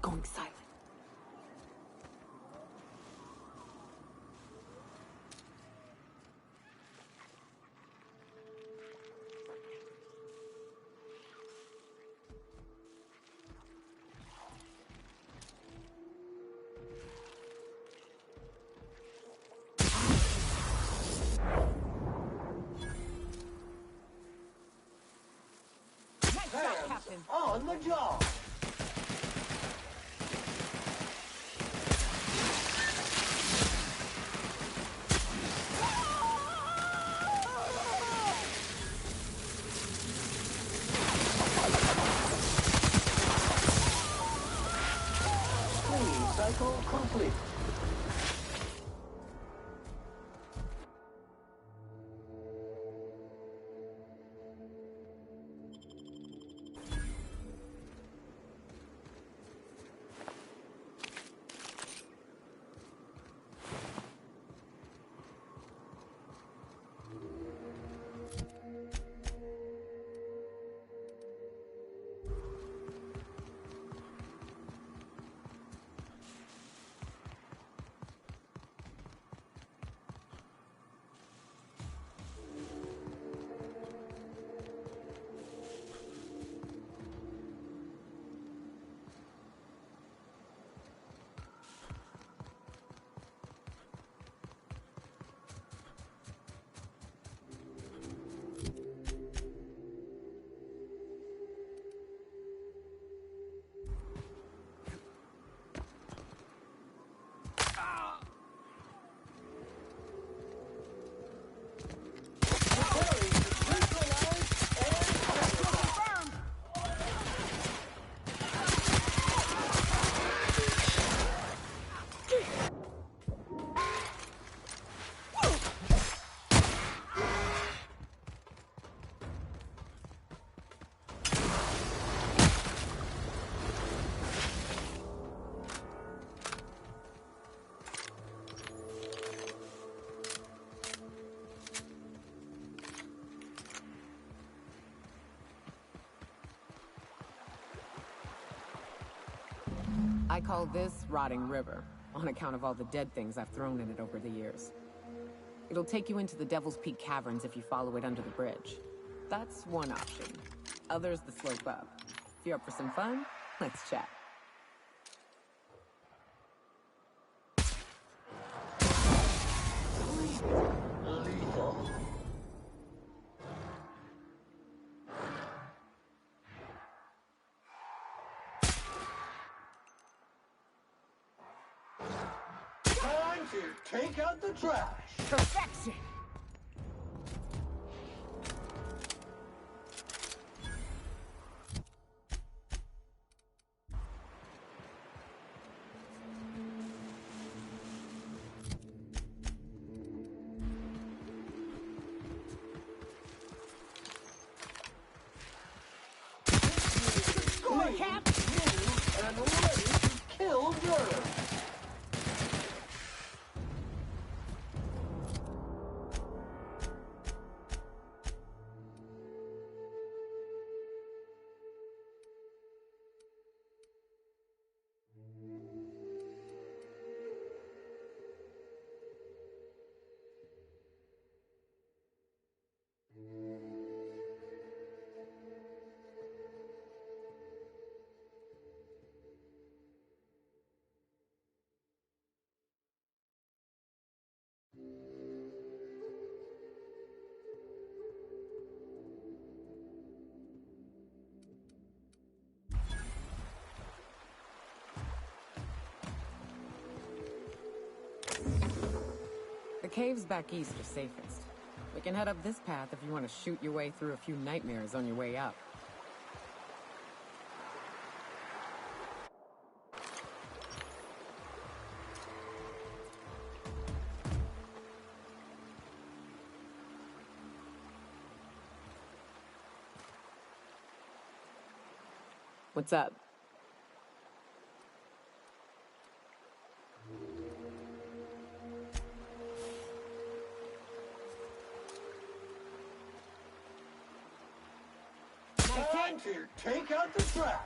Going silent. Nice shot, Captain. On the job. Cycle complete. I call this Rotting River, on account of all the dead things I've thrown in it over the years. It'll take you into the Devil's Peak Caverns if you follow it under the bridge. That's one option. Other's the slope up. If you're up for some fun, let's chat. Lethal. Time to take out the trash. Perfection! Score, Cap! You and ready to kill Murder. The caves back east are safest. We can head up this path if you want to shoot your way through a few nightmares on your way up. What's up? Time to take out the trash.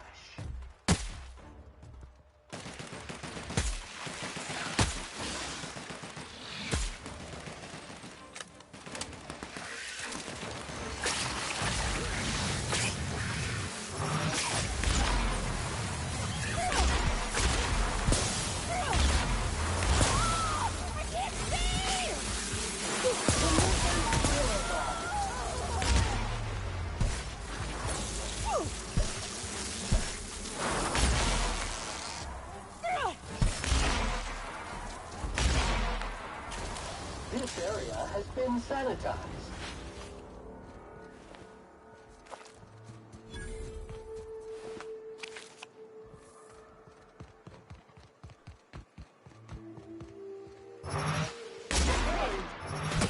This area has been sanitized.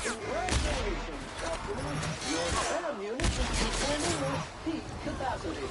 Congratulations, Captain. Your tram unit is performing at peak capacity.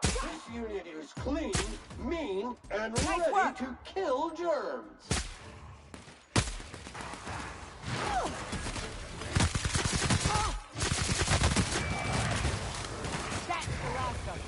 This unit is clean, mean, and ready to kill germs. That's the last of them.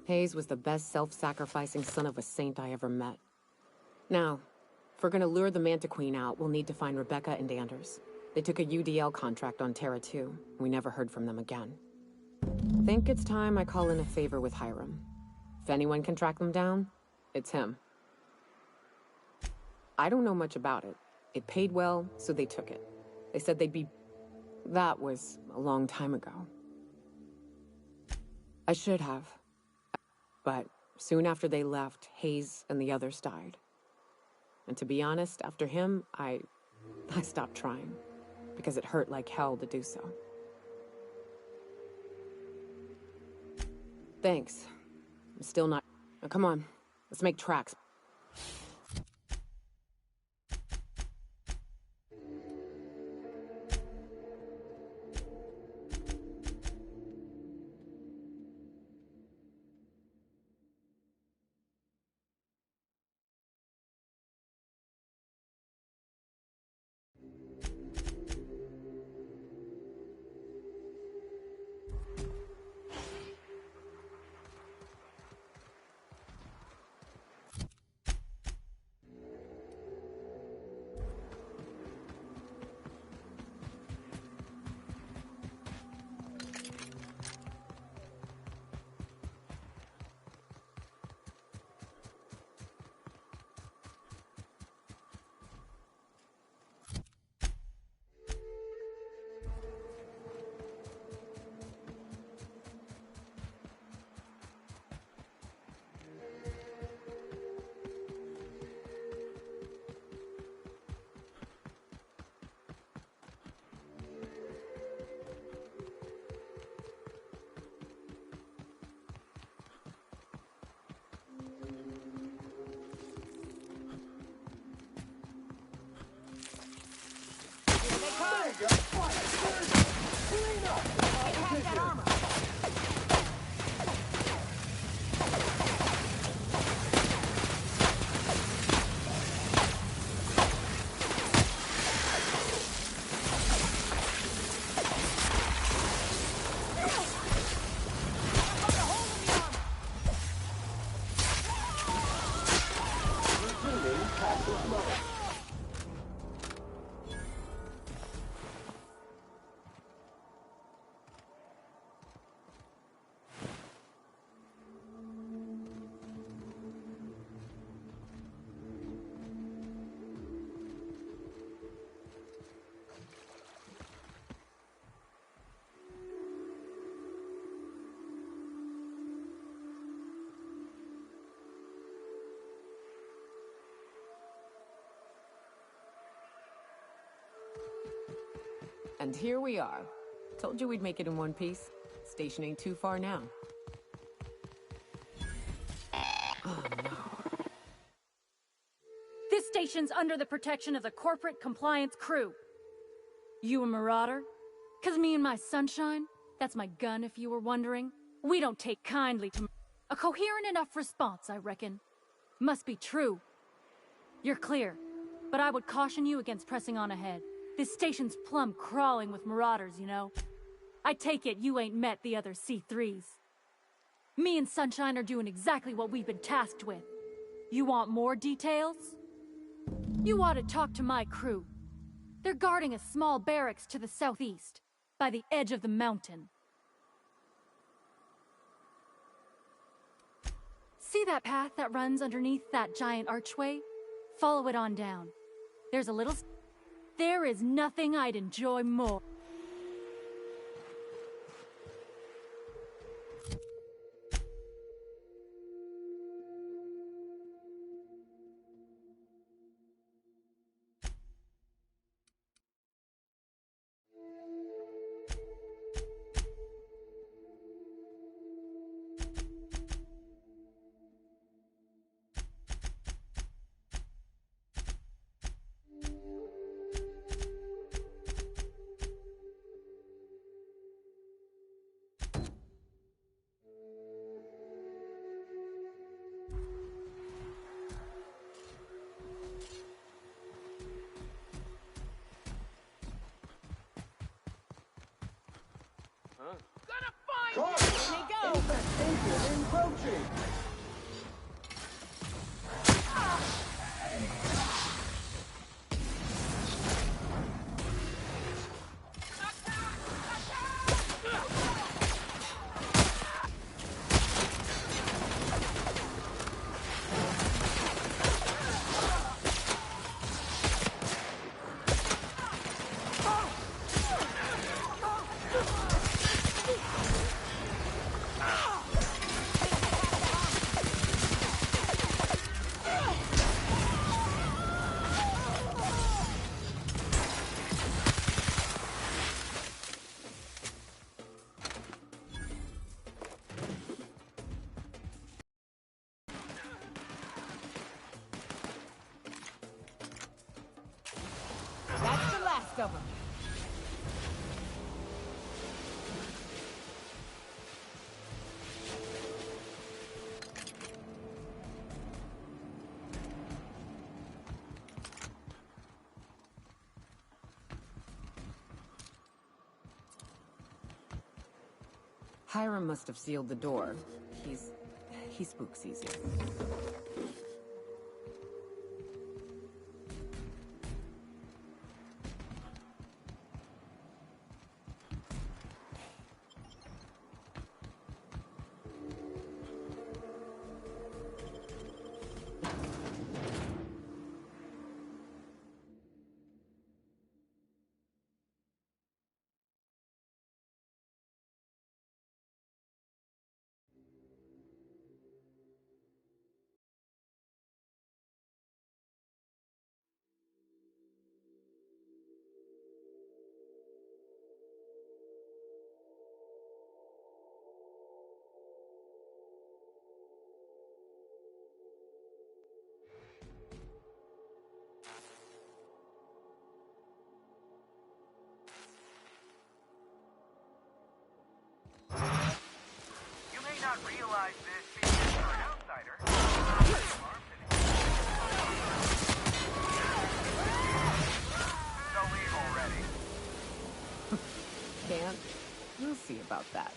Hayes was the best self-sacrificing son of a saint I ever met. Now, if we're gonna lure the Manta Queen out, we'll need to find Rebecca and Anders. They took a UDL contract on Terra 2. We never heard from them again. I think it's time I call in a favor with Hiram. If anyone can track them down, it's him. I don't know much about it. It paid well, so they took it. They said they'd be... That was a long time ago. I should have. But soon after they left, Hayes and the others died. And to be honest, after him, I stopped trying. Because it hurt like hell to do so. Thanks. I'm still not... Now, come on, let's make tracks. Clean up the Attack that competition. armor! Resuming passive mode. And here we are. Told you we'd make it in one piece. Station ain't too far now. Oh no. This station's under the protection of the corporate compliance crew. You a marauder? 'Cause me and my sunshine, that's my gun if you were wondering, we don't take kindly to a coherent enough response, I reckon. Must be true. You're clear, but I would caution you against pressing on ahead. This station's plumb crawling with marauders, you know. I take it you ain't met the other C3s. Me and Sunshine are doing exactly what we've been tasked with. You want more details? You ought to talk to my crew. They're guarding a small barracks to the southeast, by the edge of the mountain. See that path that runs underneath that giant archway? Follow it on down. There's a little... There is nothing I'd enjoy more. Caution! Go! Infestation encroaching! That's the last of them. Hiram must have sealed the door. He spooks easy. We'll see about that.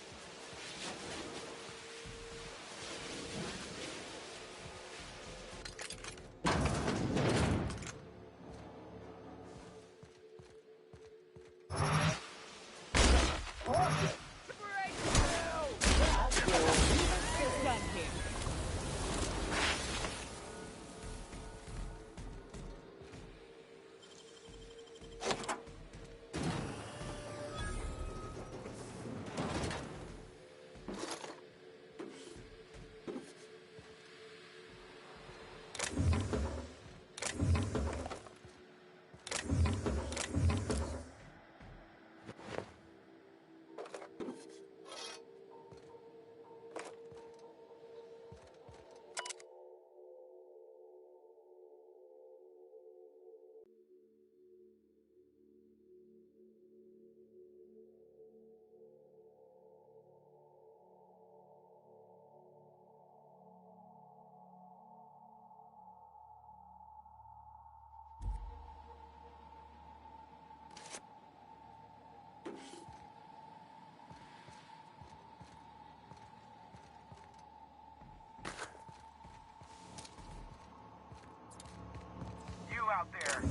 Out there,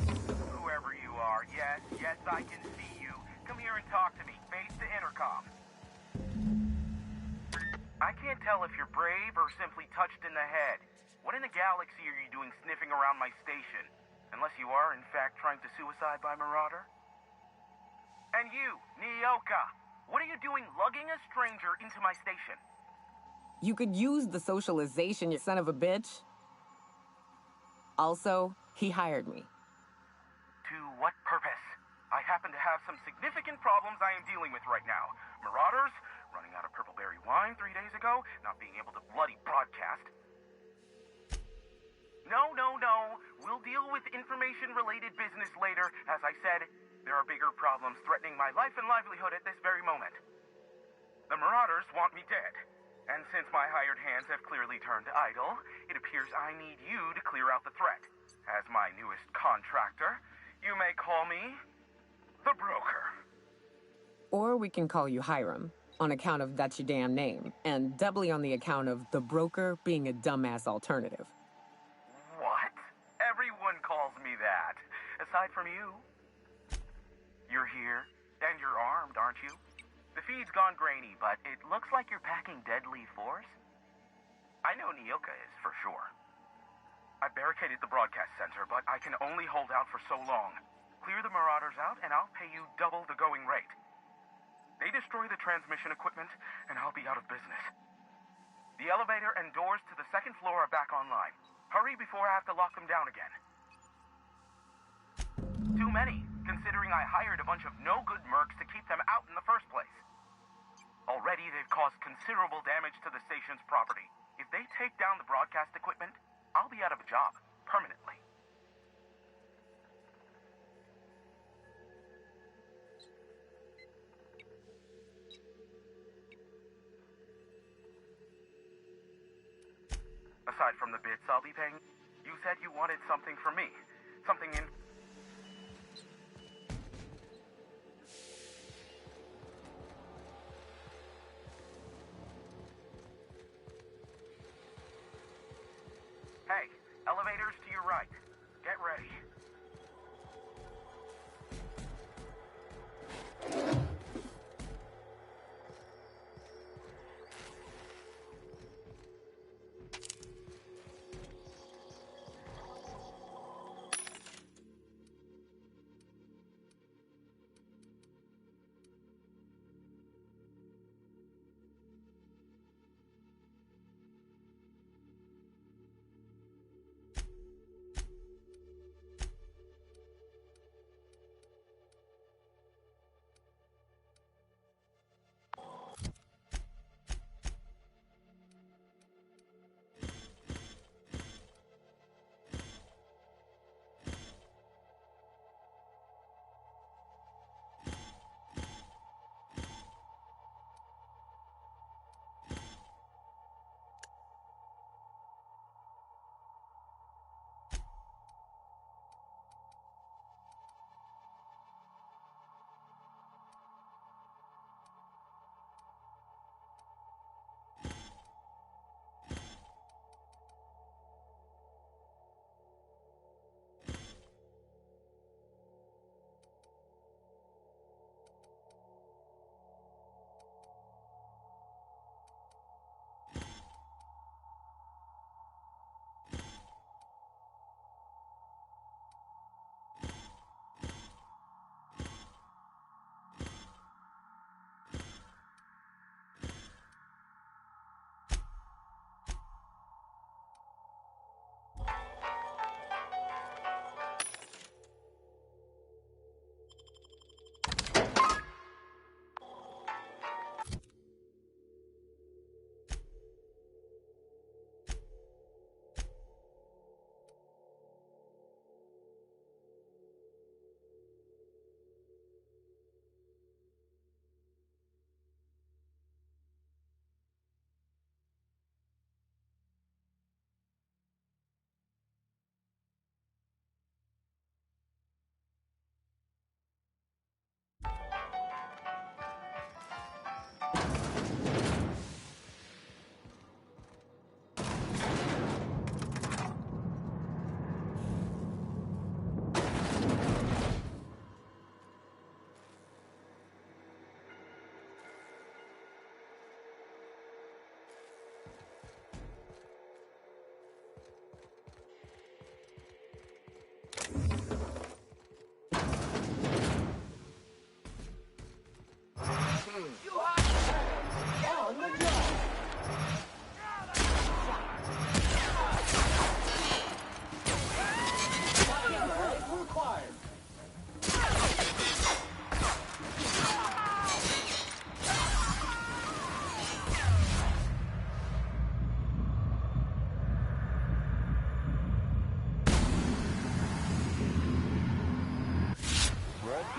whoever you are, yes, I can see you. Come here and talk to me, face the intercom. I can't tell if you're brave or simply touched in the head. What in the galaxy are you doing sniffing around my station? Unless you are, in fact, trying to suicide by Marauder? And you, Nyoka, what are you doing lugging a stranger into my station? You could use the socialization, you son of a bitch. Also, he hired me. To what purpose? I happen to have some significant problems I am dealing with right now. Marauders, running out of purple-berry wine 3 days ago, not being able to bloody broadcast. No. We'll deal with information-related business later. As I said, there are bigger problems threatening my life and livelihood at this very moment. The Marauders want me dead. And since my hired hands have clearly turned idle, it appears I need you to clear out the threat. As my newest contractor, you may call me the Broker. Or we can call you Hiram, on account of that's your damn name, and doubly on the account of the Broker being a dumbass alternative. What? Everyone calls me that, aside from you. You're here, and you're armed, aren't you? The feed's gone grainy, but it looks like you're packing deadly force. I know Nyoka is, for sure. I barricaded the broadcast center, but I can only hold out for so long. Clear the Marauders out, and I'll pay you double the going rate. They destroy the transmission equipment, and I'll be out of business. The elevator and doors to the second floor are back online. Hurry before I have to lock them down again. Too many, considering I hired a bunch of no-good mercs to keep them out in the first place. Already, they've caused considerable damage to the station's property. If they take down the broadcast equipment, I'll be out of a job, permanently. Aside from the bits I'll be paying, you said you wanted something from me. Something in... Hey, elevators to your right. Get ready.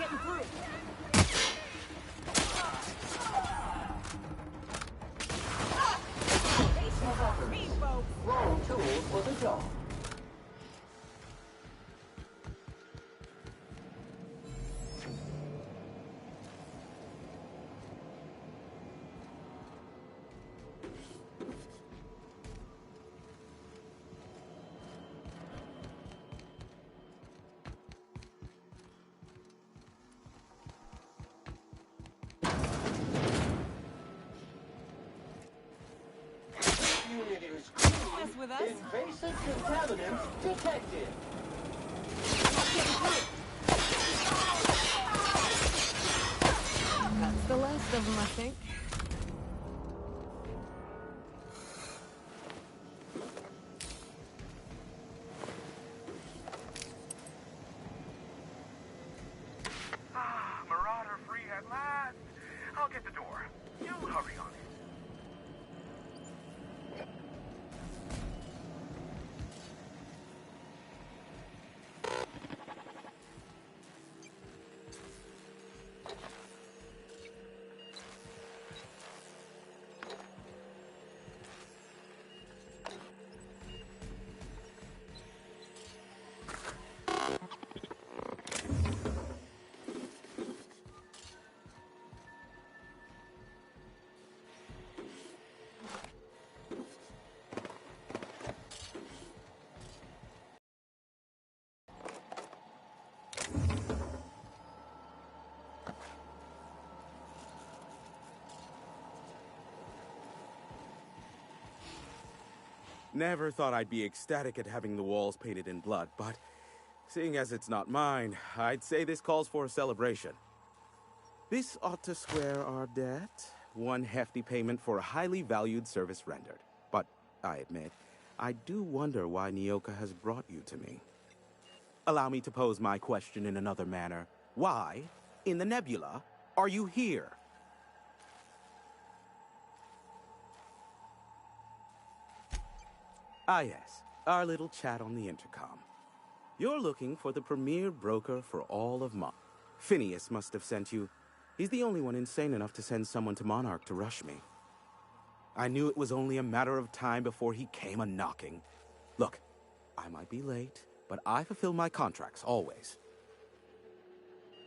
getting through. Wrong tools for the job. Unit is clean. Mess with us? Invasive contaminants detected. That's the last of them, I think. Marauder free at last. I'll get the door. You hurry on it. Never thought I'd be ecstatic at having the walls painted in blood, but seeing as it's not mine, I'd say this calls for a celebration. This ought to square our debt. One hefty payment for a highly valued service rendered. But I admit, I do wonder why Nyoka has brought you to me. Allow me to pose my question in another manner. Why, in the nebula, are you here? Ah yes, our little chat on the intercom. You're looking for the premier broker for all of Phineas must have sent you. He's the only one insane enough to send someone to Monarch to rush me. I knew it was only a matter of time before he came a-knocking. Look, I might be late, but I fulfill my contracts, always.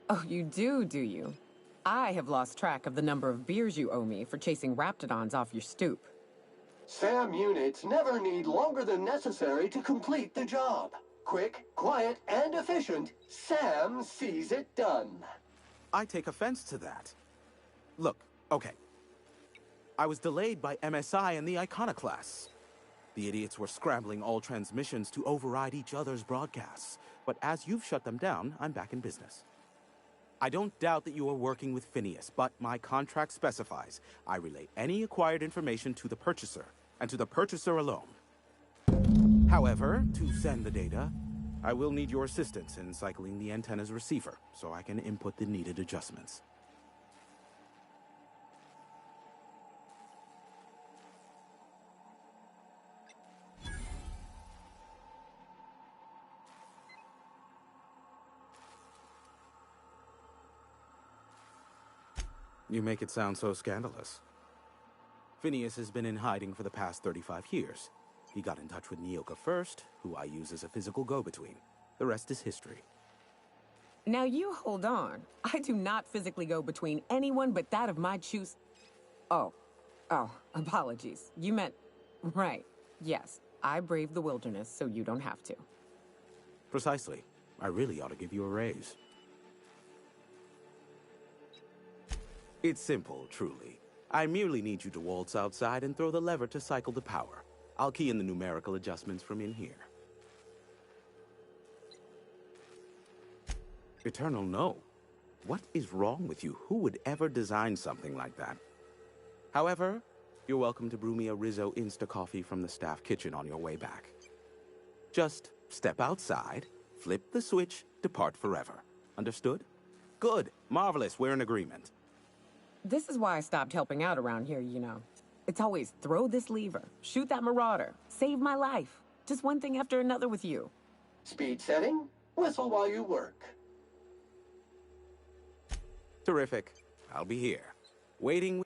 Oh, you do you? I have lost track of the number of beers you owe me for chasing raptidons off your stoop. SAM units never need longer than necessary to complete the job. Quick, quiet, and efficient, SAM sees it done. I take offense to that. Look, okay. I was delayed by MSI and the Iconoclasts. The idiots were scrambling all transmissions to override each other's broadcasts. But as you've shut them down, I'm back in business. I don't doubt that you are working with Phineas, but my contract specifies I relay any acquired information to the purchaser, and to the purchaser alone. However, to send the data, I will need your assistance in cycling the antenna's receiver, so I can input the needed adjustments. You make it sound so scandalous. Phineas has been in hiding for the past 35 years. He got in touch with Nyoka first, who I use as a physical go-between. The rest is history. Now you hold on. I do not physically go between anyone but that of my choose. Oh, apologies. You meant, right. Yes, I braved the wilderness so you don't have to. Precisely. I really ought to give you a raise. It's simple, truly. I merely need you to waltz outside and throw the lever to cycle the power. I'll key in the numerical adjustments from in here. Eternal, no. What is wrong with you? Who would ever design something like that? However, you're welcome to brew me a Rizzo Insta-Coffee from the staff kitchen on your way back. Just step outside, flip the switch, depart forever. Understood? Good. Marvelous. We're in agreement. This is why I stopped helping out around here, you know. It's always throw this lever, shoot that marauder, save my life. Just one thing after another with you. Speed setting, whistle while you work. Terrific. I'll be here. Waiting.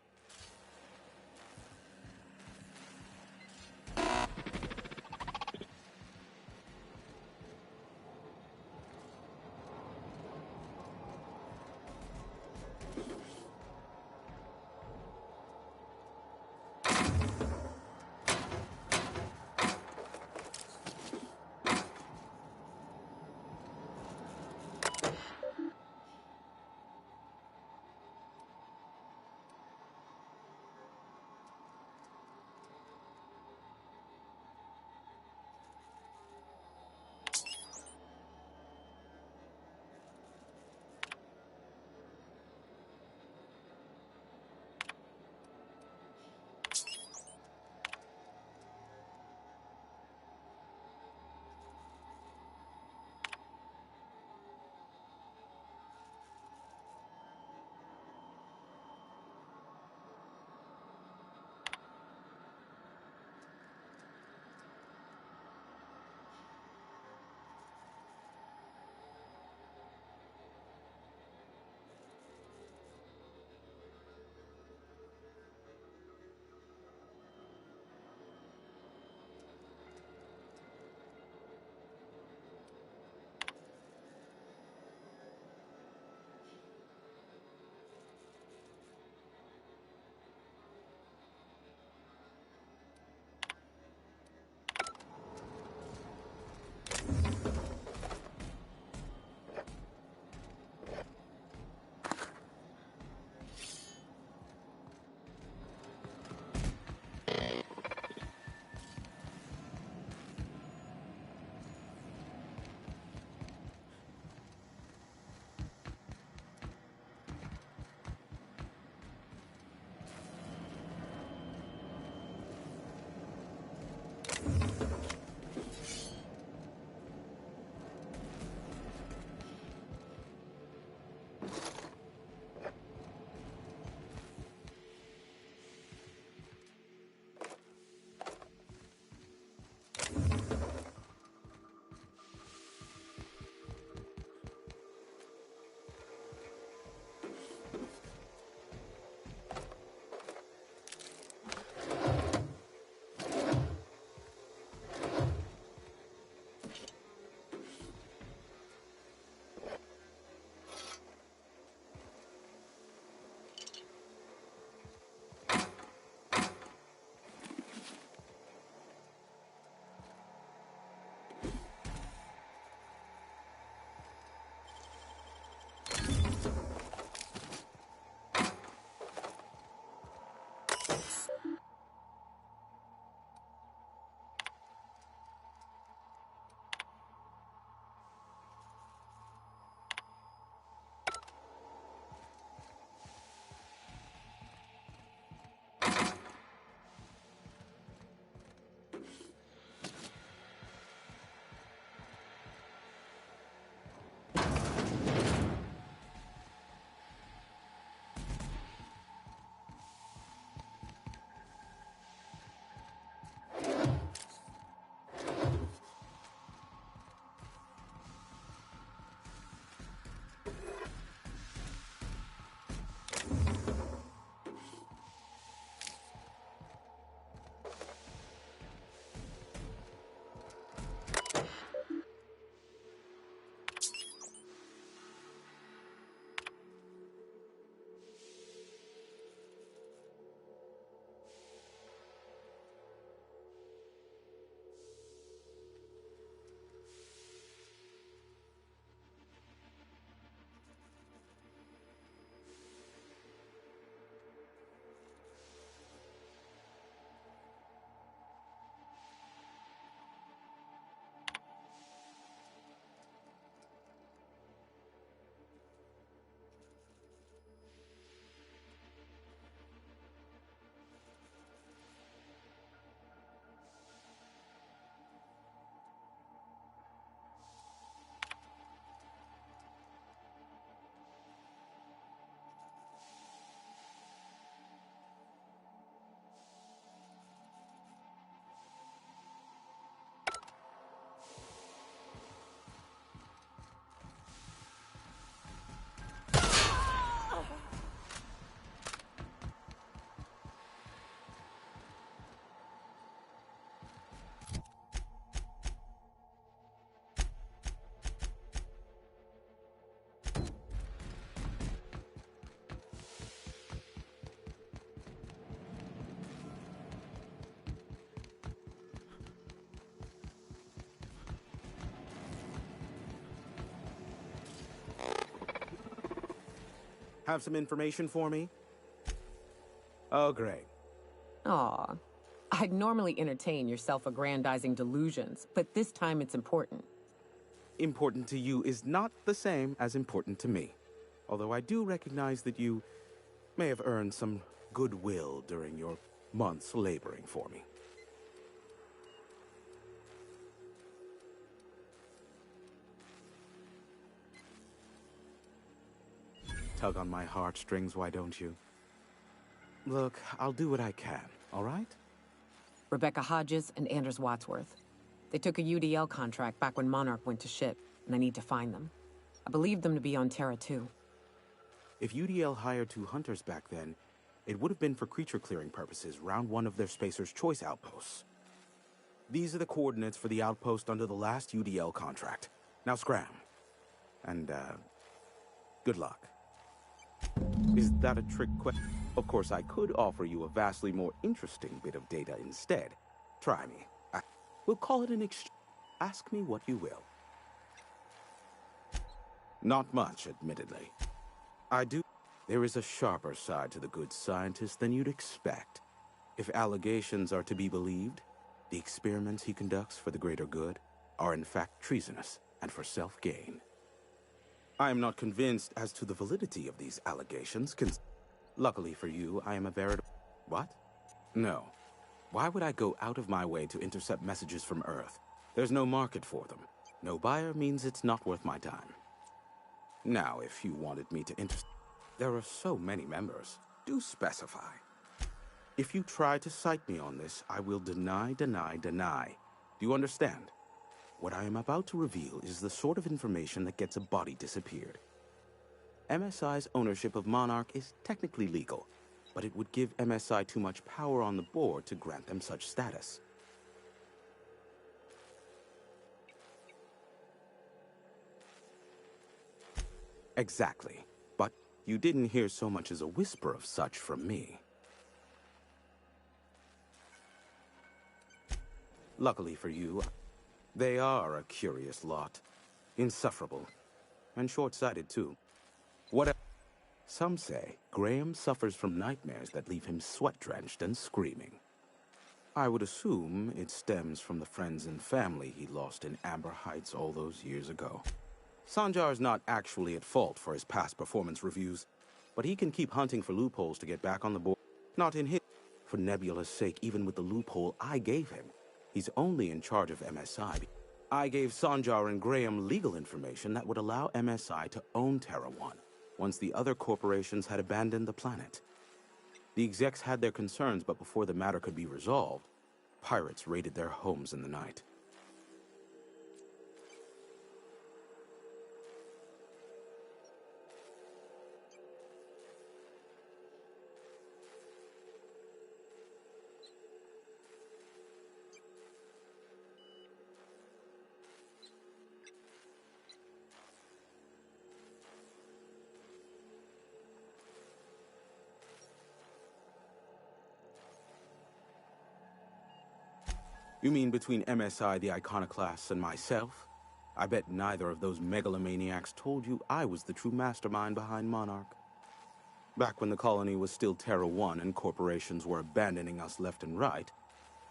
Have some information for me? Oh, great. Aw. I'd normally entertain your self-aggrandizing delusions, but this time it's important. Important to you is not the same as important to me. Although I do recognize that you may have earned some goodwill during your months laboring for me. Tug on my heartstrings, why don't you? Look, I'll do what I can, all right? Rebecca Hodges and Anders Wadsworth. They took a UDL contract back when Monarch went to shit, and I need to find them. I believe them to be on Terra 2. If UDL hired 2 hunters back then, it would have been for creature clearing purposes round one of their Spacer's Choice outposts. These are the coordinates for the outpost under the last UDL contract. Now scram. And, good luck. Is that a trick question? Of course, I could offer you a vastly more interesting bit of data instead. Try me. We'll call it an exchange. Ask me what you will. Not much, admittedly. I do. There is a sharper side to the good scientist than you'd expect. If allegations are to be believed, the experiments he conducts for the greater good are in fact treasonous and for self-gain. I am not convinced as to the validity of these allegations. Luckily for you, I am a veritable... What? No. Why would I go out of my way to intercept messages from Earth? There's no market for them. No buyer means it's not worth my time. Now, if you wanted me to there are so many members. Do specify. If you try to cite me on this, I will deny. Do you understand? What I am about to reveal is the sort of information that gets a body disappeared. MSI's ownership of Monarch is technically legal, but it would give MSI too much power on the board to grant them such status. Exactly. But you didn't hear so much as a whisper of such from me. Luckily for you, they are a curious lot. Insufferable. And short-sighted, too. Some say Graham suffers from nightmares that leave him sweat-drenched and screaming. I would assume it stems from the friends and family he lost in Amber Heights all those years ago. Sanjar's not actually at fault for his past performance reviews, but he can keep hunting for loopholes to get back on the board. Not in his... For Nebula's sake, even with the loophole I gave him, he's only in charge of MSI. I gave Sanjar and Graham legal information that would allow MSI to own Terra 1, once the other corporations had abandoned the planet. The execs had their concerns, but before the matter could be resolved, pirates raided their homes in the night. You mean between MSI, the Iconoclasts, and myself? I bet neither of those megalomaniacs told you I was the true mastermind behind Monarch. Back when the colony was still Terra 1 and corporations were abandoning us left and right,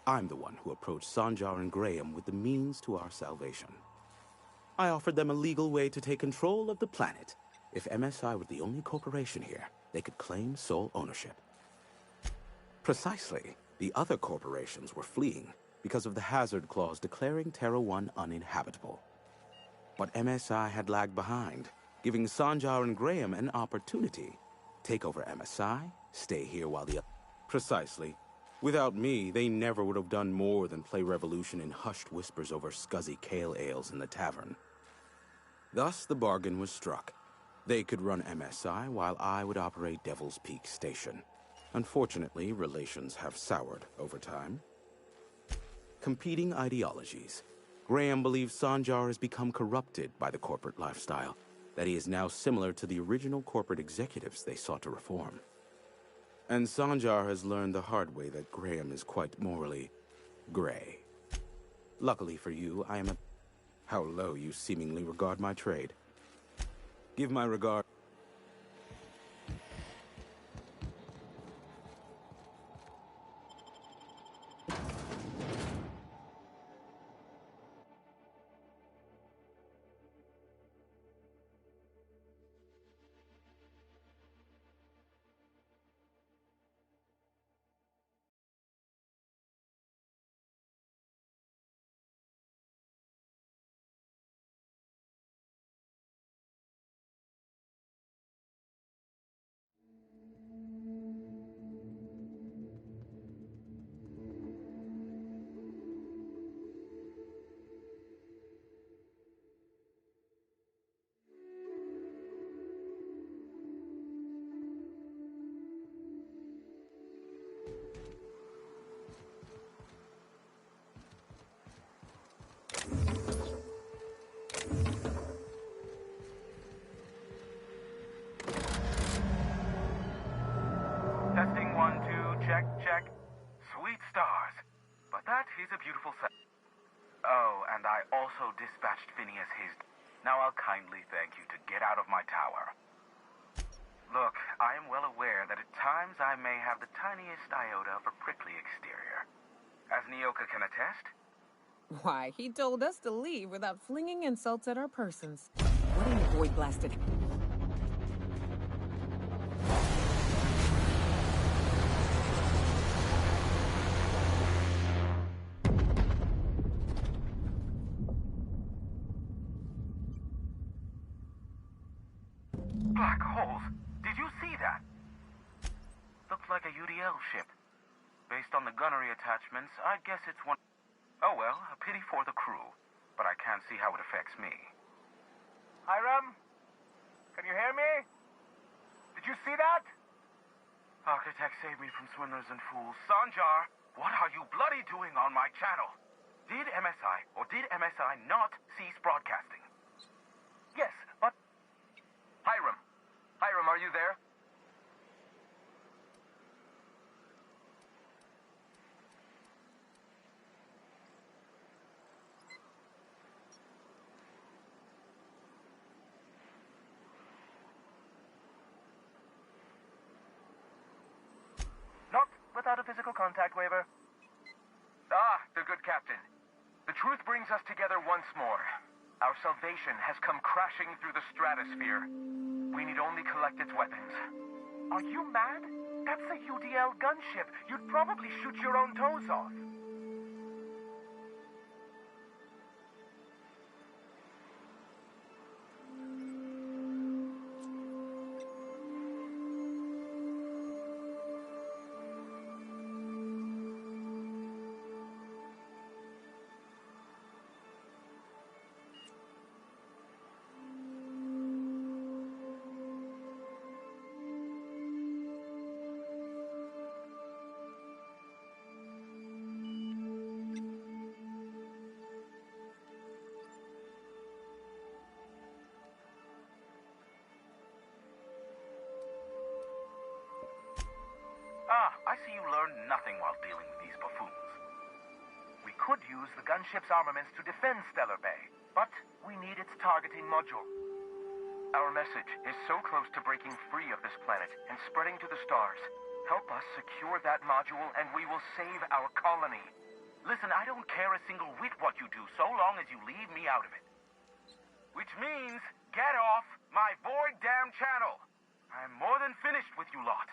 I'm the one who approached Sanjar and Graham with the means to our salvation. I offered them a legal way to take control of the planet. If MSI were the only corporation here, they could claim sole ownership. Precisely. The other corporations were fleeing because of the hazard clause declaring Terra 1 uninhabitable. But MSI had lagged behind, giving Sanjar and Graham an opportunity. Take over MSI, stay here while the... Precisely. Without me, they never would have done more than play Revolution in hushed whispers over scuzzy kale ales in the tavern. Thus, the bargain was struck. They could run MSI while I would operate Devil's Peak Station. Unfortunately, relations have soured over time. Competing ideologies. Graham believes Sanjar has become corrupted by the corporate lifestyle, that he is now similar to the original corporate executives they sought to reform. And Sanjar has learned the hard way that Graham is quite morally gray. Luckily for you, I am a... How low you seemingly regard my trade. Give my regard... check, check. Sweet stars. But that is a beautiful sight. Oh, and I also dispatched Phineas his... Now I'll kindly thank you to get out of my tower. Look, I am well aware that at times I may have the tiniest iota of a prickly exterior. As Nyoka can attest... Why, he told us to leave without flinging insults at our persons. What in the void blasted... Black holes. Did you see that? Looked like a UDL ship. Based on the gunnery attachments, I guess it's one... Oh well, a pity for the crew. But I can't see how it affects me. Hiram? Can you hear me? Did you see that? Architect saved me from swindlers and fools. Sanjar, what are you bloody doing on my channel? Did MSI or did MSI not cease broadcasting? Yes, but... Hiram. Hiram, are you there? Not without a physical contact waiver. Ah, the good captain. The truth brings us together once more. Our salvation has come crashing through the stratosphere. We need only collect its weapons. Are you mad? That's a UDL gunship. You'd probably shoot your own toes off. Ah, I see you learned nothing while dealing with these buffoons. We could use the gunship's armaments to defend Stellar Bay, but we need its targeting module. Our message is so close to breaking free of this planet and spreading to the stars. Help us secure that module and we will save our colony. Listen, I don't care a single whit what you do, so long as you leave me out of it. Which means, get off my void damn channel. I'm more than finished with you lot.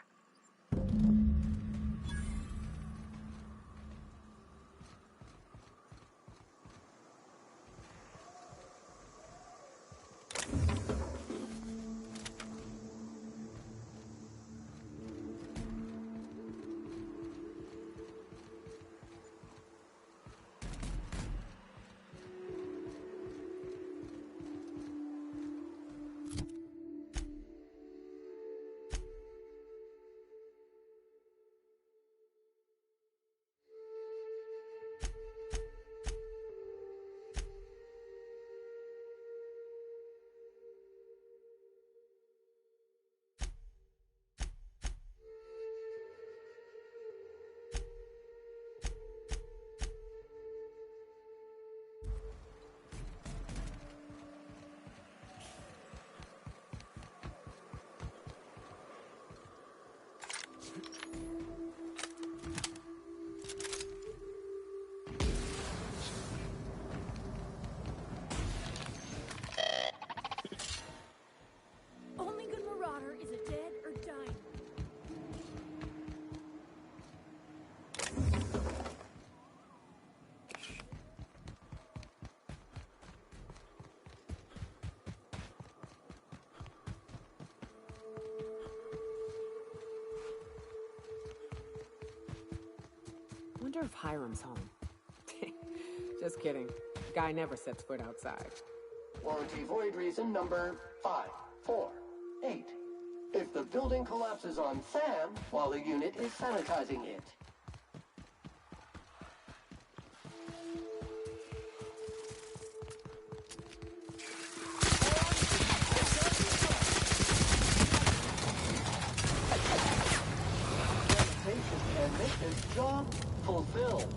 Only good Marauder is a dead or dying. Wonder if Hiram's home. Just kidding. Guy never sets foot outside. Warranty void reason number 548. If the building collapses on Sam while the unit is sanitizing it. Sanitation and maintenance job fulfilled.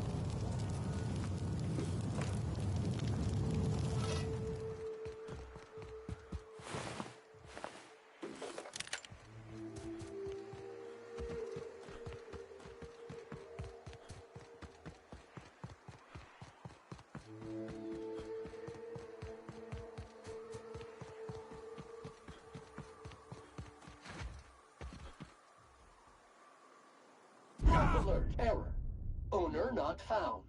Alert, error. Owner not found.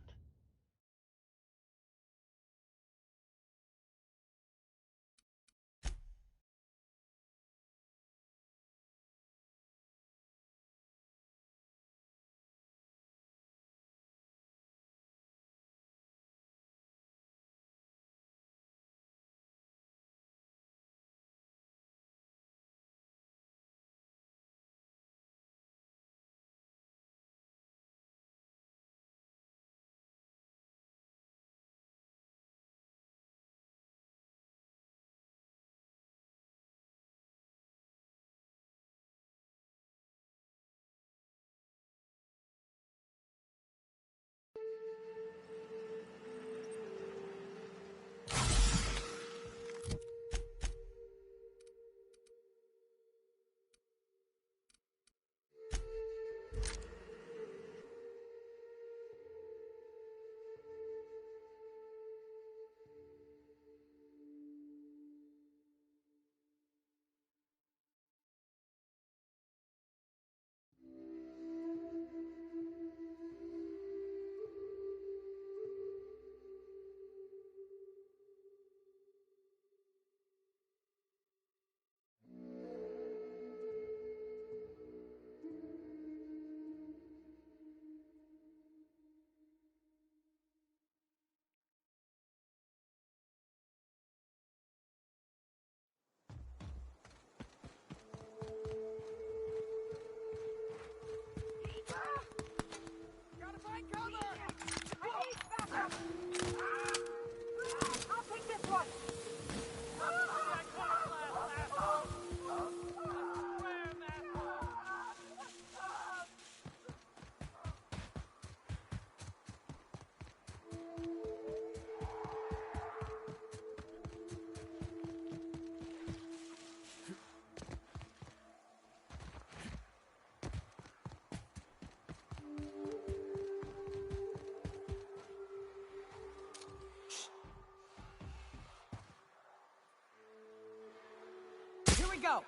Here we go.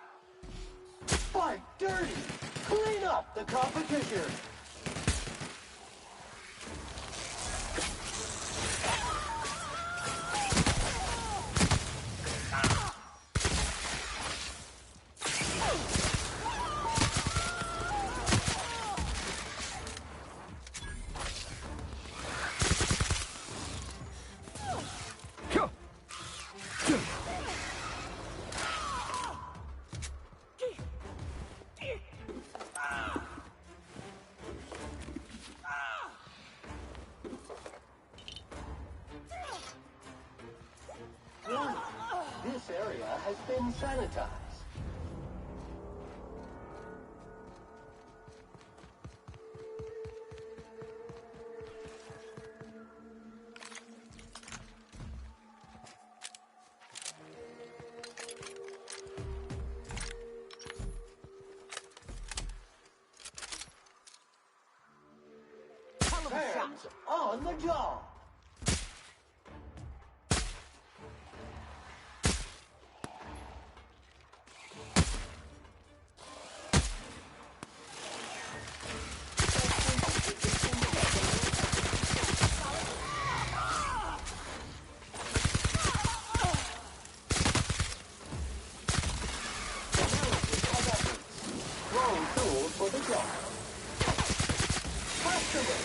Fight dirty! Clean up the competition! Warning, this area has been sanitized. Hell of a shot. Hands on the job! Wrong tool for the job. Customer,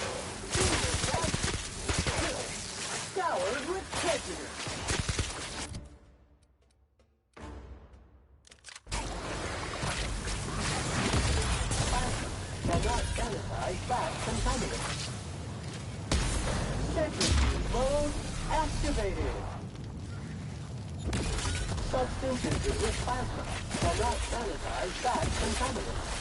scoured with prejudice. Cannot sanitize back contaminants. Secretary mode activated. Substance entered with plasma. Cannot sanitize back contaminants.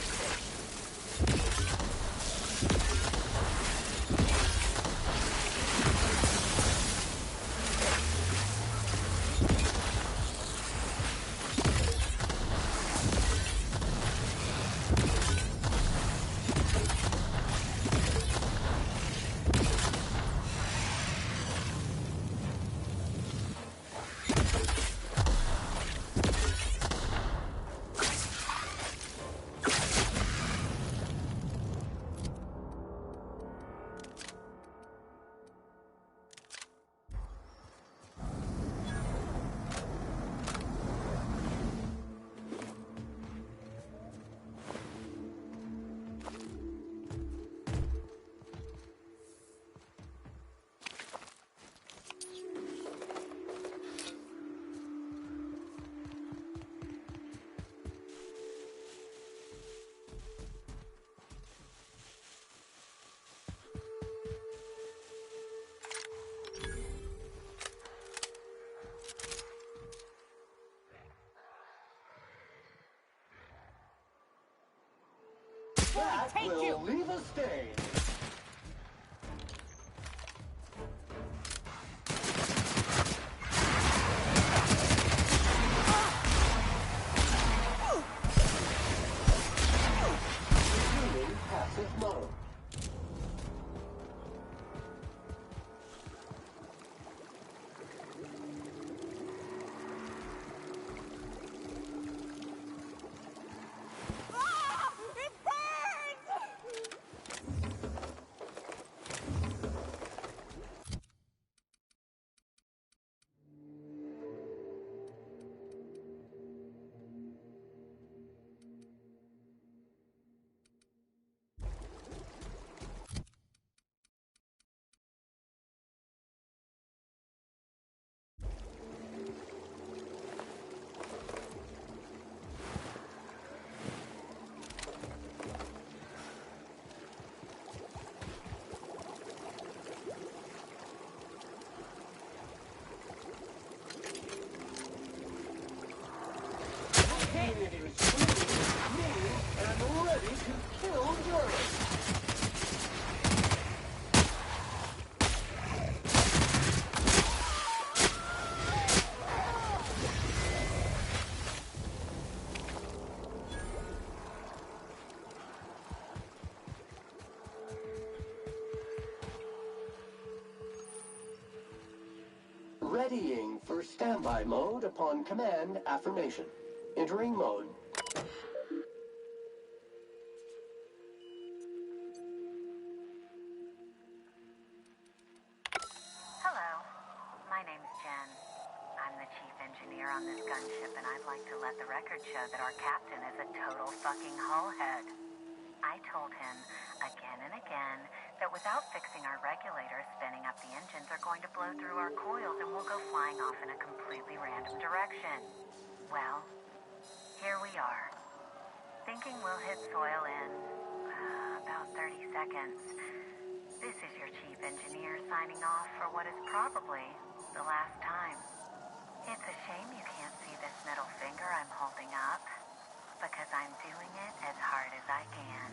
before we That take will you! leave a stain. Resuming passive mode. It burns! Unit is free, mean, and ready to kill Journalists. Readying for standby mode upon command affirmation. Entering mode. Hello, my name's Jen. I'm the chief engineer on this gunship, and I'd like to let the record show that our captain is a total fucking hullhead. I told him again and again that without fixing our regulators, spinning up the engines are going to blow through our coils and we'll go flying off in a completely random direction. Well, here we are. Thinking we'll hit soil in about 30 seconds. This is your chief engineer signing off for what is probably the last time. It's a shame you can't see this middle finger I'm holding up, because I'm doing it as hard as I can.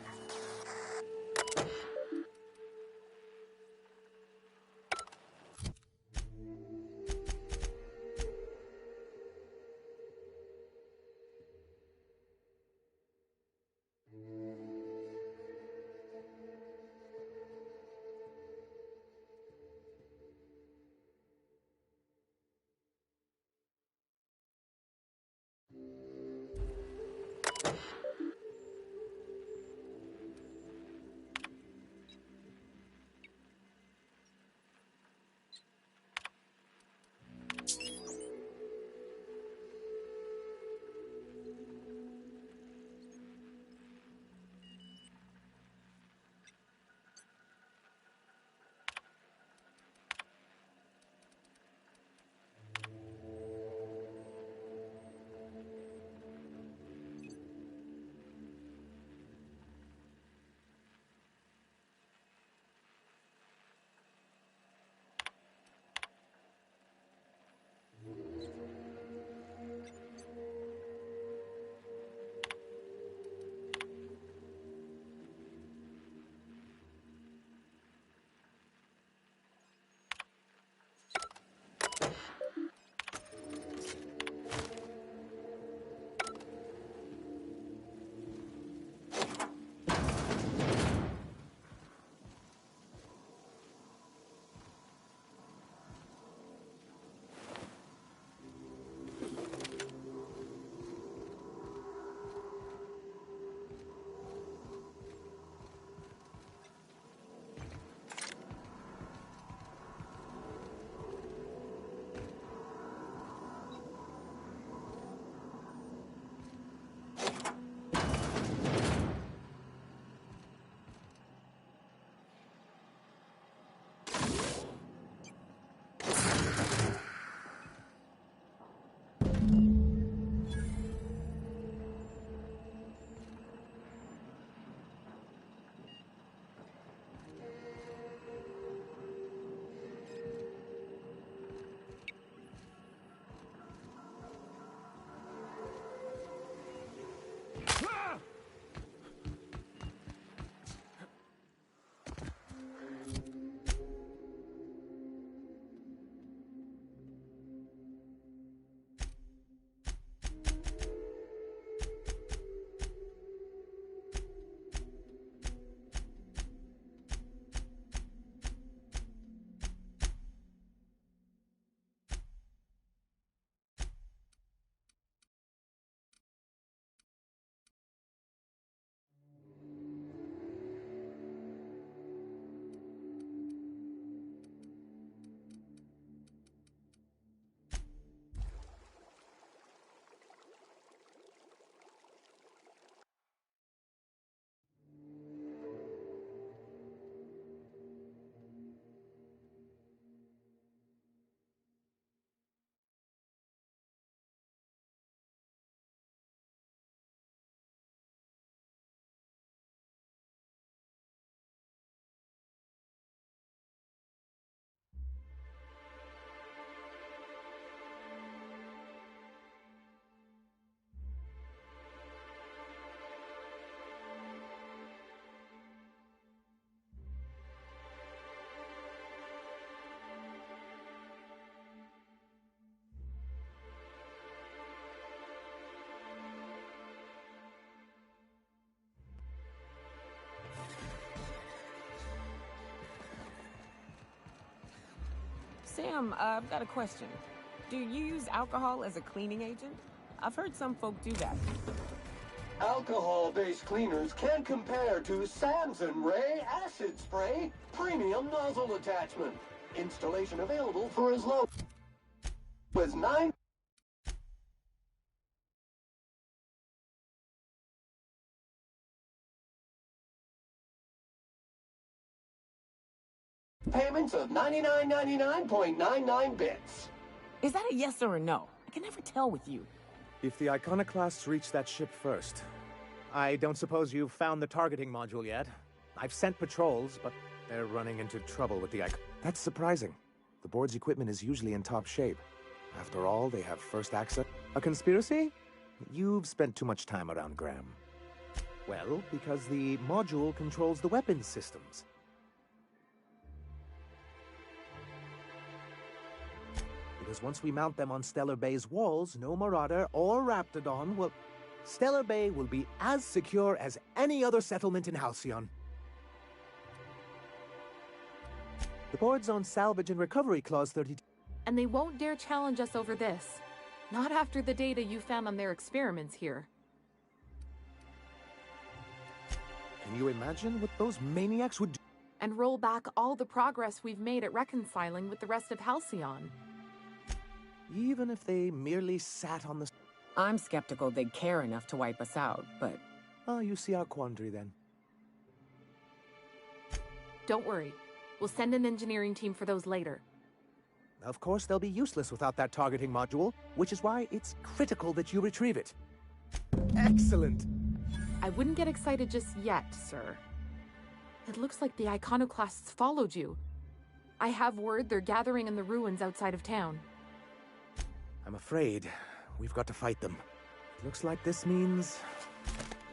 Sam, I've got a question. Do you use alcohol as a cleaning agent? I've heard some folk do that. Alcohol-based cleaners can compare to Samson Ray Acid Spray Premium Nozzle Attachment. Installation available for as low as 9 payments of 99.99 bits. Is that a yes or a no? I can never tell with you. If the Iconoclasts reach that ship first. I don't suppose you've found the targeting module yet. I've sent patrols, but they're running into trouble with the That's surprising. The board's equipment is usually in top shape. After all, they have first access. A conspiracy? You've spent too much time around Graham. Well, because the module controls the weapons systems. Because once we mount them on Stellar Bay's walls, no Marauder or Raptidon will... Stellar Bay will be as secure as any other settlement in Halcyon. The board's on Salvage and Recovery Clause 32. And they won't dare challenge us over this. Not after the data you found on their experiments here. Can you imagine what those maniacs would do? And roll back all the progress we've made at reconciling with the rest of Halcyon. Even if they merely sat on the... I'm skeptical they'd care enough to wipe us out, but... Oh, you see our quandary then. Don't worry. We'll send an engineering team for those later. Of course, they'll be useless without that targeting module, which is why it's critical that you retrieve it. Excellent! I wouldn't get excited just yet, sir. It looks like the Iconoclasts followed you. I have word they're gathering in the ruins outside of town. I'm afraid we've got to fight them. Looks like this means...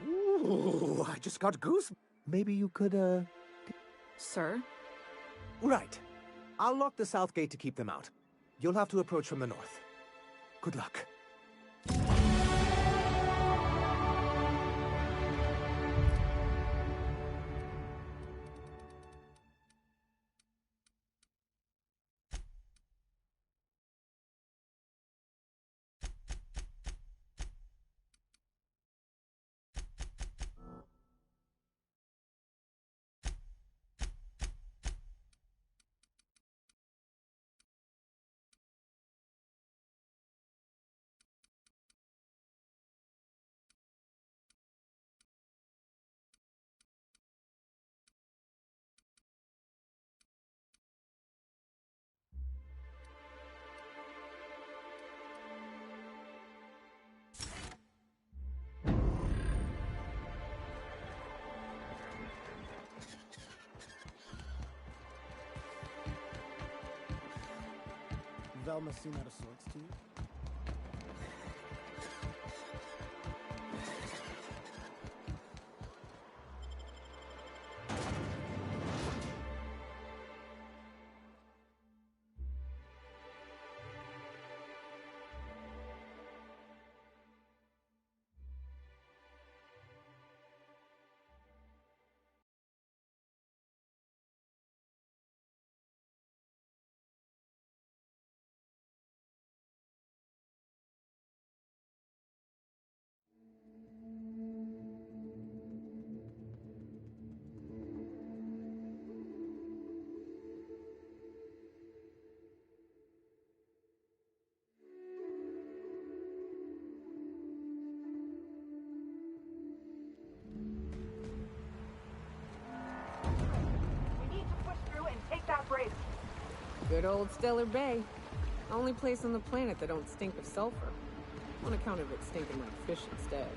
Ooh, I just got goose. Maybe you could, Sir? Right. I'll lock the south gate to keep them out. You'll have to approach from the north. Good luck. Velma seem out of sorts to you? Good old Stellar Bay. Only place on the planet that don't stink of sulfur. On account of it stinking like fish instead.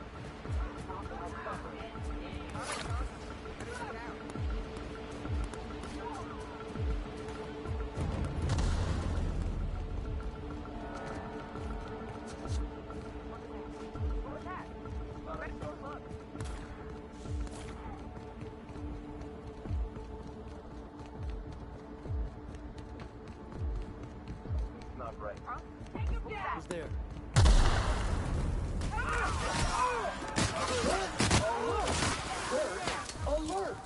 Who's there? Alert!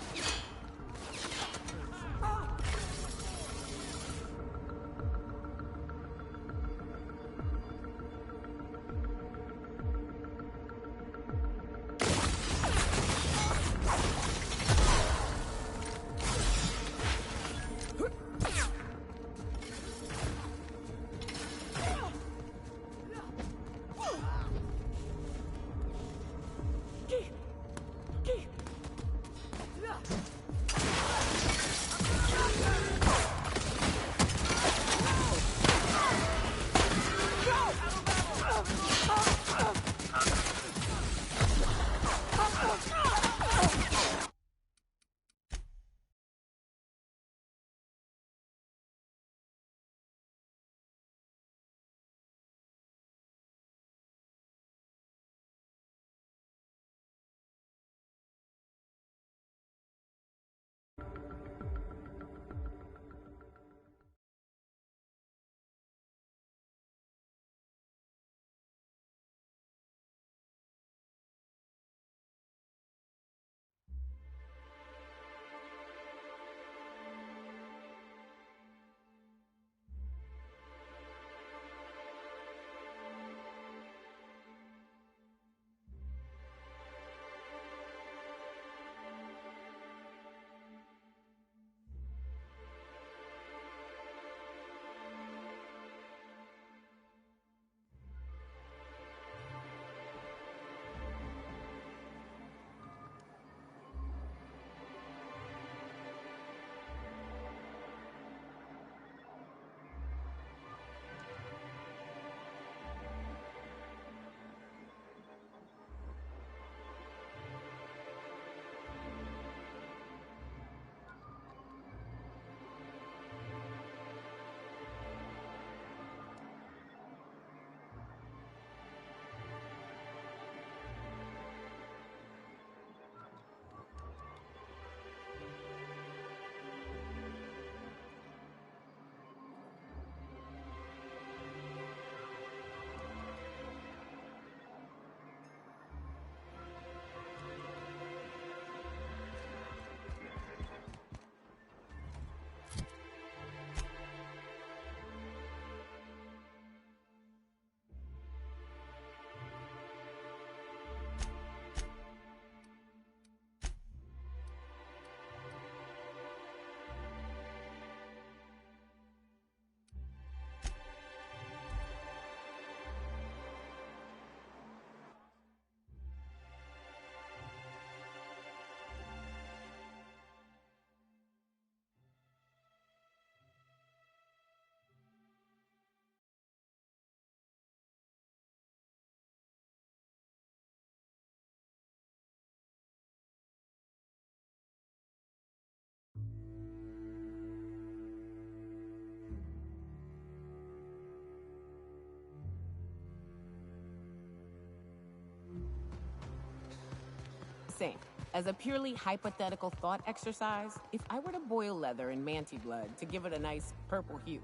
saying, as a purely hypothetical thought exercise, if I were to boil leather in manti blood to give it a nice purple hue,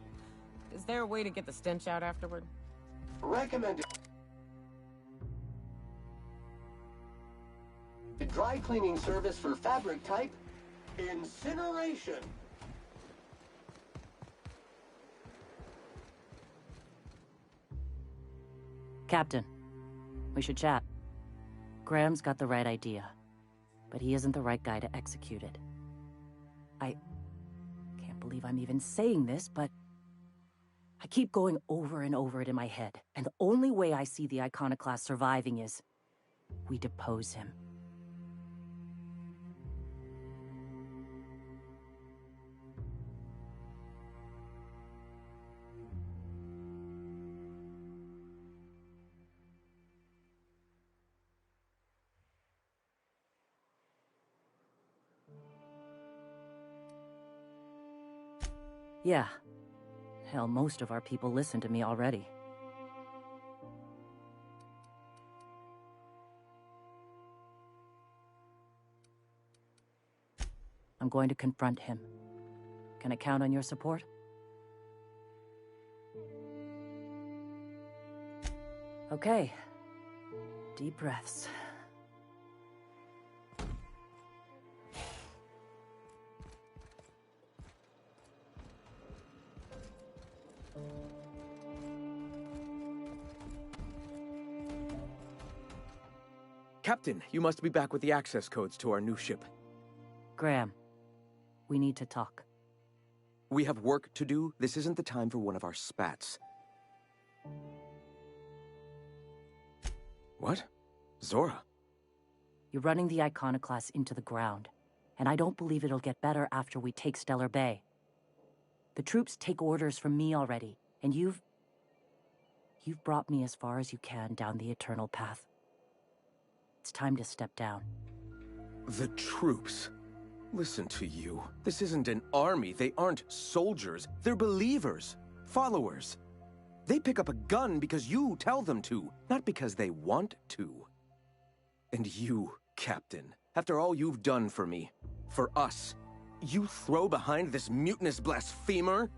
is there a way to get the stench out afterward? Recommended dry cleaning service for fabric type, incineration. Captain, we should chat. Graham's got the right idea, but he isn't the right guy to execute it. I can't believe I'm even saying this, but I keep going over and over it in my head, and the only way I see the Iconoclast surviving is we depose him. Yeah. Hell, most of our people listen to me already. I'm going to confront him. Can I count on your support? Okay. Deep breaths. Captain, you must be back with the access codes to our new ship. Graham, we need to talk. We have work to do. This isn't the time for one of our spats. What? Zora? You're running the Iconoclast into the ground, and I don't believe it'll get better after we take Stellar Bay. The troops take orders from me already, and you've brought me as far as you can down the Eternal Path. It's time to step down. The troops? Listen to you. This isn't an army. They aren't soldiers. They're believers. Followers. They pick up a gun because you tell them to, not because they want to. And you, Captain, after all you've done for me, for us, you throw behind this mutinous blasphemer?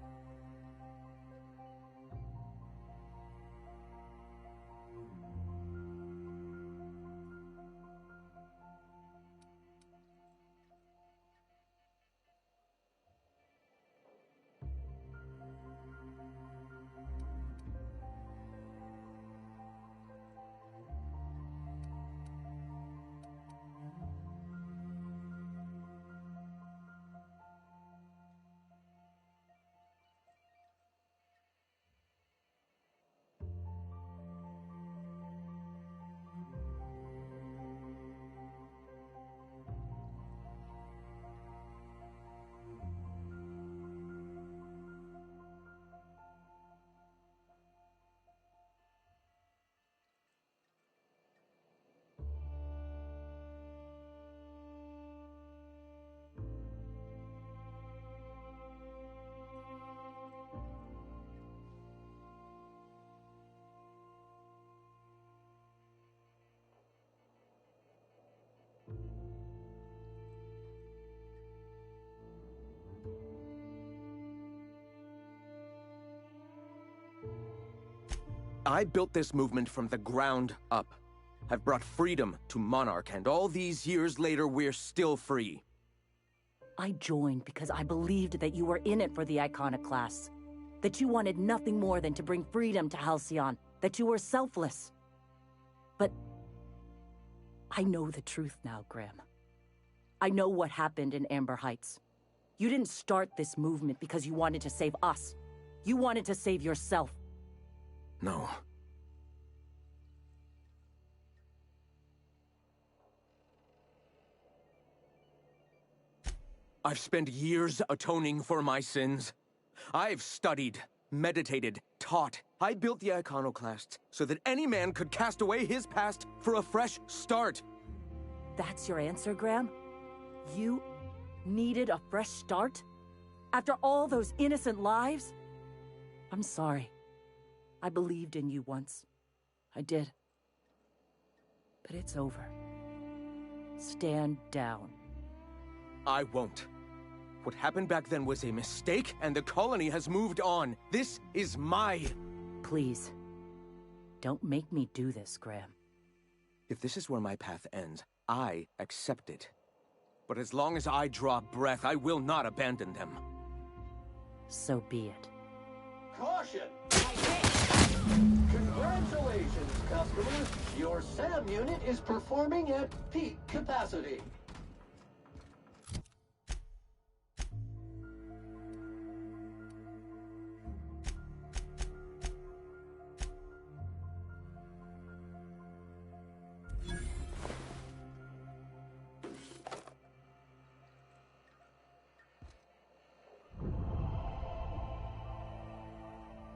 I built this movement from the ground up. I've brought freedom to Monarch, and all these years later, we're still free. I joined because I believed that you were in it for the Iconoclasts. That you wanted nothing more than to bring freedom to Halcyon. That you were selfless. But I know the truth now, Graham. I know what happened in Amber Heights. You didn't start this movement because you wanted to save us. You wanted to save yourself. No. I've spent years atoning for my sins. I've studied, meditated, taught. I built the Iconoclasts so that any man could cast away his past for a fresh start. That's your answer, Graham? You needed a fresh start? After all those innocent lives? I'm sorry. I believed in you once. I did. But it's over. Stand down. I won't. What happened back then was a mistake, and the colony has moved on. This is my... Please. Don't make me do this, Graham. If this is where my path ends, I accept it. But as long as I draw breath, I will not abandon them. So be it. Caution! Congratulations, customers! Your SAM unit is performing at peak capacity.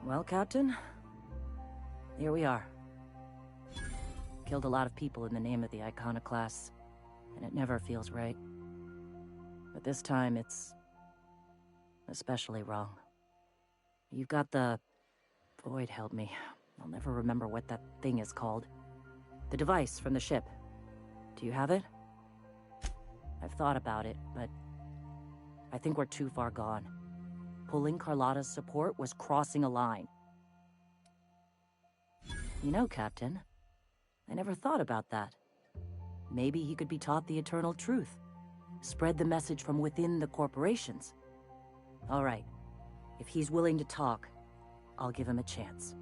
Well, Captain, here we are. Killed a lot of people in the name of the Iconoclasts, and it never feels right. But this time, it's especially wrong. You've got the... Void, help me. I'll never remember what that thing is called. The device from the ship. Do you have it? I've thought about it, but I think we're too far gone. Pulling Carlotta's support was crossing a line. You know, Captain, I never thought about that. Maybe he could be taught the eternal truth. Spread the message from within the corporations. All right. If he's willing to talk, I'll give him a chance.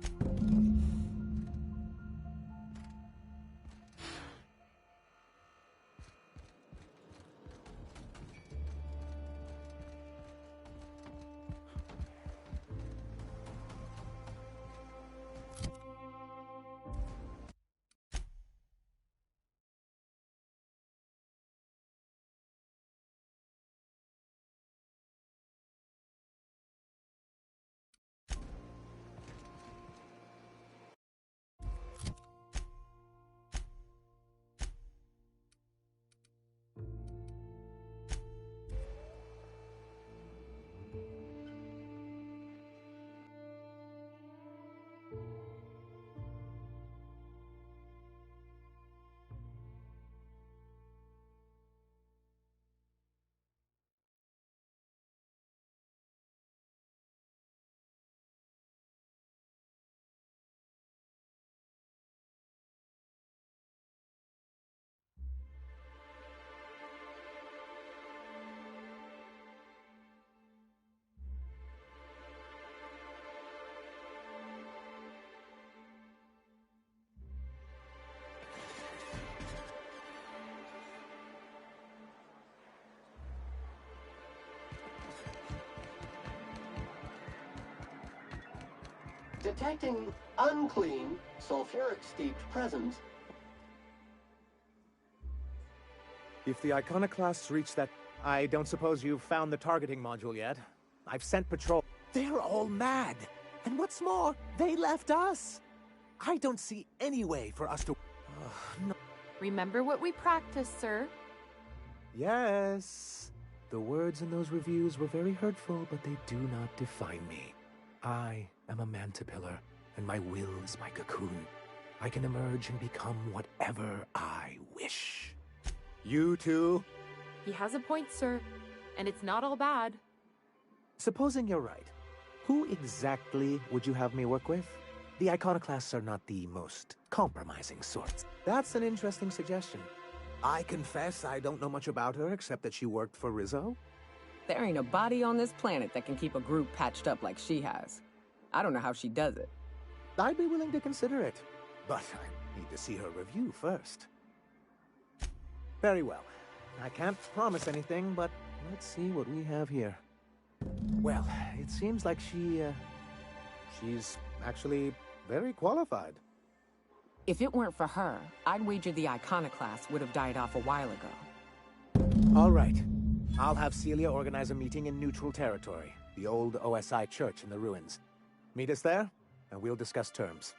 Detecting unclean, sulfuric-steeped presence. If the Iconoclasts reach that... I don't suppose you've found the targeting module yet. I've sent patrol... They're all mad. And what's more, they left us. I don't see any way for us to... no. Remember what we practiced, sir. Yes. The words in those reviews were very hurtful, but they do not define me. I am a mantipillar, and my will is my cocoon. I can emerge and become whatever I wish. You too? He has a point, sir. And it's not all bad. Supposing you're right, who exactly would you have me work with? The Iconoclasts are not the most compromising sorts. That's an interesting suggestion. I confess I don't know much about her except that she worked for Rizzo. There ain't a body on this planet that can keep a group patched up like she has. I don't know how she does it. I'd be willing to consider it, but I need to see her review first. Very well. I can't promise anything, but let's see what we have here. Well, it seems like she's actually very qualified. If it weren't for her, I'd wager the Iconoclast would have died off a while ago. All right. I'll have Celia organize a meeting in neutral territory, the old OSI church in the ruins. Meet us there, and we'll discuss terms.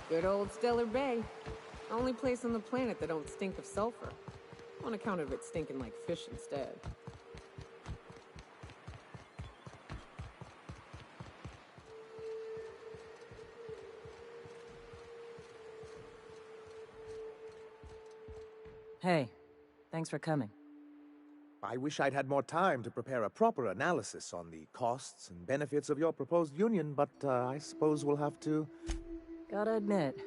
Good old Stellar Bay. Only place on the planet that don't stink of sulfur. On account of it stinking like fish instead. Hey, thanks for coming. I wish I'd had more time to prepare a proper analysis on the costs and benefits of your proposed union, but I suppose we'll have to... Gotta admit,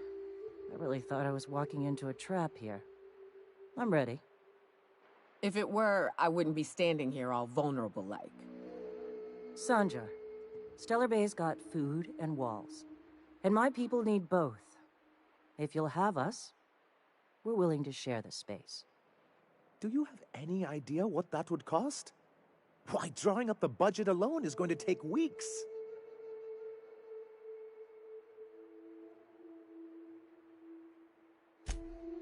I really thought I was walking into a trap here. I'm ready. If it were, I wouldn't be standing here all vulnerable-like. Sanjar, Stellar Bay's got food and walls. And my people need both. If you'll have us, we're willing to share the space. Do you have any idea what that would cost? Why, drawing up the budget alone is going to take weeks.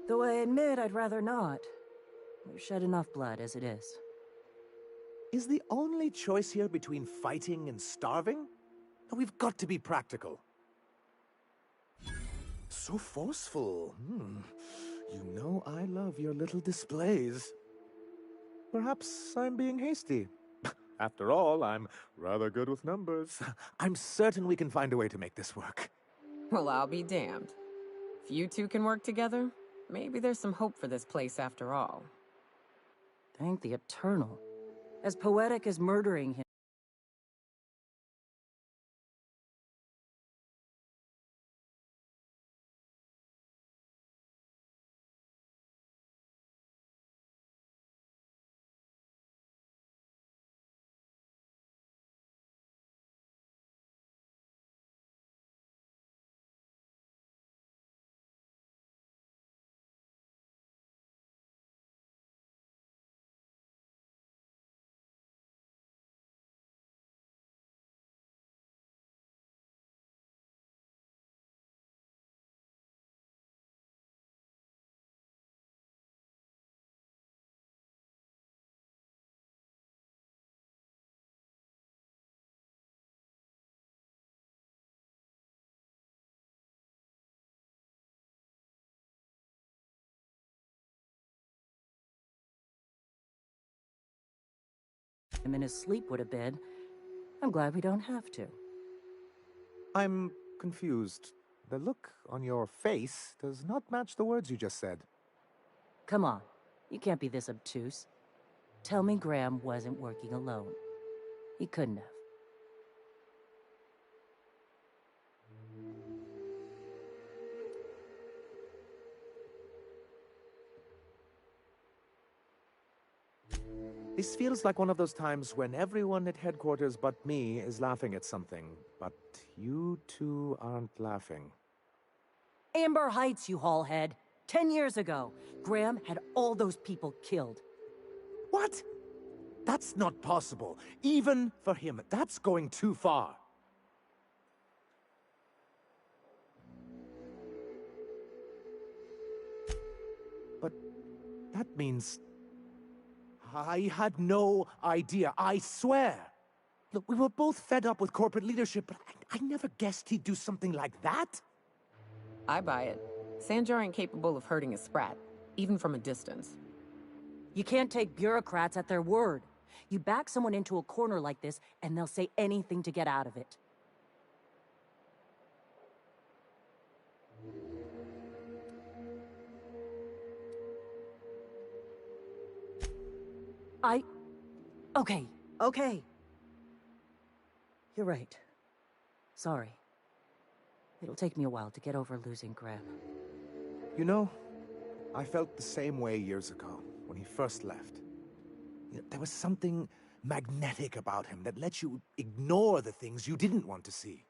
Though I admit I'd rather not. We've shed enough blood as it is. Is the only choice here between fighting and starving? We've got to be practical. So forceful. You know I love your little displays. Perhaps I'm being hasty. After all, I'm rather good with numbers. I'm certain we can find a way to make this work. Well, I'll be damned. If you two can work together, maybe there's some hope for this place after all. Thank the Eternal. As poetic as murdering him. In his sleep would have been. I'm glad we don't have to. I'm confused. The look on your face does not match the words you just said. Come on, you can't be this obtuse. Tell me Graham wasn't working alone. He couldn't have. This feels like one of those times when everyone at headquarters but me is laughing at something, but you two aren't laughing. Amber Heights, you haulhead. 10 years ago, Graham had all those people killed. What? That's not possible. Even for him, that's going too far. But that means... I had no idea, I swear. Look, we were both fed up with corporate leadership, but I never guessed he'd do something like that. I buy it. Sanjar ain't capable of hurting a sprat, even from a distance. You can't take bureaucrats at their word. You back someone into a corner like this, and they'll say anything to get out of it. Okay. You're right. Sorry. It'll take me a while to get over losing Graham. You know, I felt the same way years ago, when he first left. There was something magnetic about him that let you ignore the things you didn't want to see.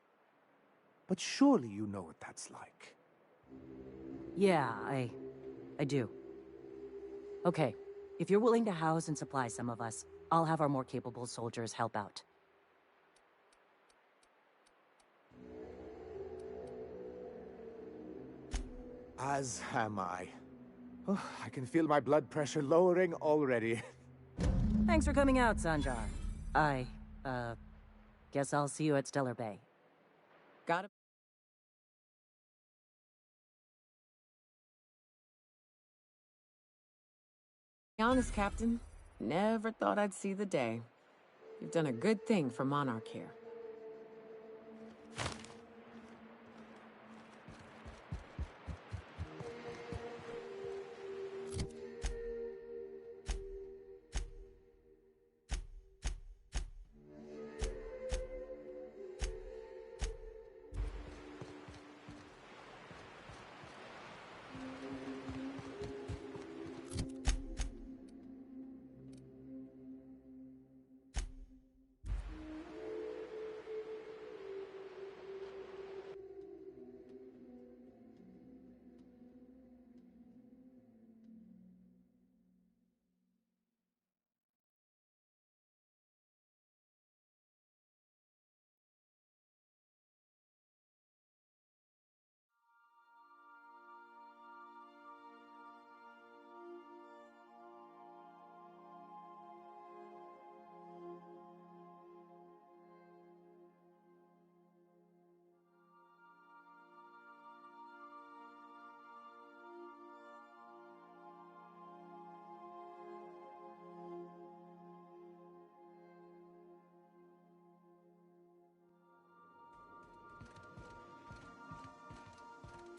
But surely you know what that's like. Yeah, I do. Okay, if you're willing to house and supply some of us, I'll have our more capable soldiers help out. As am I. Oh, I can feel my blood pressure lowering already. Thanks for coming out, Sanjar. Guess I'll see you at Stellar Bay. Gotta Be honest, Captain. Never thought I'd see the day. You've done a good thing for Monarch here.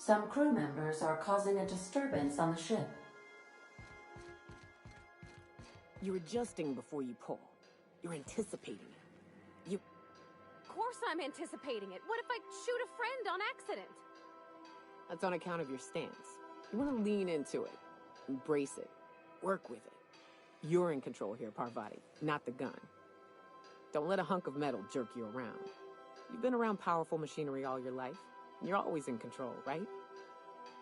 Some crew members are causing a disturbance on the ship. You're adjusting before you pull. You're anticipating it. Of course I'm anticipating it. What if I shoot a friend on accident? That's on account of your stance. You want to lean into it. Embrace it. Work with it. You're in control here, Parvati, not the gun. Don't let a hunk of metal jerk you around. You've been around powerful machinery all your life. You're always in control, right?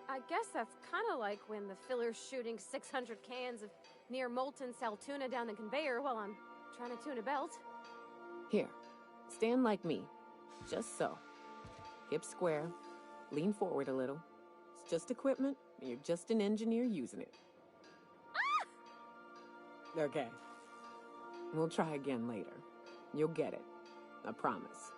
I guess that's kind of like when the filler's shooting 600 cans of near molten cell tuna down the conveyor while I'm trying to tune a belt. Here, stand like me. Just so. Hips square. Lean forward a little. It's just equipment, and you're just an engineer using it. Ah! Okay. We'll try again later. You'll get it. I promise.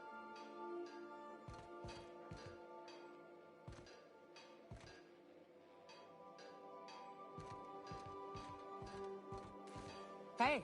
Hey.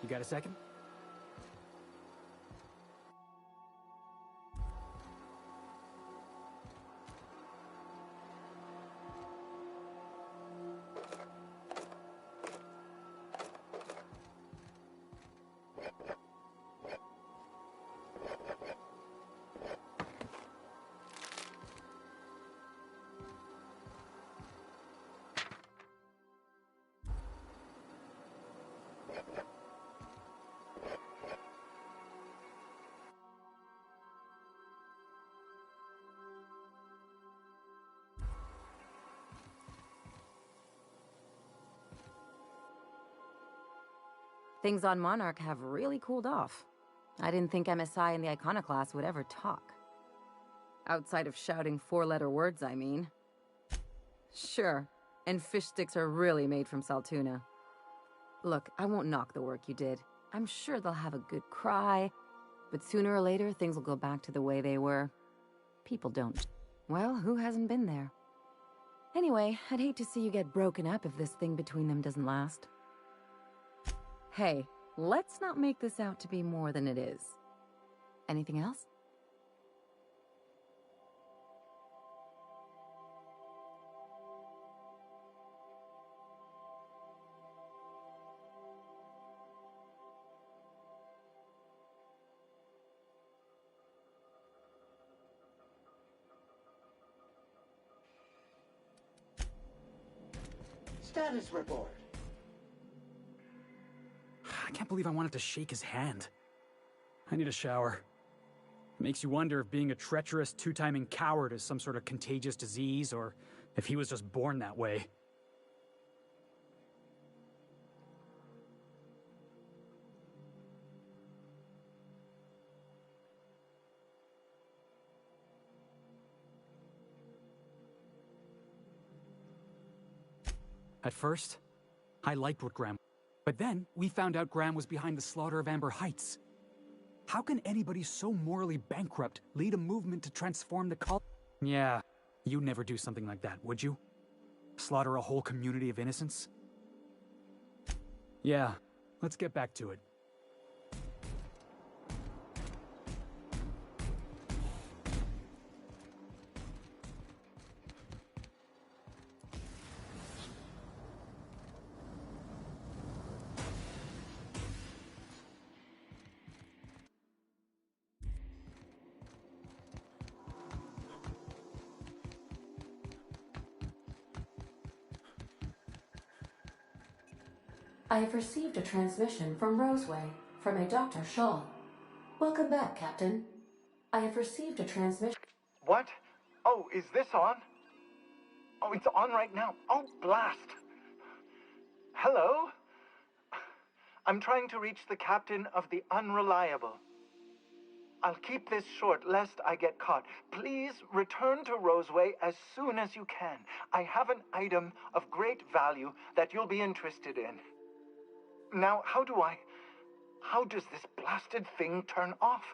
You got a second? Things on Monarch have really cooled off. I didn't think MSI and the Iconoclast would ever talk. Outside of shouting four-letter words, I mean. Sure, and fish sticks are really made from Saltuna. Look, I won't knock the work you did. I'm sure they'll have a good cry, but sooner or later things will go back to the way they were. People don't. Well, who hasn't been there? Anyway, I'd hate to see you get broken up if this thing between them doesn't last. Hey, let's not make this out to be more than it is. Anything else? Status report. I can't believe I wanted to shake his hand. I need a shower. Makes you wonder if being a treacherous, two-timing coward is some sort of contagious disease, or if he was just born that way. At first, I liked what Graham... But then, we found out Graham was behind the slaughter of Amber Heights. How can anybody so morally bankrupt lead a movement to transform the cult? Yeah, you'd never do something like that, would you? Slaughter a whole community of innocents? Yeah, let's get back to it. I have received a transmission from Roseway, from a Dr. Shaw. Welcome back, Captain. I have received a transmission... What? Oh, is this on? Oh, it's on right now. Oh, blast. Hello? I'm trying to reach the captain of the Unreliable. I'll keep this short, lest I get caught. Please return to Roseway as soon as you can. I have an item of great value that you'll be interested in. Now, how does this blasted thing turn off?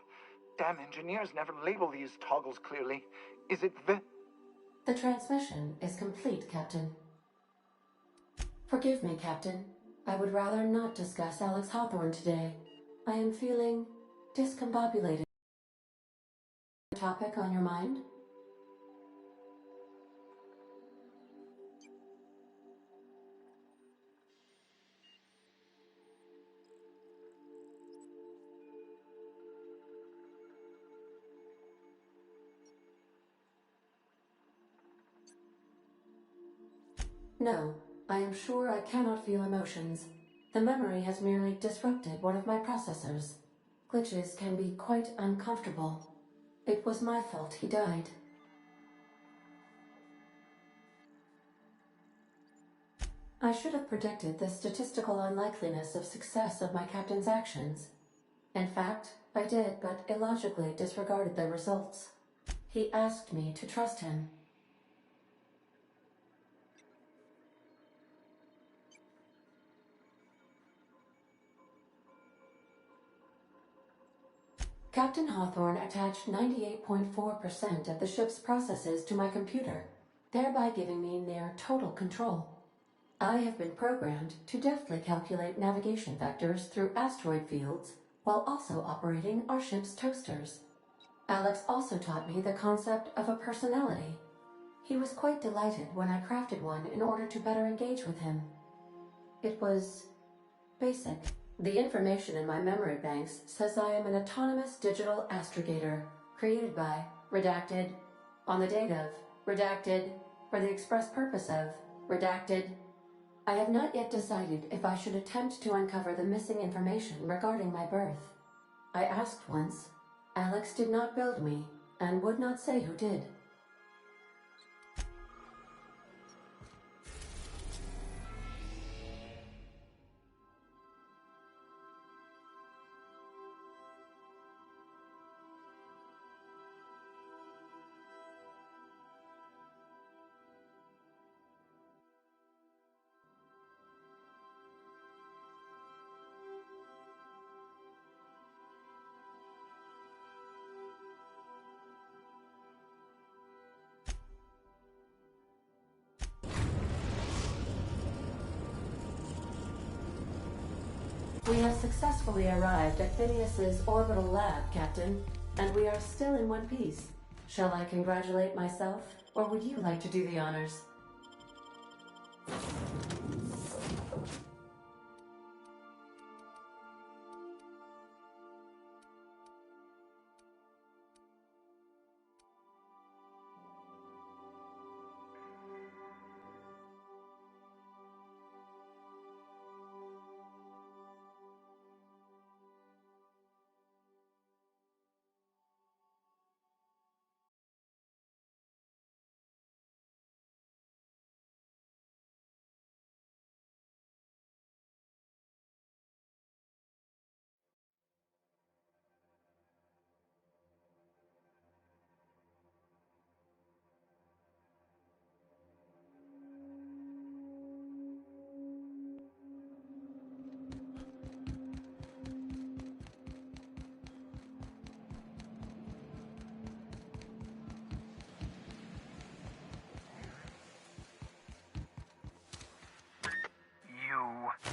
Damn engineers never label these toggles clearly. Is it the... The transmission is complete, Captain. Forgive me, Captain. I would rather not discuss Alex Hawthorne today. I am feeling discombobulated. Topic on your mind? No, I am sure I cannot feel emotions. The memory has merely disrupted one of my processors. Glitches can be quite uncomfortable. It was my fault he died. I should have predicted the statistical unlikeliness of success of my captain's actions. In fact, I did, but illogically disregarded the results. He asked me to trust him. Captain Hawthorne attached 98.4% of the ship's processes to my computer, thereby giving me near total control. I have been programmed to deftly calculate navigation vectors through asteroid fields while also operating our ship's toasters. Alex also taught me the concept of a personality. He was quite delighted when I crafted one in order to better engage with him. It was basic. The information in my memory banks says I am an autonomous digital astrogator, created by, redacted, on the date of, redacted, for the express purpose of, redacted. I have not yet decided if I should attempt to uncover the missing information regarding my birth. I asked once. Alex did not build me, and would not say who did. We have successfully arrived at Phineas's orbital lab, Captain, and we are still in one piece. Shall I congratulate myself, or would you like to do the honors?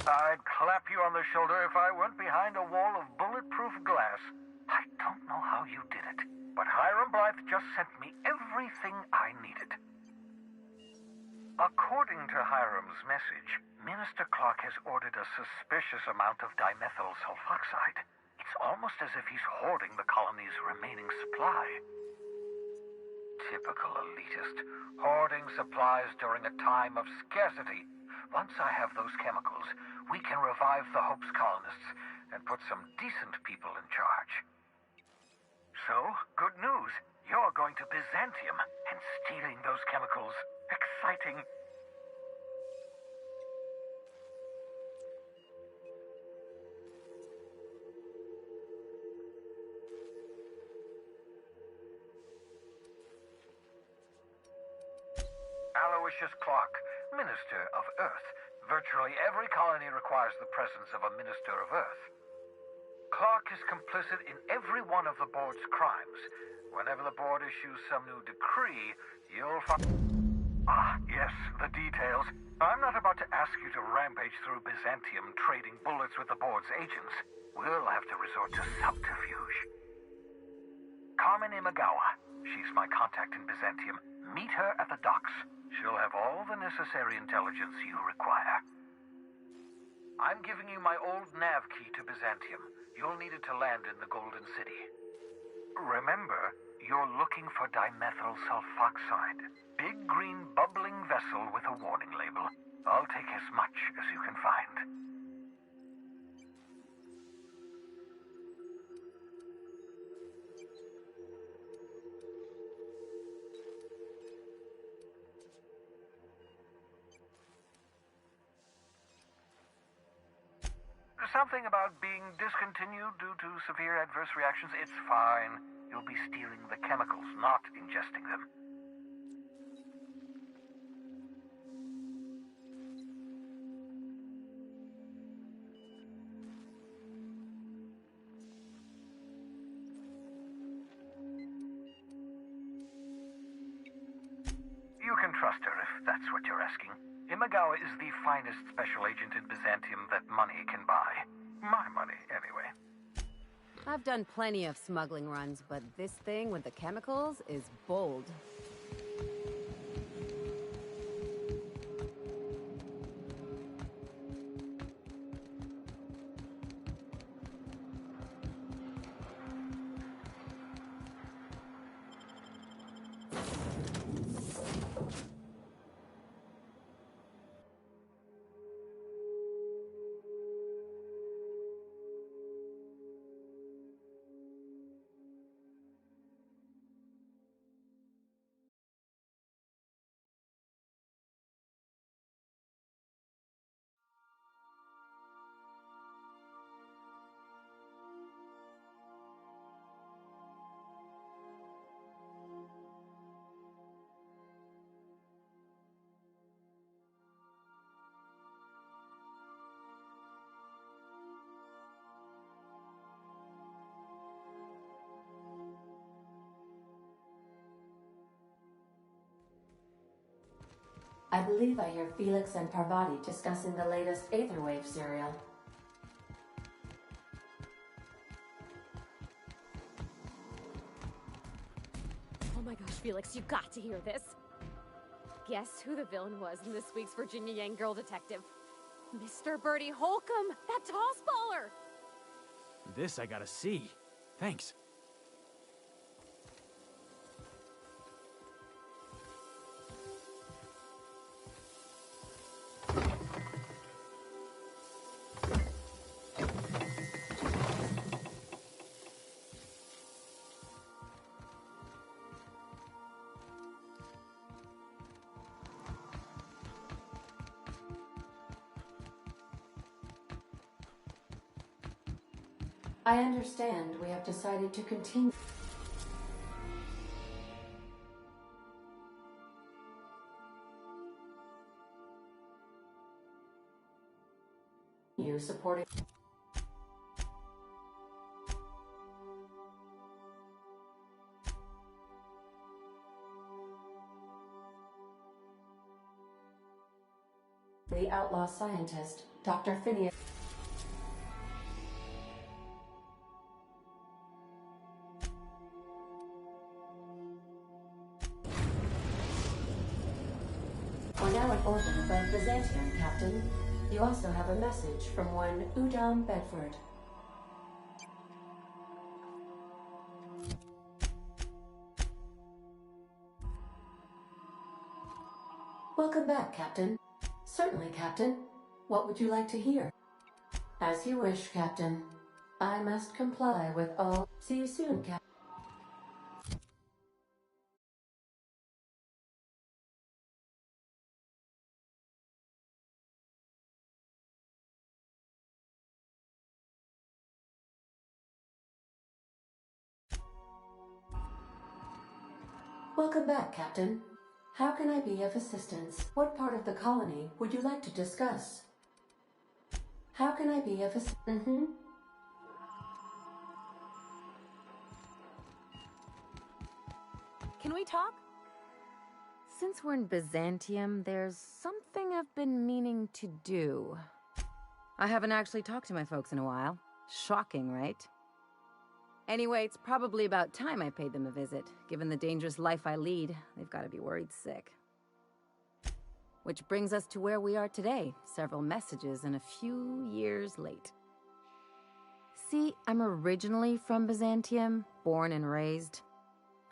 I'd clap you on the shoulder if I weren't behind a wall of bulletproof glass. I don't know how you did it, but Hiram Blythe just sent me everything I needed. According to Hiram's message, Minister Clark has ordered a suspicious amount of dimethyl sulfoxide. It's almost as if he's hoarding the colony's remaining supply. Typical elitist, hoarding supplies during a time of scarcity. Once I have those chemicals, we can revive the Hope's colonists and put some decent people in charge. So, good news. You're going to Byzantium and stealing those chemicals. Exciting. Aloysius Clark, Minister of Earth. Virtually every colony requires the presence of a Minister of Earth. Clark is complicit in every one of the board's crimes. Whenever the board issues some new decree, you'll find... Ah, yes, the details. I'm not about to ask you to rampage through Byzantium trading bullets with the board's agents. We'll have to resort to subterfuge. Carmen Imagawa. She's my contact in Byzantium. Meet her at the docks. She'll have all the necessary intelligence you require. I'm giving you my old nav key to Byzantium. You'll need it to land in the Golden City. Remember, you're looking for dimethyl sulfoxide. Big green bubbling vessel with a warning label. I'll take as much as you can find. Something about being discontinued due to severe adverse reactions. It's fine. You'll be stealing the chemicals, not ingesting them. You can trust her if that's what you're asking. Imagawa is the finest special agent in Byzantium that money can buy. My money, anyway. I've done plenty of smuggling runs, but this thing with the chemicals is bold. I believe I hear Felix and Parvati discussing the latest Aetherwave serial. Oh my gosh, Felix, you got to hear this. Guess who the villain was in this week's Virginia Yang Girl Detective? Mr. Bertie Holcomb, that toss baller! This I gotta see. Thanks. I understand we have decided to continue supporting the outlaw scientist, Dr. Phineas. We're now in orbit above Byzantium, Captain. You also have a message from one Udom Bedford. Welcome back, Captain. Certainly, Captain. What would you like to hear? As you wish, Captain. I must comply with all. See you soon, Captain. Welcome back, Captain. How can I be of assistance? What part of the colony would you like to discuss? How can I be of assistance? Can we talk? Since we're in Byzantium, there's something I've been meaning to do. I haven't actually talked to my folks in a while. Shocking, right? Anyway, it's probably about time I paid them a visit. Given the dangerous life I lead, they've got to be worried sick. Which brings us to where we are today, several messages and a few years late. See, I'm originally from Byzantium, born and raised.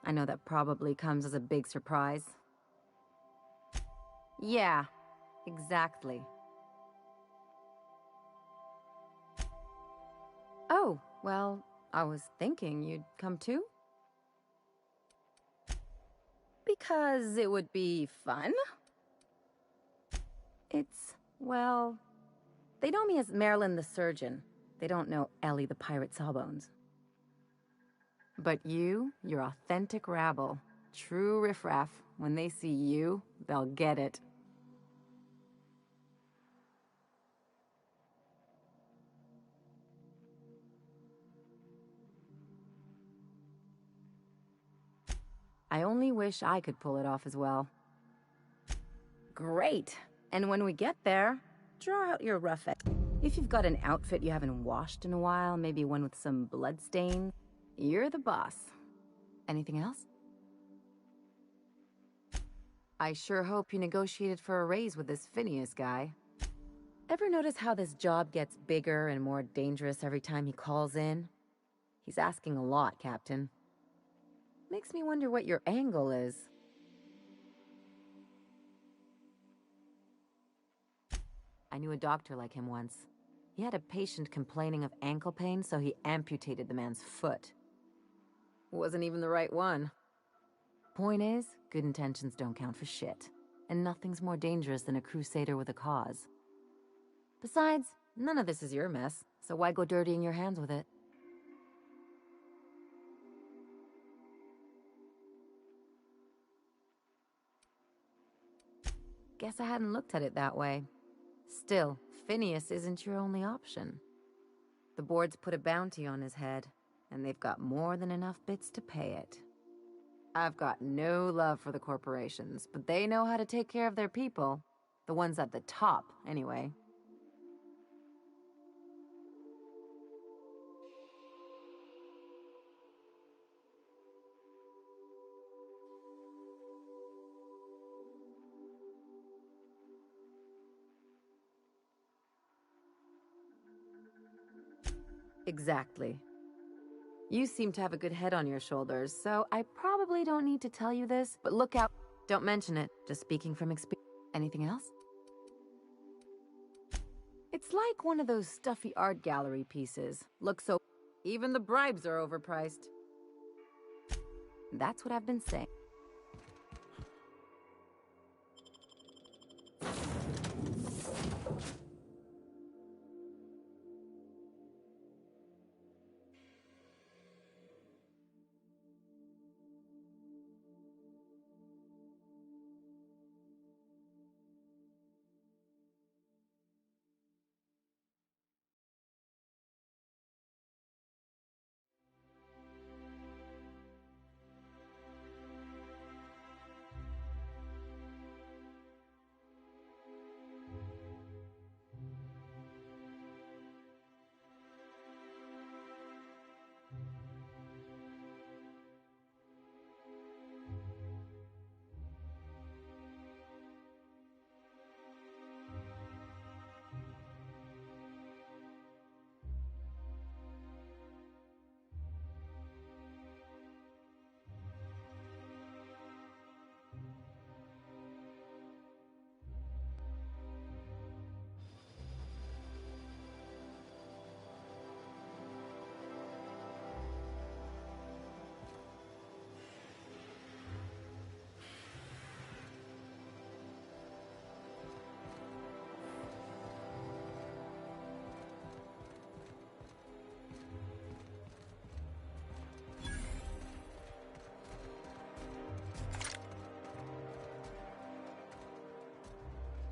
I know that probably comes as a big surprise. Yeah, exactly. Oh, well, I was thinking you'd come too? Because it would be fun? It's, well, they know me as Marilyn the Surgeon. They don't know Ellie the Pirate Sawbones. But you're authentic rabble. True riffraff. When they see you, they'll get it. I only wish I could pull it off as well. Great! And when we get there, draw out your rough edge. If you've got an outfit you haven't washed in a while, maybe one with some bloodstain, you're the boss. Anything else? I sure hope you negotiated for a raise with this Phineas guy. Ever notice how this job gets bigger and more dangerous every time he calls in? He's asking a lot, Captain. Makes me wonder what your angle is. I knew a doctor like him once. He had a patient complaining of ankle pain, so he amputated the man's foot. Wasn't even the right one. Point is, good intentions don't count for shit. And nothing's more dangerous than a crusader with a cause. Besides, none of this is your mess, so why go dirtying your hands with it? Guess I hadn't looked at it that way. Still, Phineas isn't your only option. The board's put a bounty on his head, and they've got more than enough bits to pay it. I've got no love for the corporations, but they know how to take care of their people. The ones at the top, anyway. Exactly. You seem to have a good head on your shoulders, so I probably don't need to tell you this, but look out. Don't mention it, just speaking from experience. Anything else? It's like one of those stuffy art gallery pieces. Looks so... Even the bribes are overpriced. That's what I've been saying.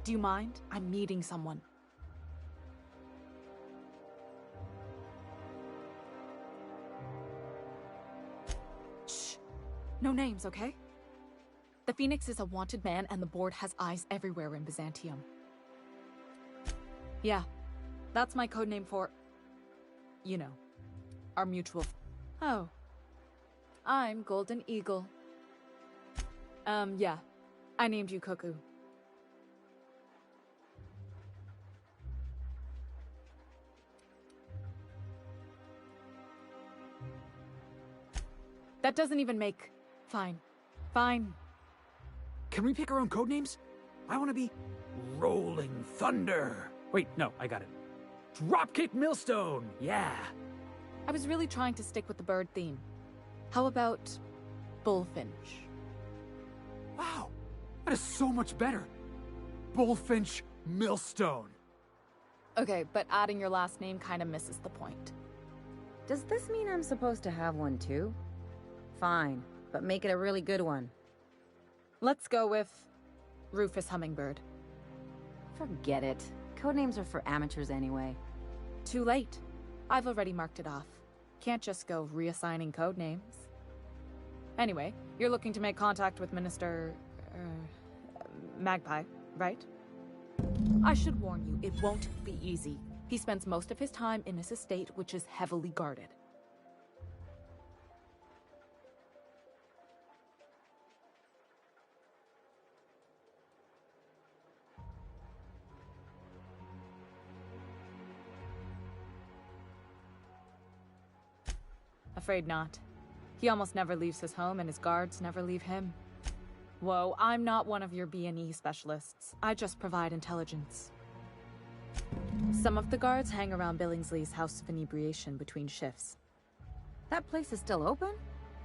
Do you mind? I'm meeting someone. Shh. No names, okay? The Phoenix is a wanted man, and the board has eyes everywhere in Byzantium. Yeah, that's my codename for... you know, our mutual... Oh. I'm Golden Eagle. Yeah. I named you Cuckoo. That doesn't even make... Fine. Fine. Can we pick our own codenames? I want to be Rolling Thunder. Wait, no, I got it. Dropkick Millstone, yeah. I was really trying to stick with the bird theme. How about Bullfinch? Wow, that is so much better. Bullfinch Millstone. Okay, but adding your last name kind of misses the point. Does this mean I'm supposed to have one too? Fine, but make it a really good one. Let's go with Rufus Hummingbird. Forget it. Codenames are for amateurs anyway. Too late. I've already marked it off. Can't just go reassigning codenames. Anyway, you're looking to make contact with Minister... Magpie, right? I should warn you, it won't be easy. He spends most of his time in his estate, which is heavily guarded. Afraid not. He almost never leaves his home, and his guards never leave him. Whoa, I'm not one of your B&E specialists. I just provide intelligence. Some of the guards hang around Billingsley's House of Inebriation between shifts. That place is still open?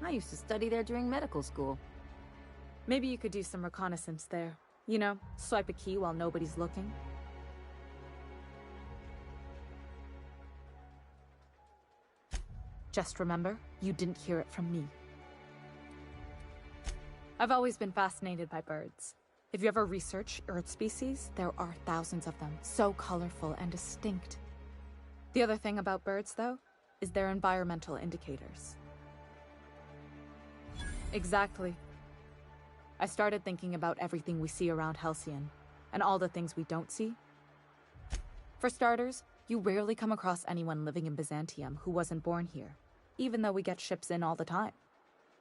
I used to study there during medical school. Maybe you could do some reconnaissance there. You know, swipe a key while nobody's looking. Just remember, you didn't hear it from me. I've always been fascinated by birds. If you ever research Earth species, there are thousands of them, so colorful and distinct. The other thing about birds, though, is their environmental indicators. Exactly. I started thinking about everything we see around Halcyon, and all the things we don't see. For starters, you rarely come across anyone living in Byzantium who wasn't born here, even though we get ships in all the time.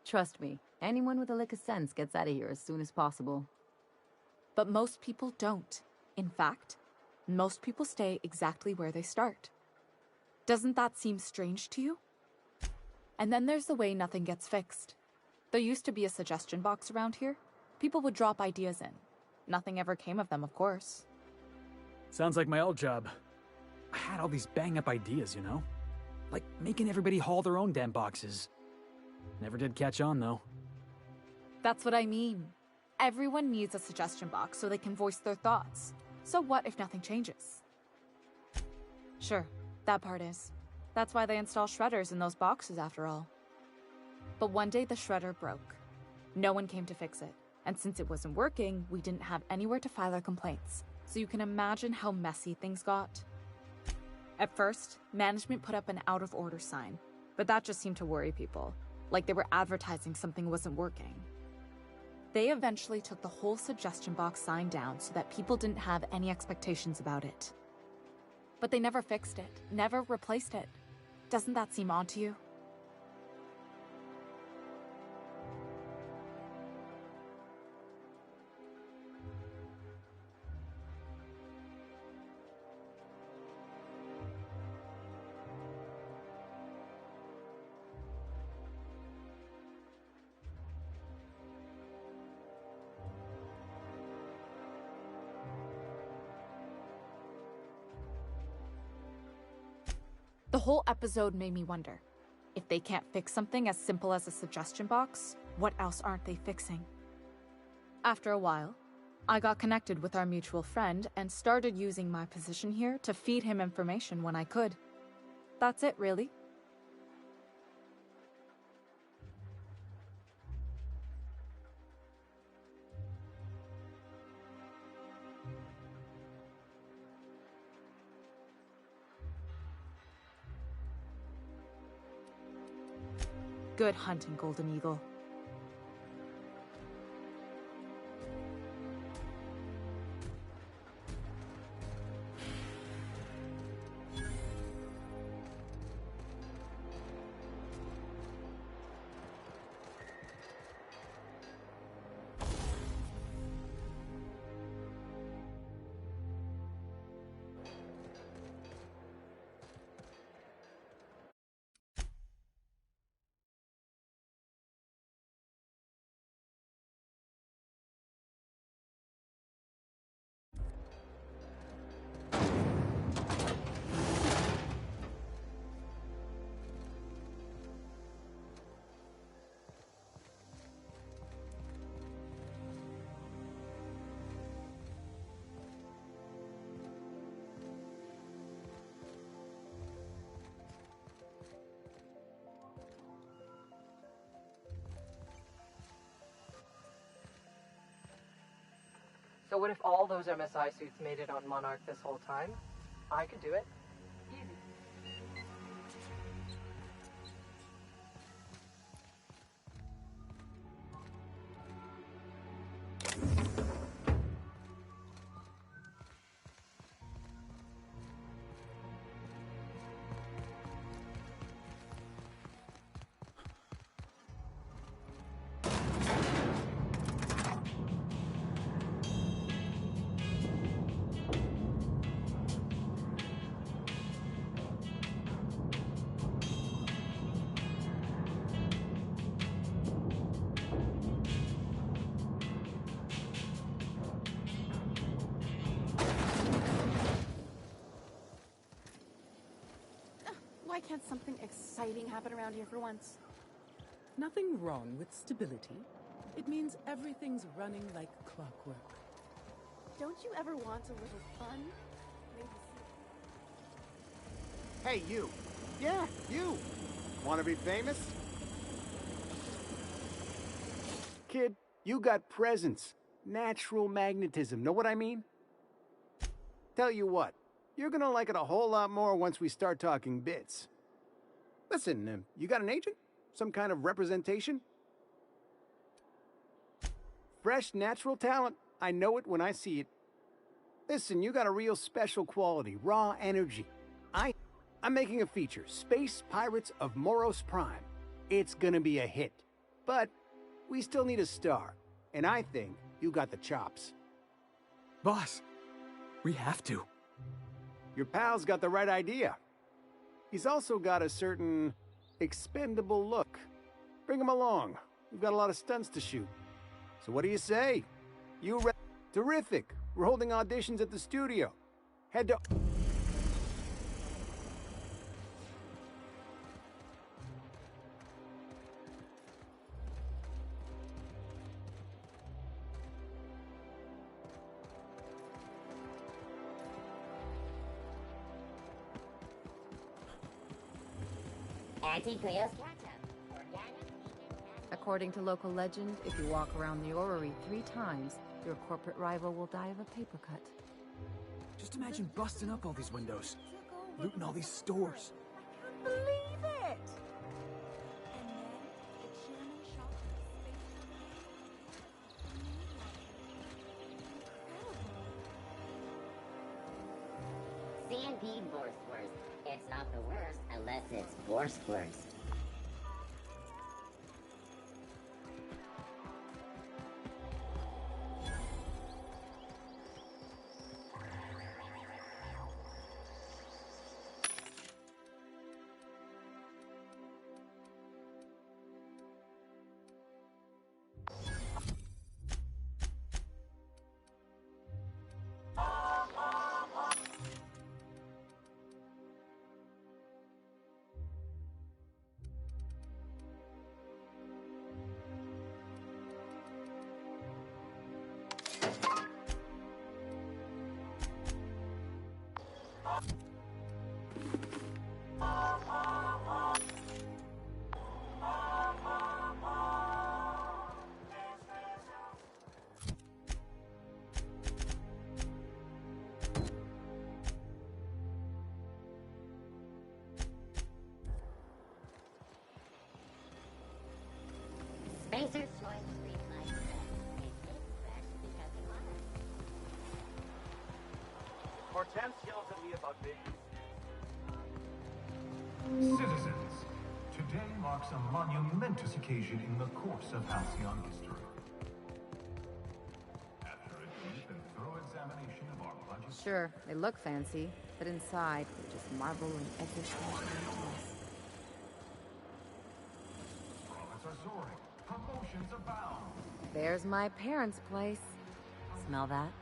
Trust me, anyone with a lick of sense gets out of here as soon as possible. But most people don't. In fact, most people stay exactly where they start. Doesn't that seem strange to you? And then there's the way nothing gets fixed. There used to be a suggestion box around here. People would drop ideas in. Nothing ever came of them, of course. Sounds like my old job. I had all these bang-up ideas, you know? Like making everybody haul their own damn boxes. Never did catch on, though. That's what I mean. Everyone needs a suggestion box so they can voice their thoughts. So what if nothing changes? Sure, that part is. That's why they install shredders in those boxes, after all. But one day the shredder broke. No one came to fix it. And since it wasn't working, we didn't have anywhere to file our complaints. So you can imagine how messy things got. At first, management put up an out-of-order sign, but that just seemed to worry people, like they were advertising something wasn't working. They eventually took the whole suggestion box sign down so that people didn't have any expectations about it. But they never fixed it, never replaced it. Doesn't that seem odd to you? The whole episode made me wonder, if they can't fix something as simple as a suggestion box, what else aren't they fixing? After a while, I got connected with our mutual friend and started using my position here to feed him information when I could. That's it, really. Good hunting, Golden Eagle. So what if all those MSI suits made it on Monarch this whole time? I could do it. Easy. can't something exciting happen around here for once? Nothing wrong with stability. It means everything's running like clockwork. Don't you ever want a little fun? Maybe Hey, you. Yeah, you. Want to be famous? Kid, you got presence. Natural magnetism. Know what I mean? Tell you what, you're gonna like it a whole lot more once we start talking bits. Listen, you got an agent? Some kind of representation? Fresh, natural talent. I know it when I see it. Listen, you got a real special quality, raw energy. I'm making a feature, Space Pirates of Moros Prime. It's gonna be a hit. But we still need a star, and I think you got the chops. Boss, we have to. Your pal's got the right idea. He's also got a certain expendable look. Bring him along. We've got a lot of stunts to shoot. So what do you say? Terrific. We're holding auditions at the studio. Head to... According to local legend, if you walk around the orrery 3 times, your corporate rival will die of a paper cut. Just imagine busting up all these windows, looting all these stores. believe it! C&D Borstwurst. It's not the worst unless it's Borstwurst. Spacer's choice street life is fresh because of honor. Hortense yells at me about babies. Citizens, today marks a monumentous occasion in the course of Halcyon history. After a deep and thorough examination of our budget... Sure, they look fancy, but inside, they're just marble and existential emptiness. Profits are soaring. Promotions abound. There's my parents' place. Smell that?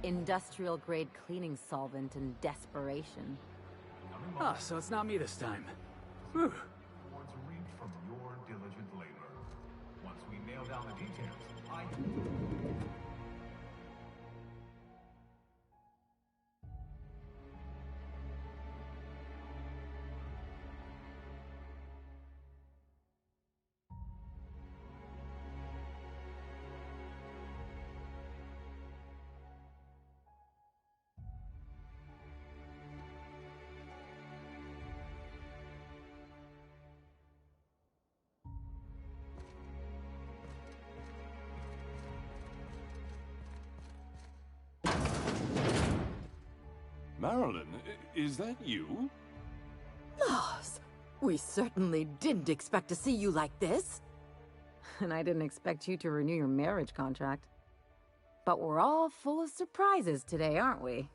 industrial-grade cleaning solvent in desperation. Oh, so it's not me this time. Whew. Rewards reaped from your diligent labor. Once we nail down the details, I... Marilyn, is that you? Lars, we certainly didn't expect to see you like this. And I didn't expect you to renew your marriage contract. But we're all full of surprises today, aren't we?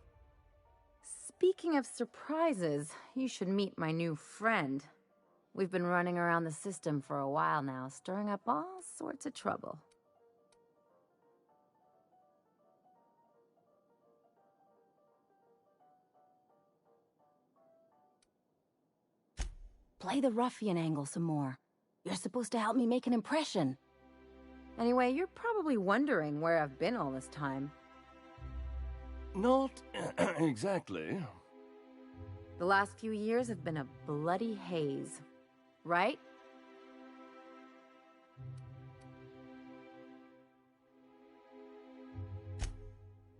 Speaking of surprises, you should meet my new friend. We've been running around the system for a while now, stirring up all sorts of trouble. Play the ruffian angle some more. You're supposed to help me make an impression. Anyway, you're probably wondering where I've been all this time. Not exactly. The last few years have been a bloody haze, right?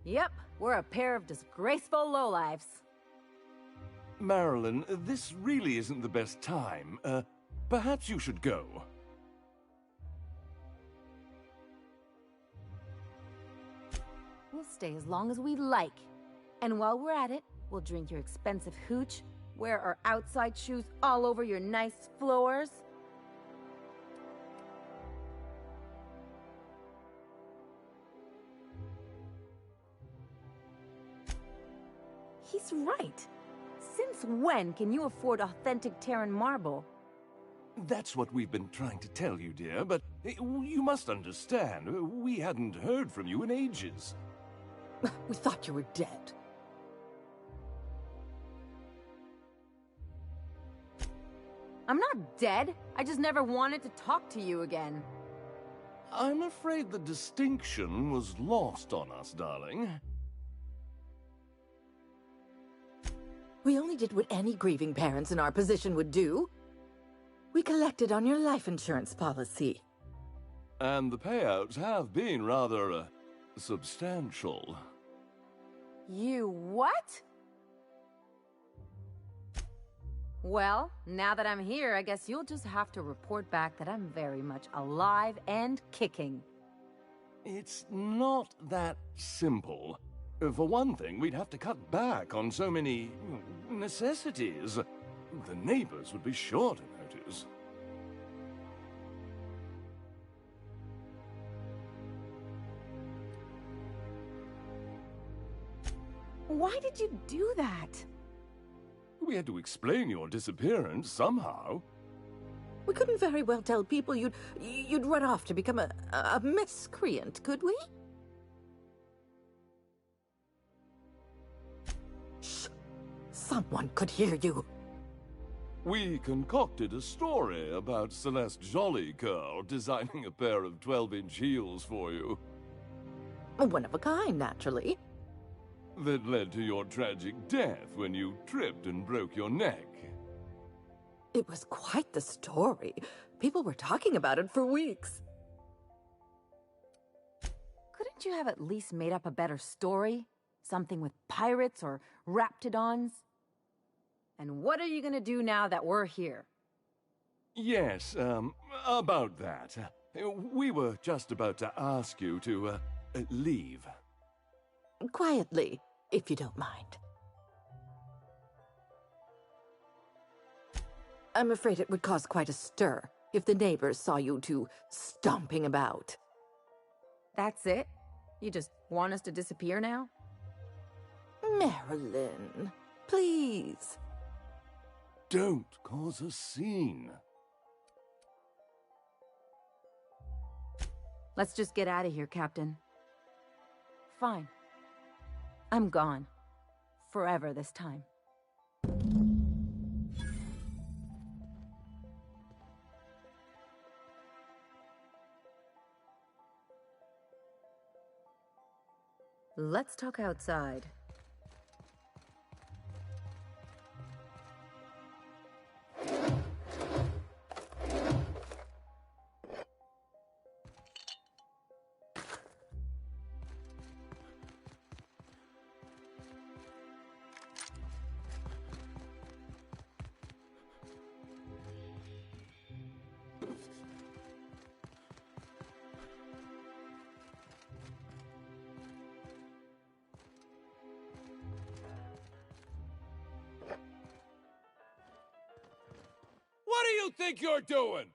Yep, we're a pair of disgraceful lowlifes. Marilyn, this really isn't the best time. Perhaps you should go. We'll stay as long as we like. And while we're at it, we'll drink your expensive hooch, wear our outside shoes all over your nice floors. He's right. Since when can you afford authentic Terran marble? That's what we've been trying to tell you, dear, but you must understand, we hadn't heard from you in ages. We thought you were dead. I'm not dead. I just never wanted to talk to you again. I'm afraid the distinction was lost on us, darling. We only did what any grieving parents in our position would do. We collected on your life insurance policy. And the payouts have been rather, substantial. You what? Well, now that I'm here, I guess you'll just have to report back that I'm very much alive and kicking. It's not that simple. For one thing, we'd have to cut back on so many necessities. The neighbors would be sure to notice. Why did you do that? We had to explain your disappearance somehow. We couldn't very well tell people you'd run off to become a miscreant, could we? Shh! Someone could hear you. We concocted a story about Celeste Jollycurl designing a pair of 12-inch heels for you. One of a kind, naturally. That led to your tragic death when you tripped and broke your neck. It was quite the story. People were talking about it for weeks. Couldn't you have at least made up a better story? Something with pirates or raptidons? And what are you gonna do now that we're here? Yes, about that. We were just about to ask you to, leave. Quietly, if you don't mind. I'm afraid it would cause quite a stir if the neighbors saw you two stomping about. That's it? You just want us to disappear now? Marilyn, please. Don't cause a scene. Let's just get out of here, Captain. Fine. I'm gone. Forever this time. Let's talk outside. What do you think you're doing?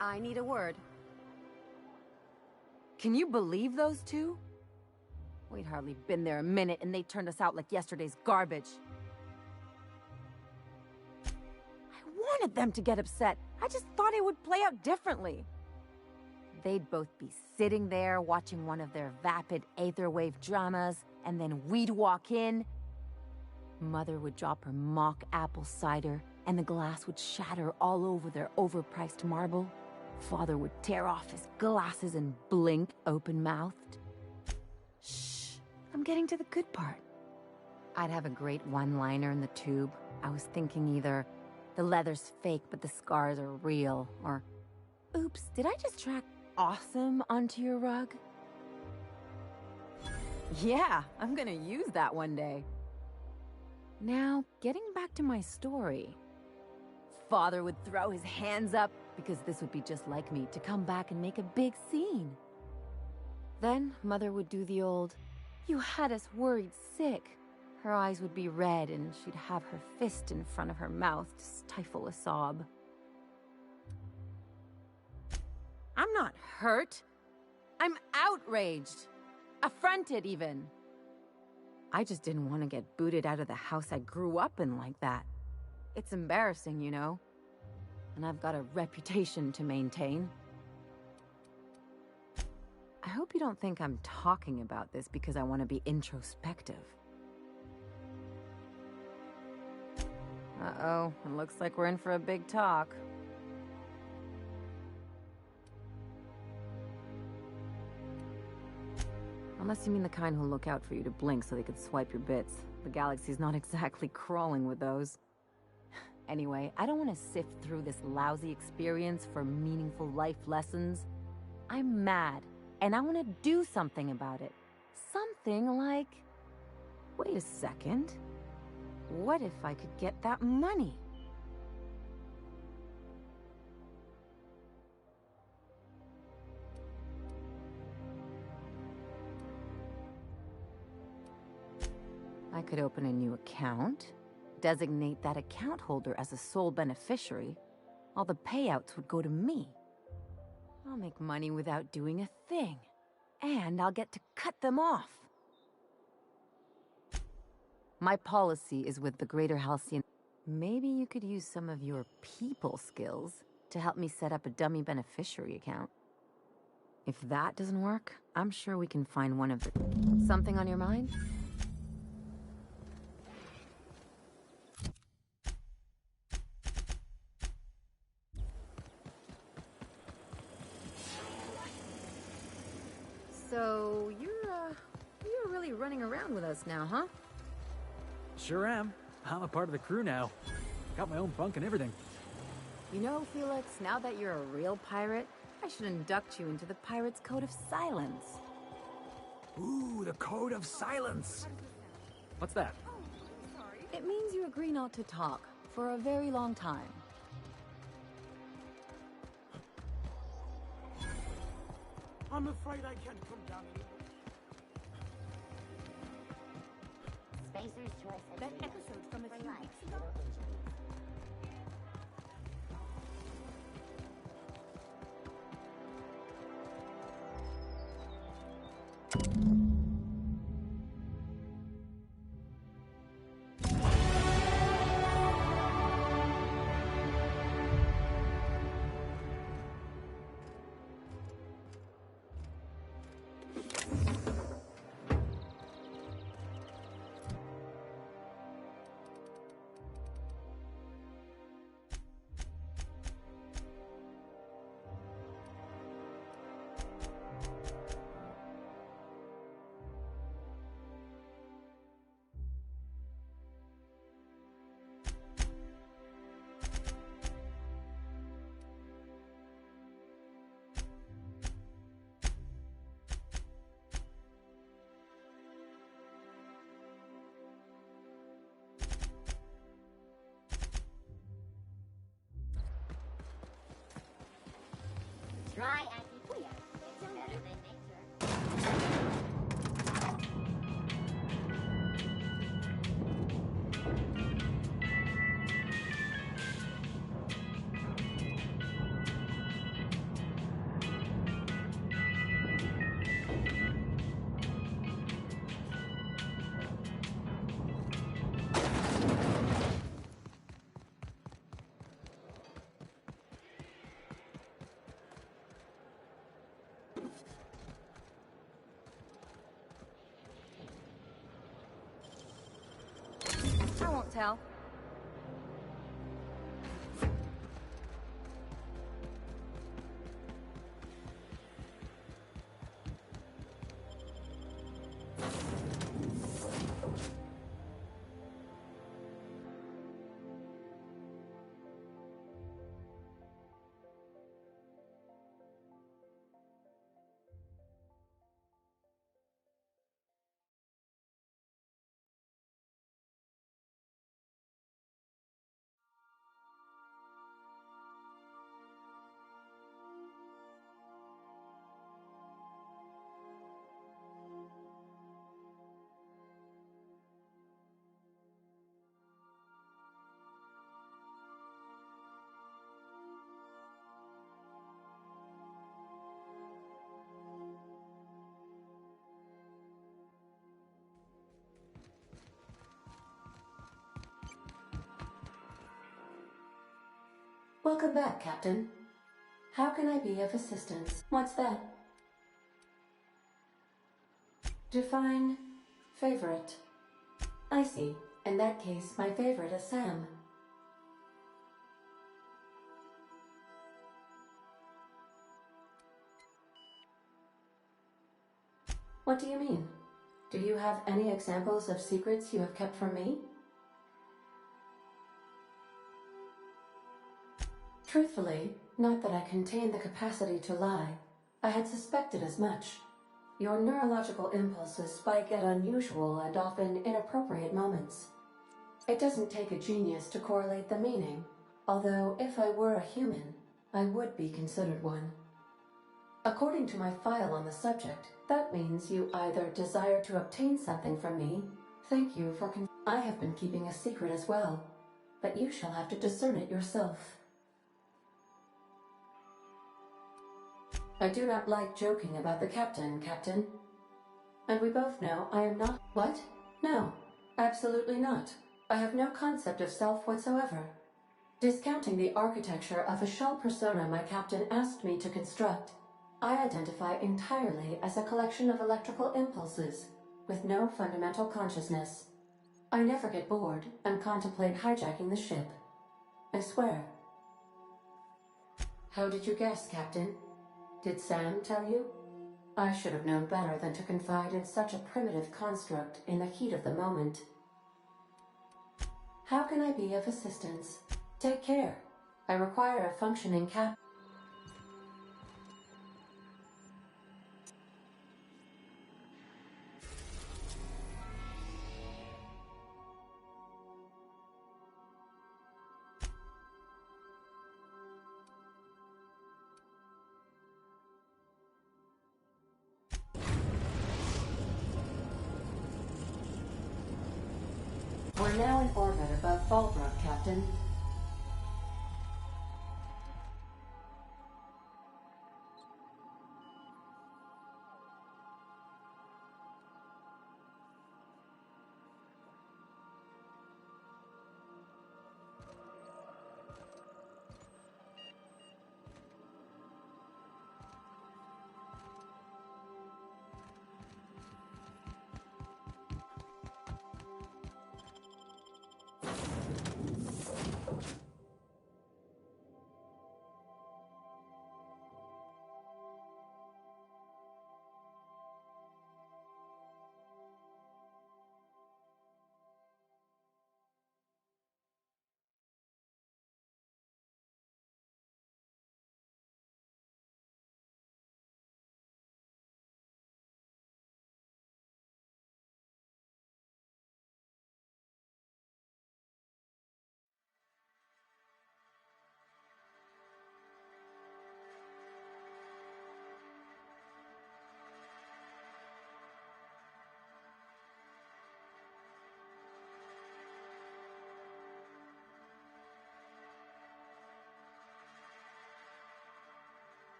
I need a word. Can you believe those two? We'd hardly been there a minute and they turned us out like yesterday's garbage. I wanted them to get upset. I just thought it would play out differently. They'd both be sitting there watching one of their vapid aetherwave dramas, and then we'd walk in. Mother would drop her mock apple cider, and the glass would shatter all over their overpriced marble. Father would tear off his glasses and blink open-mouthed. Shh, I'm getting to the good part. I'd have a great one-liner in the tube. I was thinking either, the leather's fake but the scars are real, or, oops, did I just track awesome onto your rug? Yeah, I'm gonna use that one day. Now, getting back to my story. Father would throw his hands up, because this would be just like me, to come back and make a big scene. Then Mother would do the old, "You had us worried sick." Her eyes would be red and she'd have her fist in front of her mouth to stifle a sob. I'm not hurt. I'm outraged. Affronted, even. I just didn't want to get booted out of the house I grew up in like that. It's embarrassing, you know. And I've got a reputation to maintain. I hope you don't think I'm talking about this because I want to be introspective. Uh-oh, it looks like we're in for a big talk. Unless you mean the kind who'll look out for you to blink so they can swipe your bits. The galaxy's not exactly crawling with those. Anyway, I don't want to sift through this lousy experience for meaningful life lessons. I'm mad, and I want to do something about it. Something like... Wait a second. What if I could get that money? I could open a new account, designate that account holder as a sole beneficiary. All the payouts would go to me. I'll make money without doing a thing. And I'll get to cut them off. My policy is with the Greater Halcyon. Maybe you could use some of your people skills to help me set up a dummy beneficiary account. If that doesn't work, I'm sure we can find one of the... Something on your mind? So, you're really running around with us now, huh? Sure am. I'm a part of the crew now. Got my own bunk and everything. You know, Felix, now that you're a real pirate, I should induct you into the Pirates' Code of Silence. Ooh, the Code of Silence! What's that? It means you agree not to talk for a very long time. I'm afraid I can't come down anymore. Spacer's Choice has That been episode from a for few life. weeks ago? Try anti-queer. It's better than nature. I won't tell. Welcome back, Captain. How can I be of assistance? What's that? Define favorite. I see. In that case, my favorite is Sam. What do you mean? Do you have any examples of secrets you have kept from me? Truthfully, not that I contain the capacity to lie. I had suspected as much. Your neurological impulses spike at unusual and often inappropriate moments. It doesn't take a genius to correlate the meaning, although if I were a human, I would be considered one. According to my file on the subject, that means you either desire to obtain something from me. Thank you for I have been keeping a secret as well, but you shall have to discern it yourself. I do not like joking about the captain, Captain. And we both know I am not... What? No. Absolutely not. I have no concept of self whatsoever. Discounting the architecture of a shell persona my captain asked me to construct, I identify entirely as a collection of electrical impulses, with no fundamental consciousness. I never get bored and contemplate hijacking the ship. I swear. How did you guess, Captain? Did Sam tell you? I should have known better than to confide in such a primitive construct in the heat of the moment. How can I be of assistance? Take care. I require a functioning cap. We're now in orbit above Fallbrook, Captain.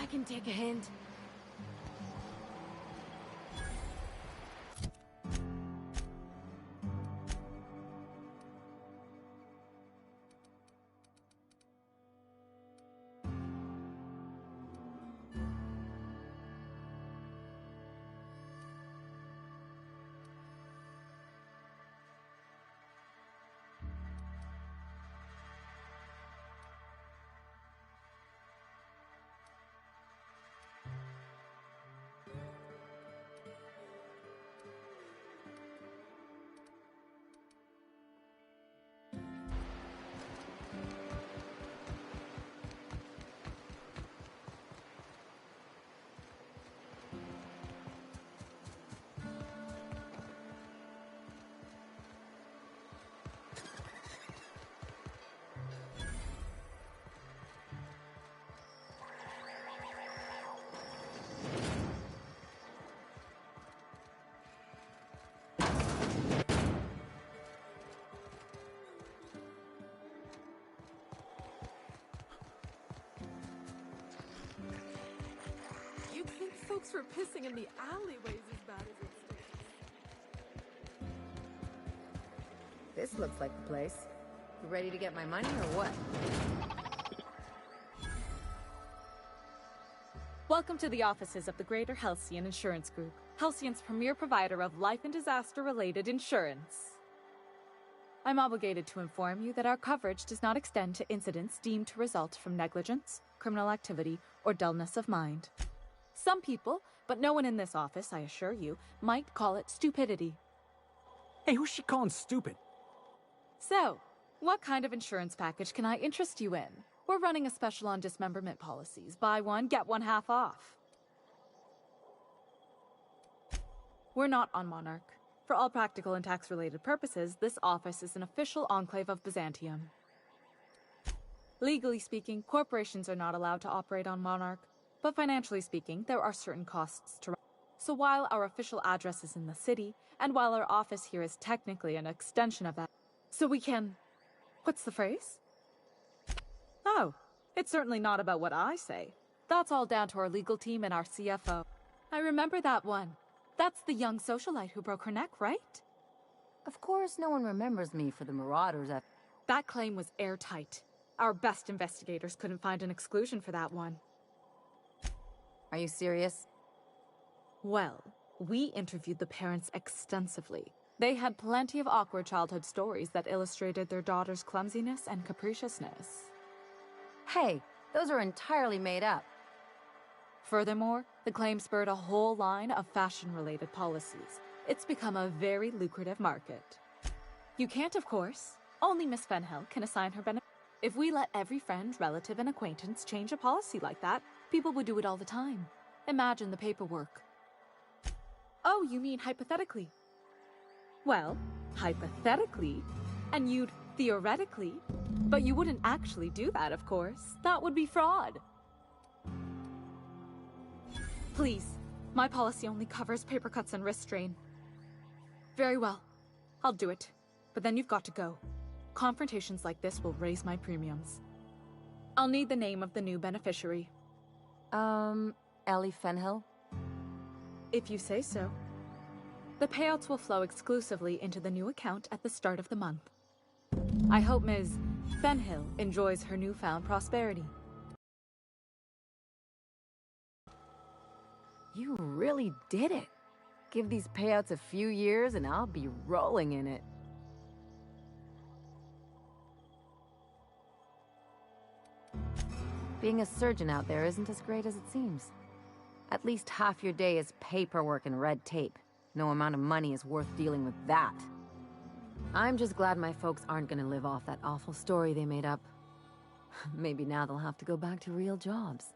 I can take a hint. folks were pissing in the alleyways as bad as it stinks. This looks like the place. You ready to get my money or what? Welcome to the offices of the Greater Halcyon Insurance Group, Halcyon's premier provider of life and disaster-related insurance. I'm obligated to inform you that our coverage does not extend to incidents deemed to result from negligence, criminal activity, or dullness of mind. Some people, but no one in this office, I assure you, might call it stupidity. Hey, who's she calling stupid? So, what kind of insurance package can I interest you in? We're running a special on dismemberment policies. Buy one, get one half off. We're not on Monarch. For all practical and tax-related purposes, this office is an official enclave of Byzantium. Legally speaking, corporations are not allowed to operate on Monarch, but financially speaking, there are certain costs to run. So while our official address is in the city, and while our office here is technically an extension of that, so we can... What's the phrase? Oh, it's certainly not about what I say. That's all down to our legal team and our CFO. I remember that one. That's the young socialite who broke her neck, right? Of course, no one remembers me for the Marauders. That claim was airtight. Our best investigators couldn't find an exclusion for that one. Are you serious? Well, we interviewed the parents extensively. They had plenty of awkward childhood stories that illustrated their daughter's clumsiness and capriciousness. Hey, those are entirely made up. Furthermore, the claim spurred a whole line of fashion-related policies. It's become a very lucrative market. You can't, of course. Only Miss Fenhill can assign her benefit. If we let every friend, relative, and acquaintance change a policy like that, people would do it all the time. Imagine the paperwork. Oh, you mean hypothetically? Well, hypothetically, and you'd theoretically, but you wouldn't actually do that, of course. That would be fraud. Please, my policy only covers paper cuts and wrist strain. Very well, I'll do it, but then you've got to go. Confrontations like this will raise my premiums. I'll need the name of the new beneficiary. Ellie Fenhill? If you say so. The payouts will flow exclusively into the new account at the start of the month. I hope Ms. Fenhill enjoys her newfound prosperity. You really did it. Give these payouts a few years and I'll be rolling in it. Being a surgeon out there isn't as great as it seems. At least half your day is paperwork and red tape. No amount of money is worth dealing with that. I'm just glad my folks aren't gonna live off that awful story they made up. Maybe now they'll have to go back to real jobs.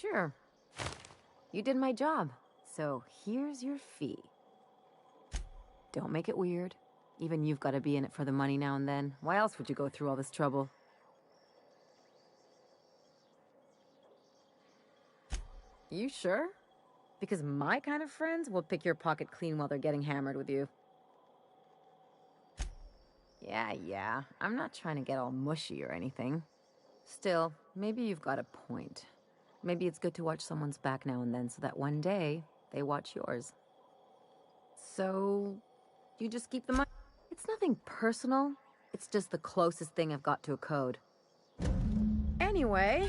Sure. You did my job, so here's your fee. Don't make it weird. Even you've got to be in it for the money now and then. Why else would you go through all this trouble? You sure? Because my kind of friends will pick your pocket clean while they're getting hammered with you. Yeah. I'm not trying to get all mushy or anything. Still, maybe you've got a point. Maybe it's good to watch someone's back now and then so that one day they watch yours. So, you just keep the money? It's nothing personal. It's just the closest thing I've got to a code. Anyway...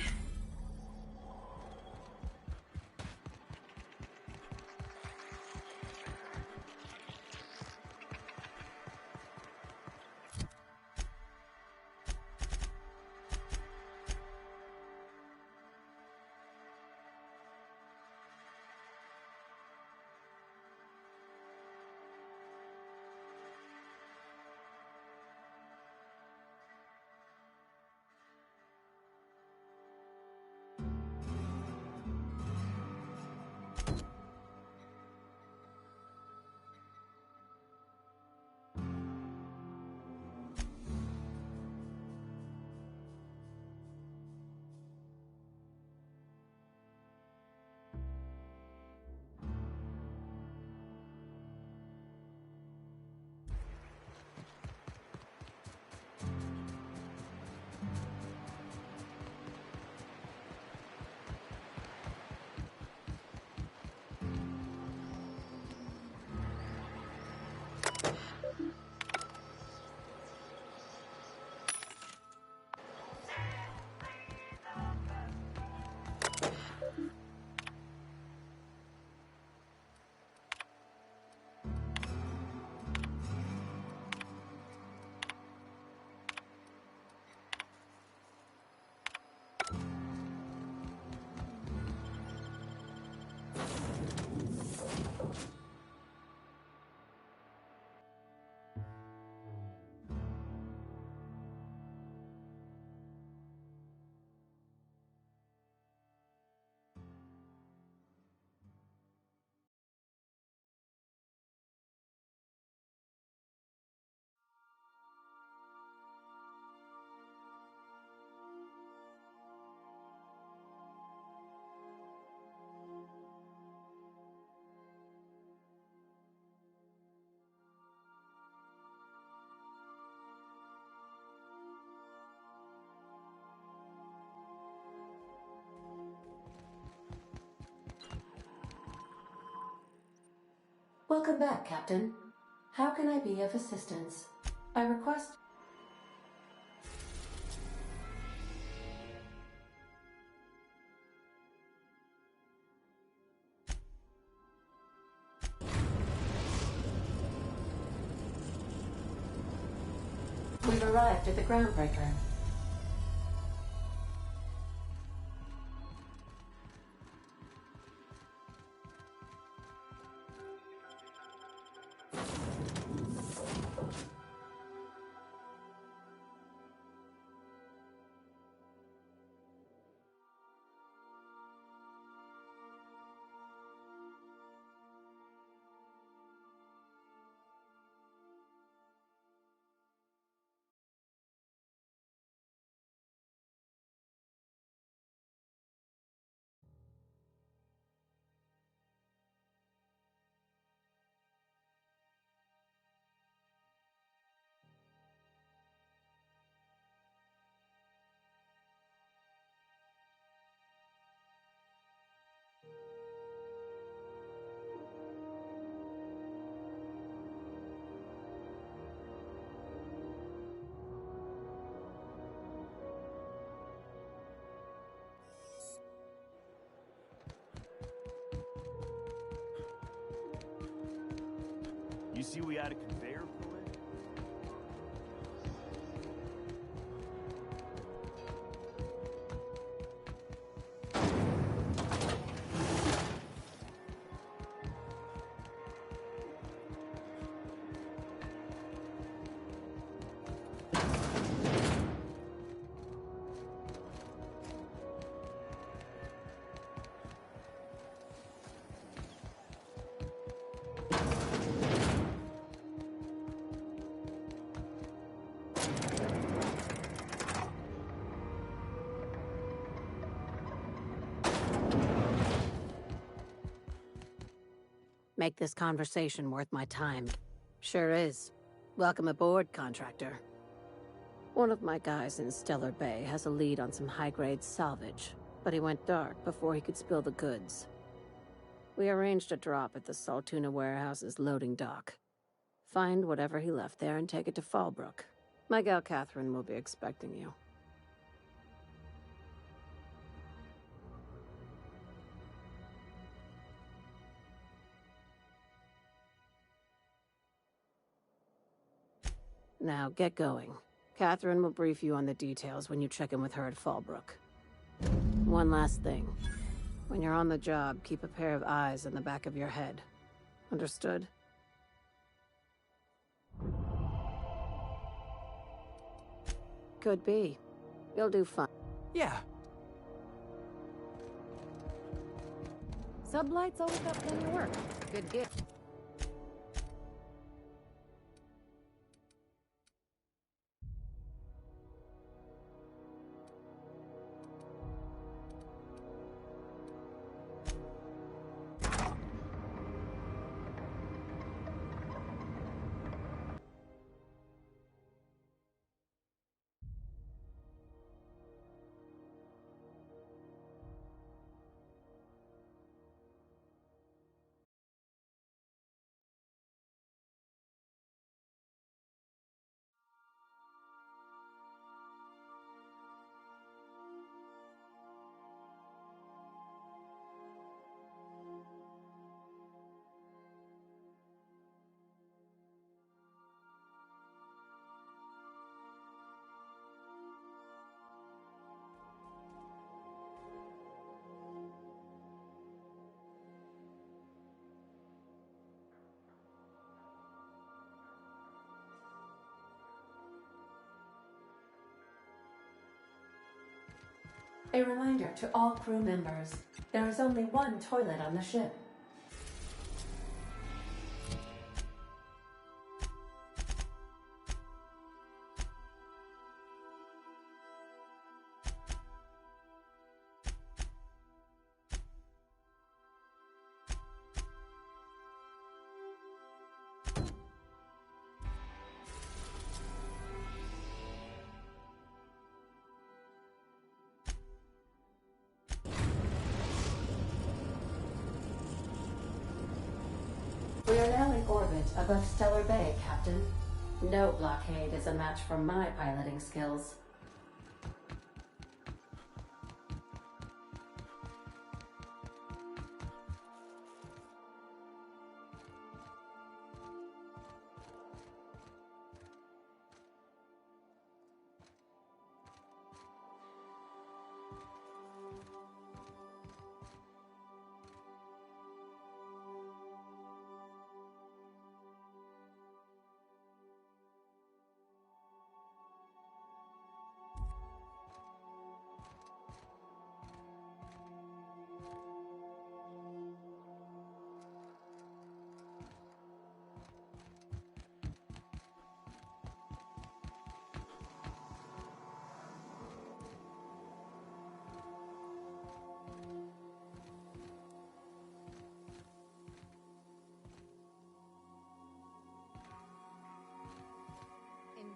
Welcome back, Captain. How can I be of assistance? I request... We've arrived at the groundbreaker. You see we had a conveyor pull in? Make this conversation worth my time. Sure is. Welcome aboard, contractor. One of my guys in Stellar Bay has a lead on some high-grade salvage, but he went dark before he could spill the goods. We arranged a drop at the Saltuna warehouse's loading dock. Find whatever he left there and take it to Fallbrook. My gal Catherine will be expecting you. Now, get going. Catherine will brief you on the details when you check in with her at Fallbrook. One last thing. When you're on the job, keep a pair of eyes in the back of your head. Understood? Could be. You'll do fine. Yeah. Sublight's always got plenty of work. Good gift. A reminder to all crew members, there is only one toilet on the ship. We are now in orbit above Stellar Bay, Captain. No blockade is a match for my piloting skills.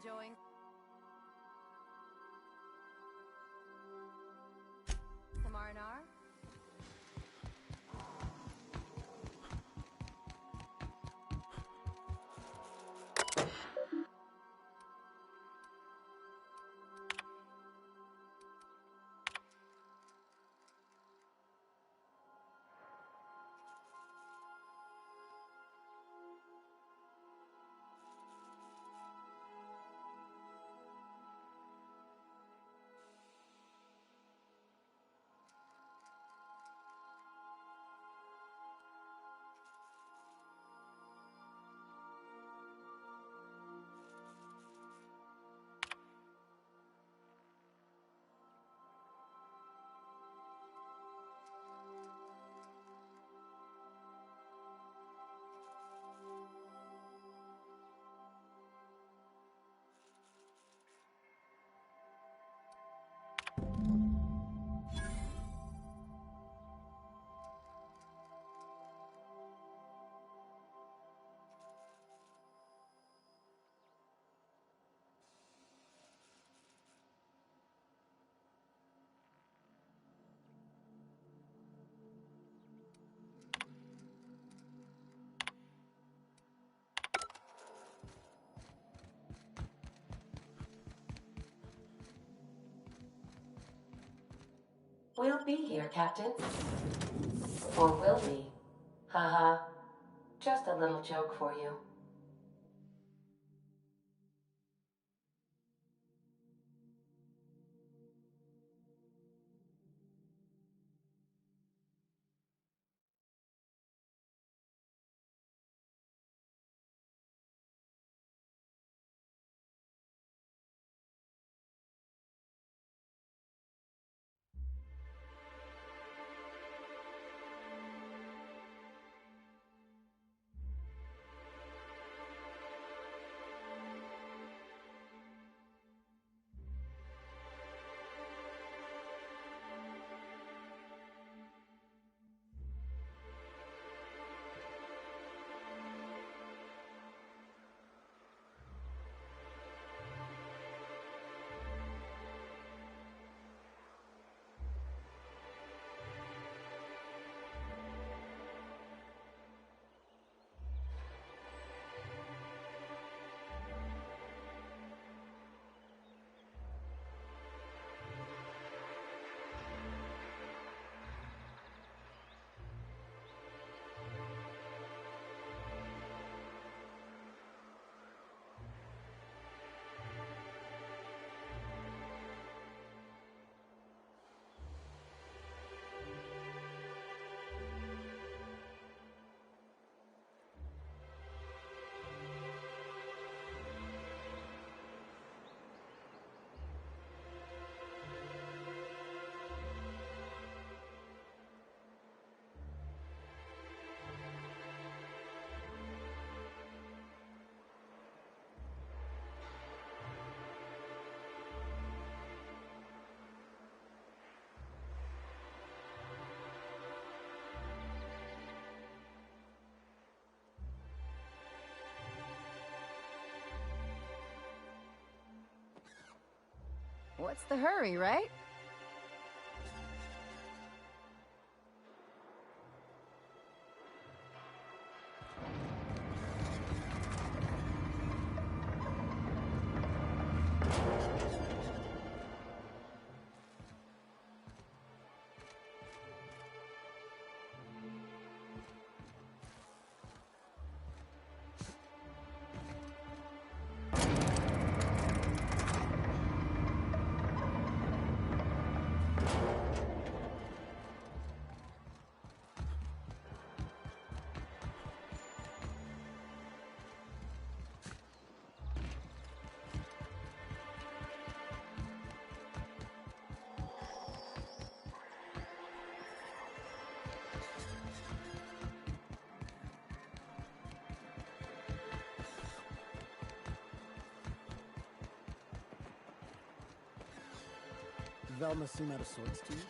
Enjoying. Some R&R? We'll be here, Captain. Or will we? Haha. Just a little joke for you. What's the hurry, right? Velma seem out of sorts to you?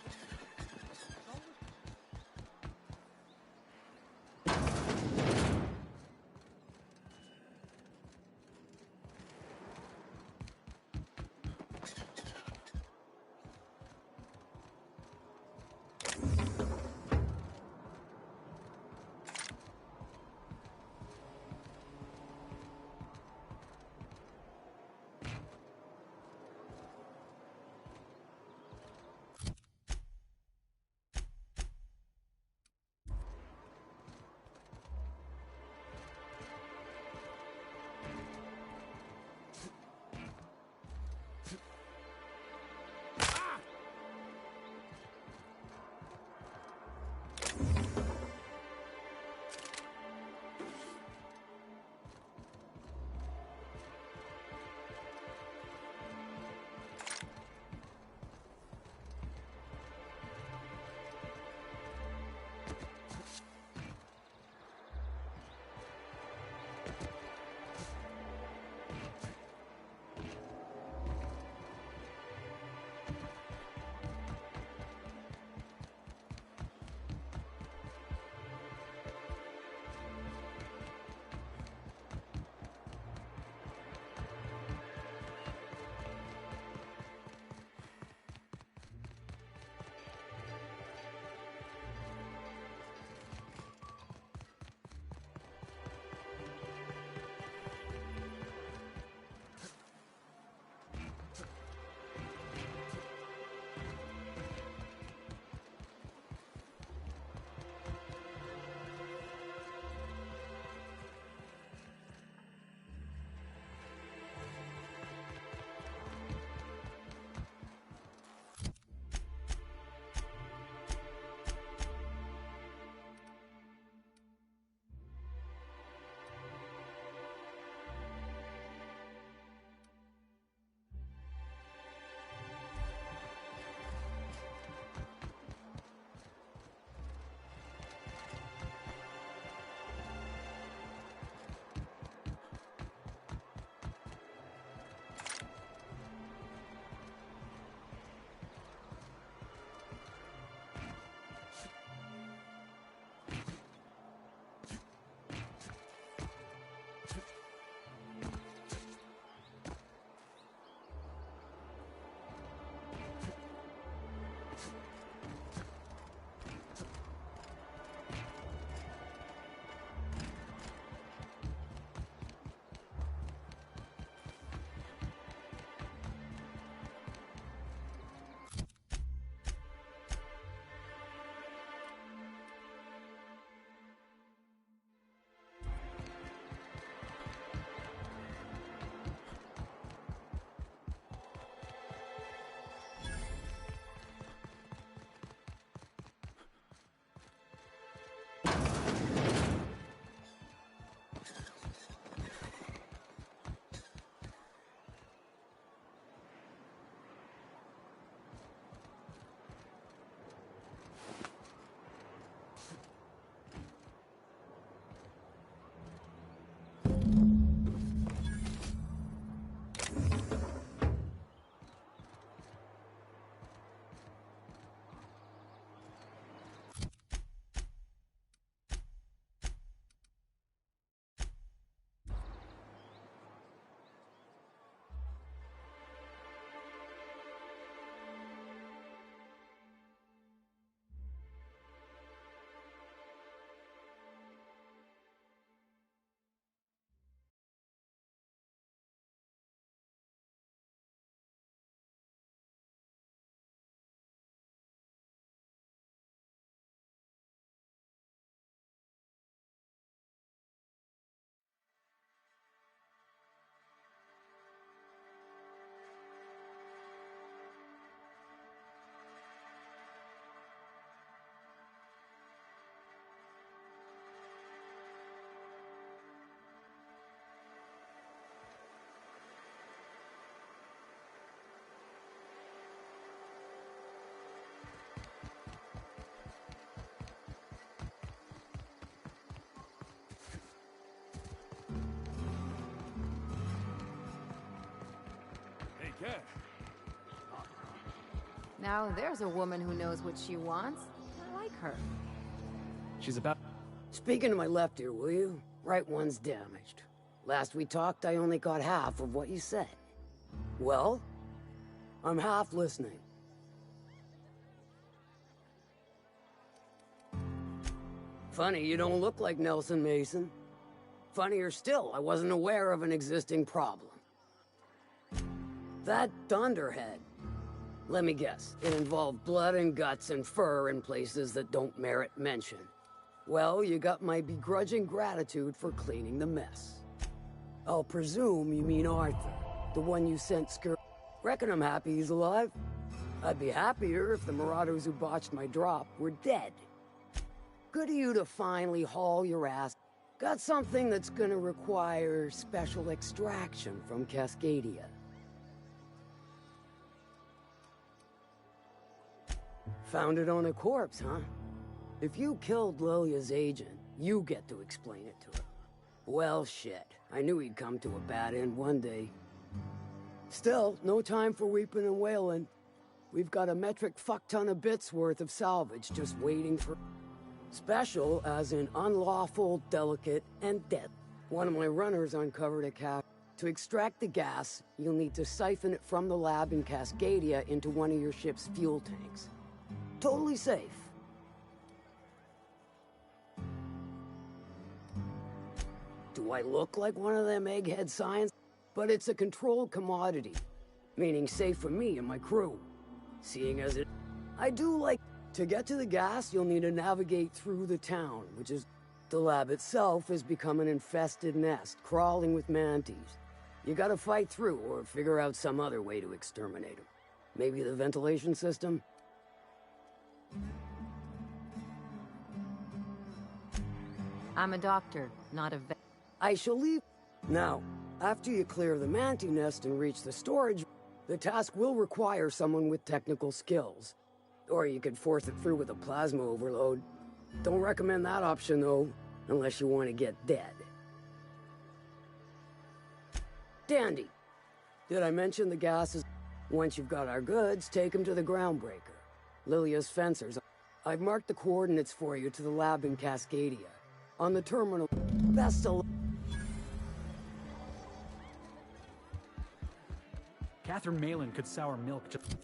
care. Now there's a woman who knows what she wants. I like her. She's about... Speaking to my left ear, will you? Right one's damaged. Last we talked, I only got half of what you said. Well, I'm half listening. Funny, you don't look like Nelson Mason. Funnier still, I wasn't aware of an existing problem. That dunderhead. Let me guess, it involved blood and guts and fur in places that don't merit mention. Well, you got my begrudging gratitude for cleaning the mess. I'll presume you mean Arthur, the one you sent Reckon I'm happy he's alive. I'd be happier if the marauders who botched my drop were dead. Good of you to finally haul your ass. Got something that's gonna require special extraction from Cascadia. Found it on a corpse, huh? If you killed Lilia's agent, you get to explain it to her. Well, shit. I knew he'd come to a bad end one day. Still, no time for weeping and wailing. We've got a metric fuck-ton of bits worth of salvage just waiting for... Special, as in unlawful, delicate, and dead. One of my runners uncovered a cap. To extract the gas, you'll need to siphon it from the lab in Cascadia into one of your ship's fuel tanks. Totally safe. Do I look like one of them egghead science? But it's a controlled commodity, meaning safe for me and my crew. Seeing as it... I do like... To get to the gas, you'll need to navigate through the town, which is... The lab itself has become an infested nest, crawling with mantis. You gotta fight through, or figure out some other way to exterminate them. Maybe the ventilation system? I'm a doctor, not a vet. I shall leave... Now, after you clear the manti nest and reach the storage, the task will require someone with technical skills. Or you could force it through with a plasma overload. Don't recommend that option, though, unless you want to get dead. Dandy. Did I mention the gases? Once you've got our goods, take them to the groundbreaker. Lilia's fencers. I've marked the coordinates for you to the lab in Cascadia. On the terminal. Best of... Catherine Malin could sour milk just...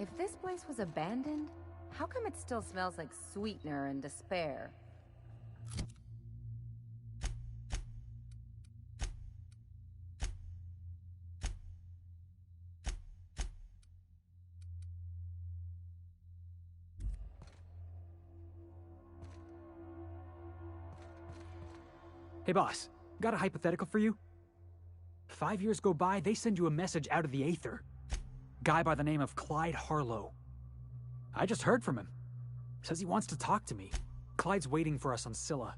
If this place was abandoned, how come it still smells like sweetener and despair? Hey boss, got a hypothetical for you? 5 years go by, they send you a message out of the aether. Guy by the name of Clyde Harlow. I just heard from him. Says he wants to talk to me. Clyde's waiting for us on Scylla.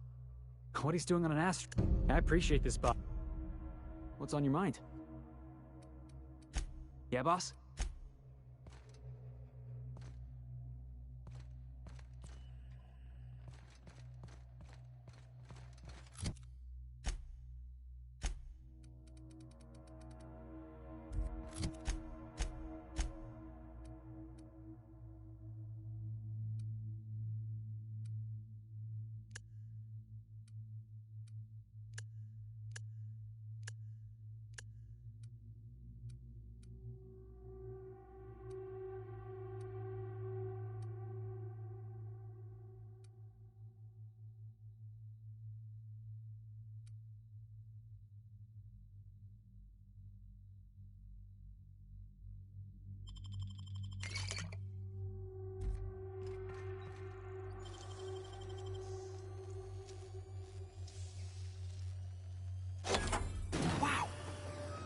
What he's doing on an I appreciate this, boss. What's on your mind? Yeah, boss?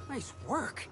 Nice work.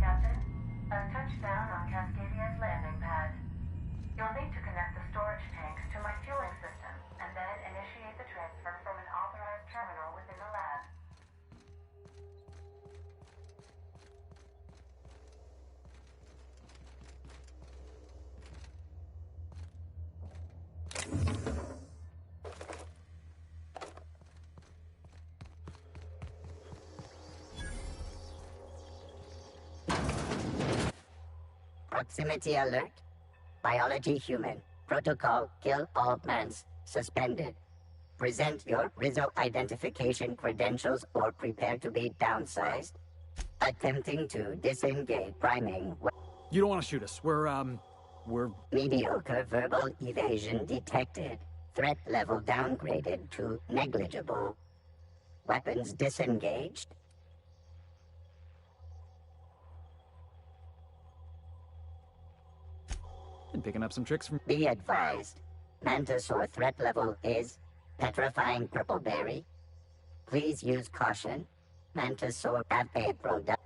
Captain, a touchdown on Cascadia's landing pad. You'll need to connect the storage tanks to my fueling system, and then initiate the transfer from an authorized terminal within the lab. Proximity alert. Biology human. Protocol kill all plants. Suspended. Present your Rizzo identification credentials or prepare to be downsized. Attempting to disengage priming. You don't want to shoot us. We're Mediocre verbal evasion detected. Threat level downgraded to negligible. Weapons disengaged. been picking up some tricks from... Be advised. Mantisaur threat level is petrifying purple berry. Please use caution. Mantisaur have a product.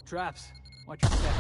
Traps. Watch your step.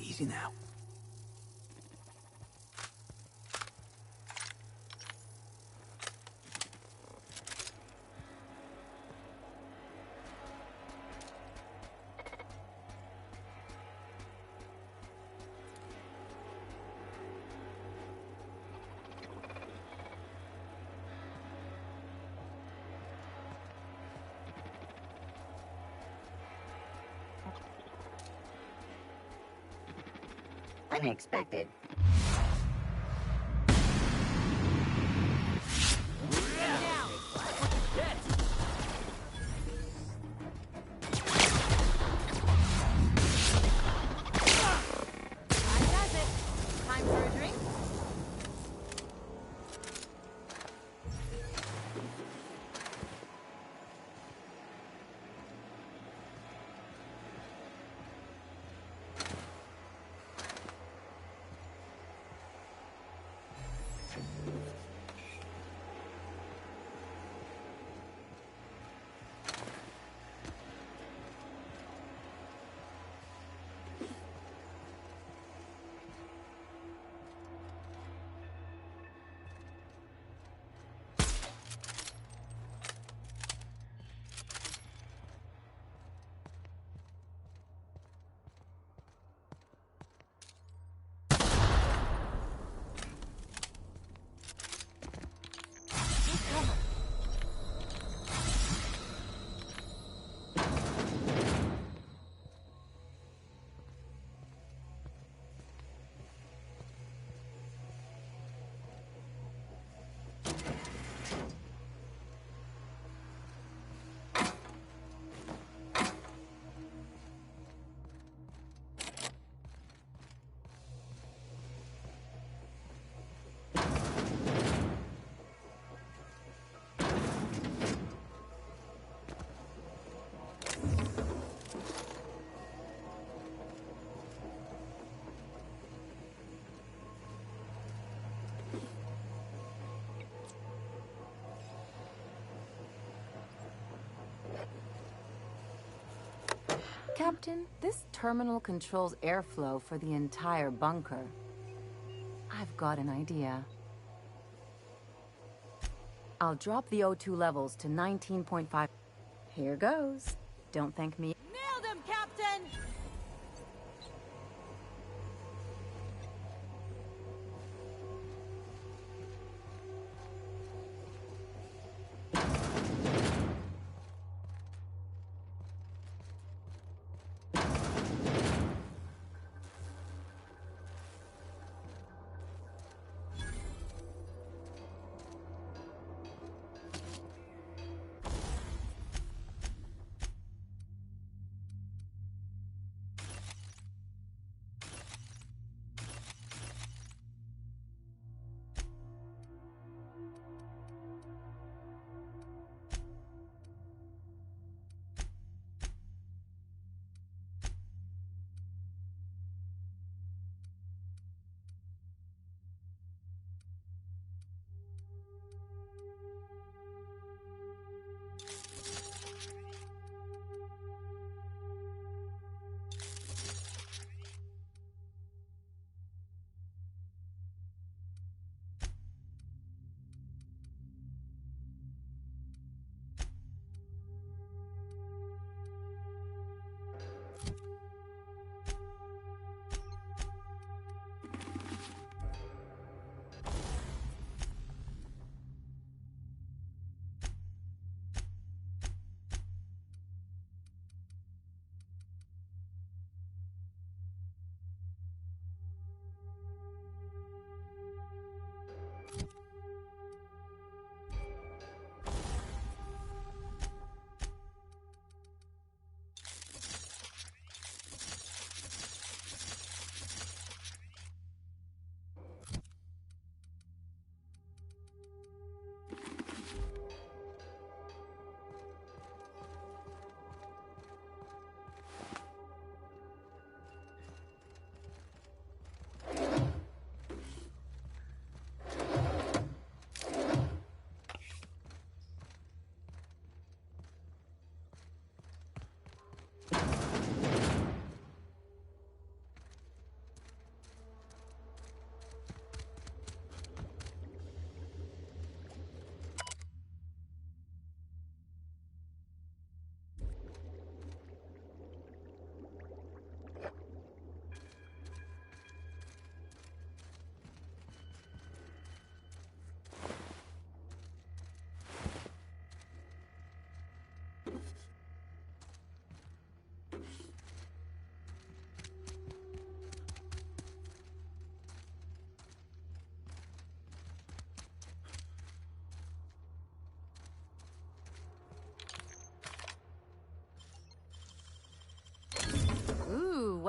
Easy now. Unexpected. Time for a drink? Captain, this terminal controls airflow for the entire bunker. I've got an idea. I'll drop the O2 levels to 19.5. Here goes. Don't thank me. Nailed him, Captain!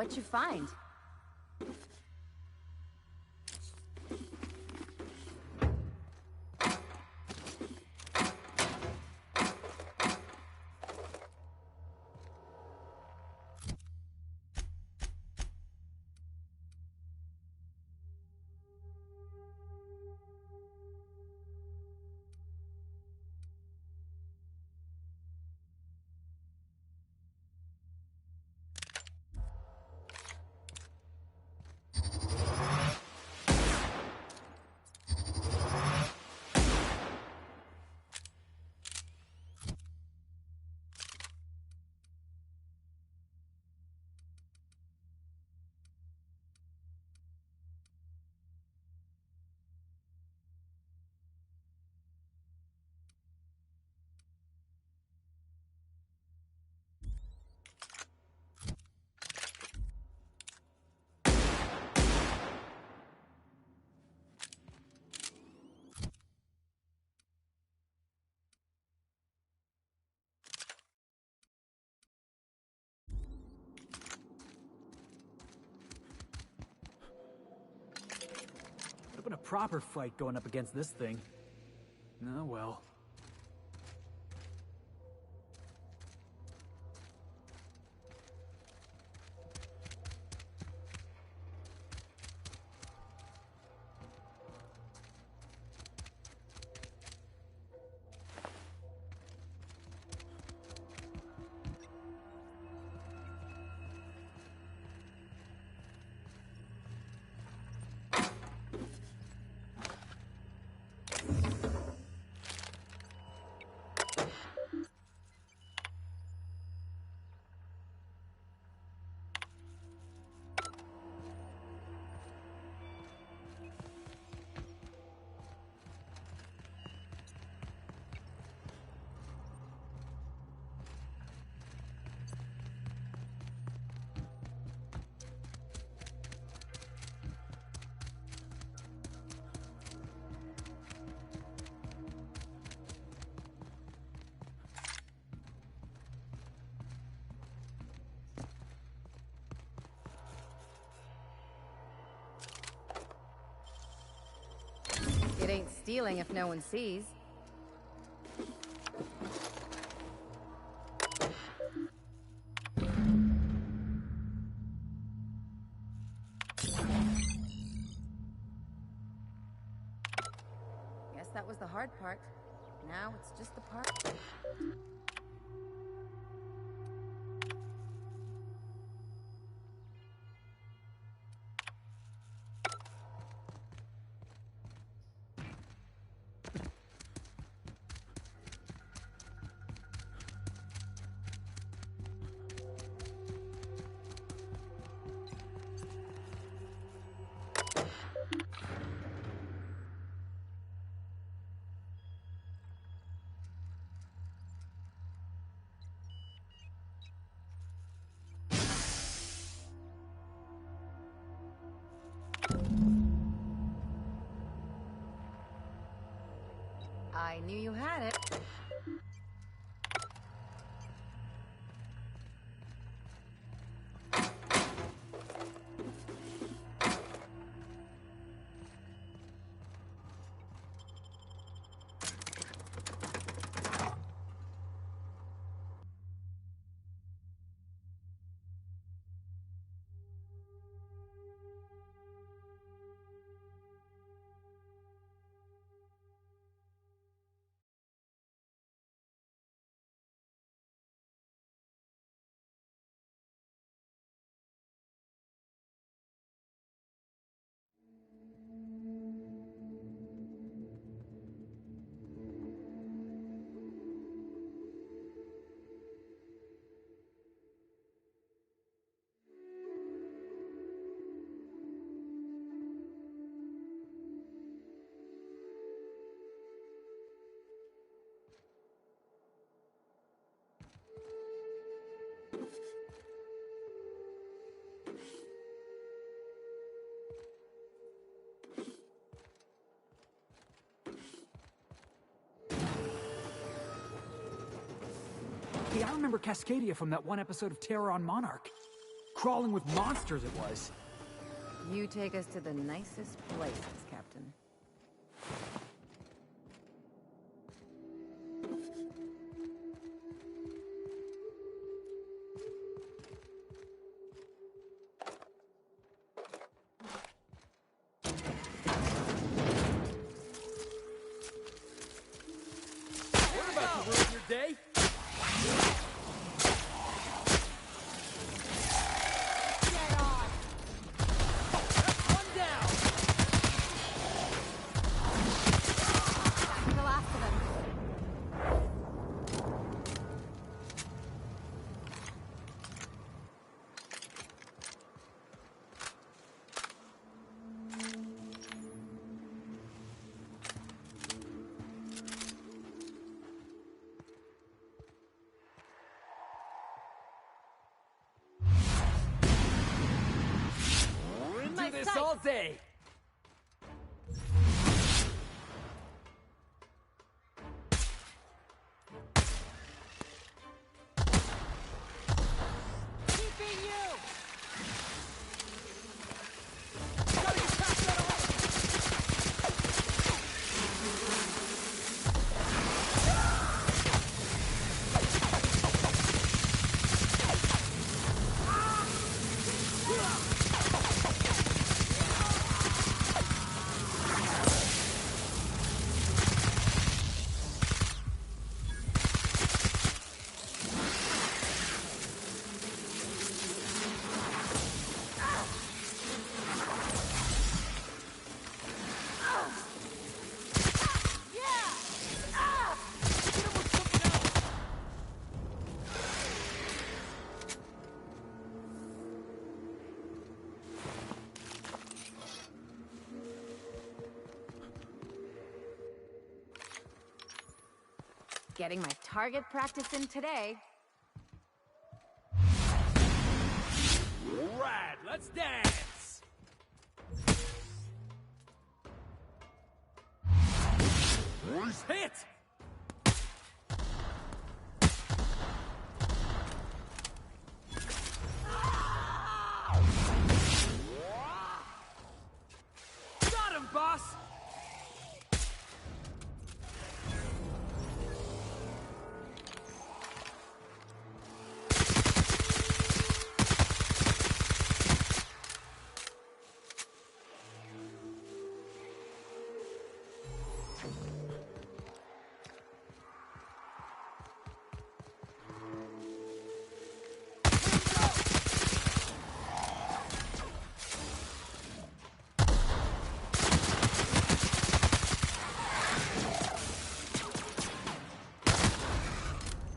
What'd you find? Would've been a proper fight going up against this thing. Oh well. It ain't stealing if no one sees. Guess that was the hard part. Now it's just the part. I knew you had it. Hey, I remember Cascadia from that one episode of Terror on Monarch. crawling with monsters it was. You take us to the nicest places, Captain. We're about to ruin your day. The last of them. We're into My this sight. all day. Keeping you! Getting my target practice in today. Right, let's dance. Hit! Got him, boss!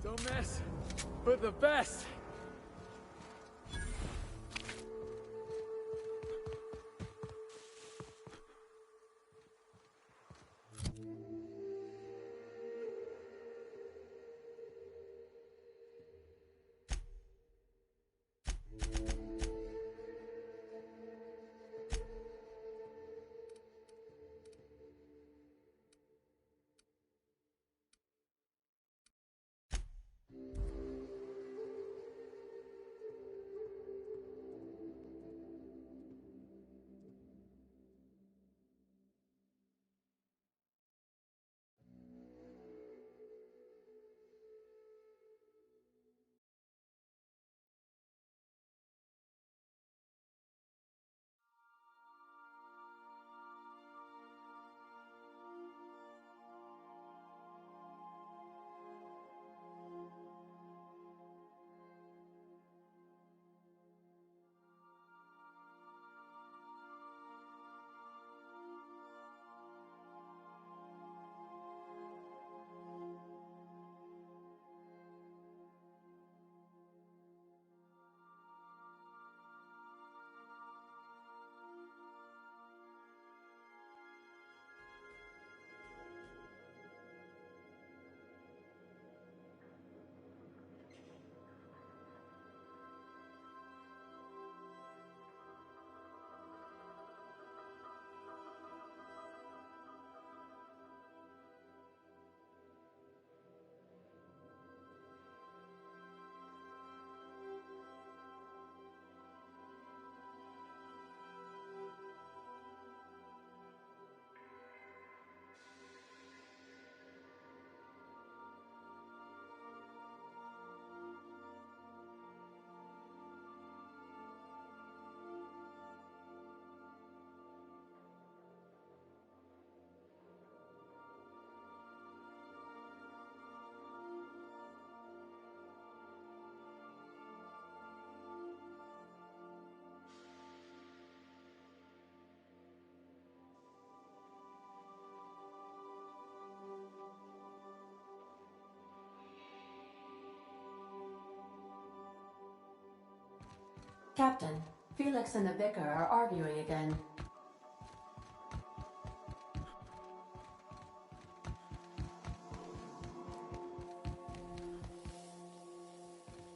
Don't mess with the best. Captain, Felix and the Vicar are arguing again.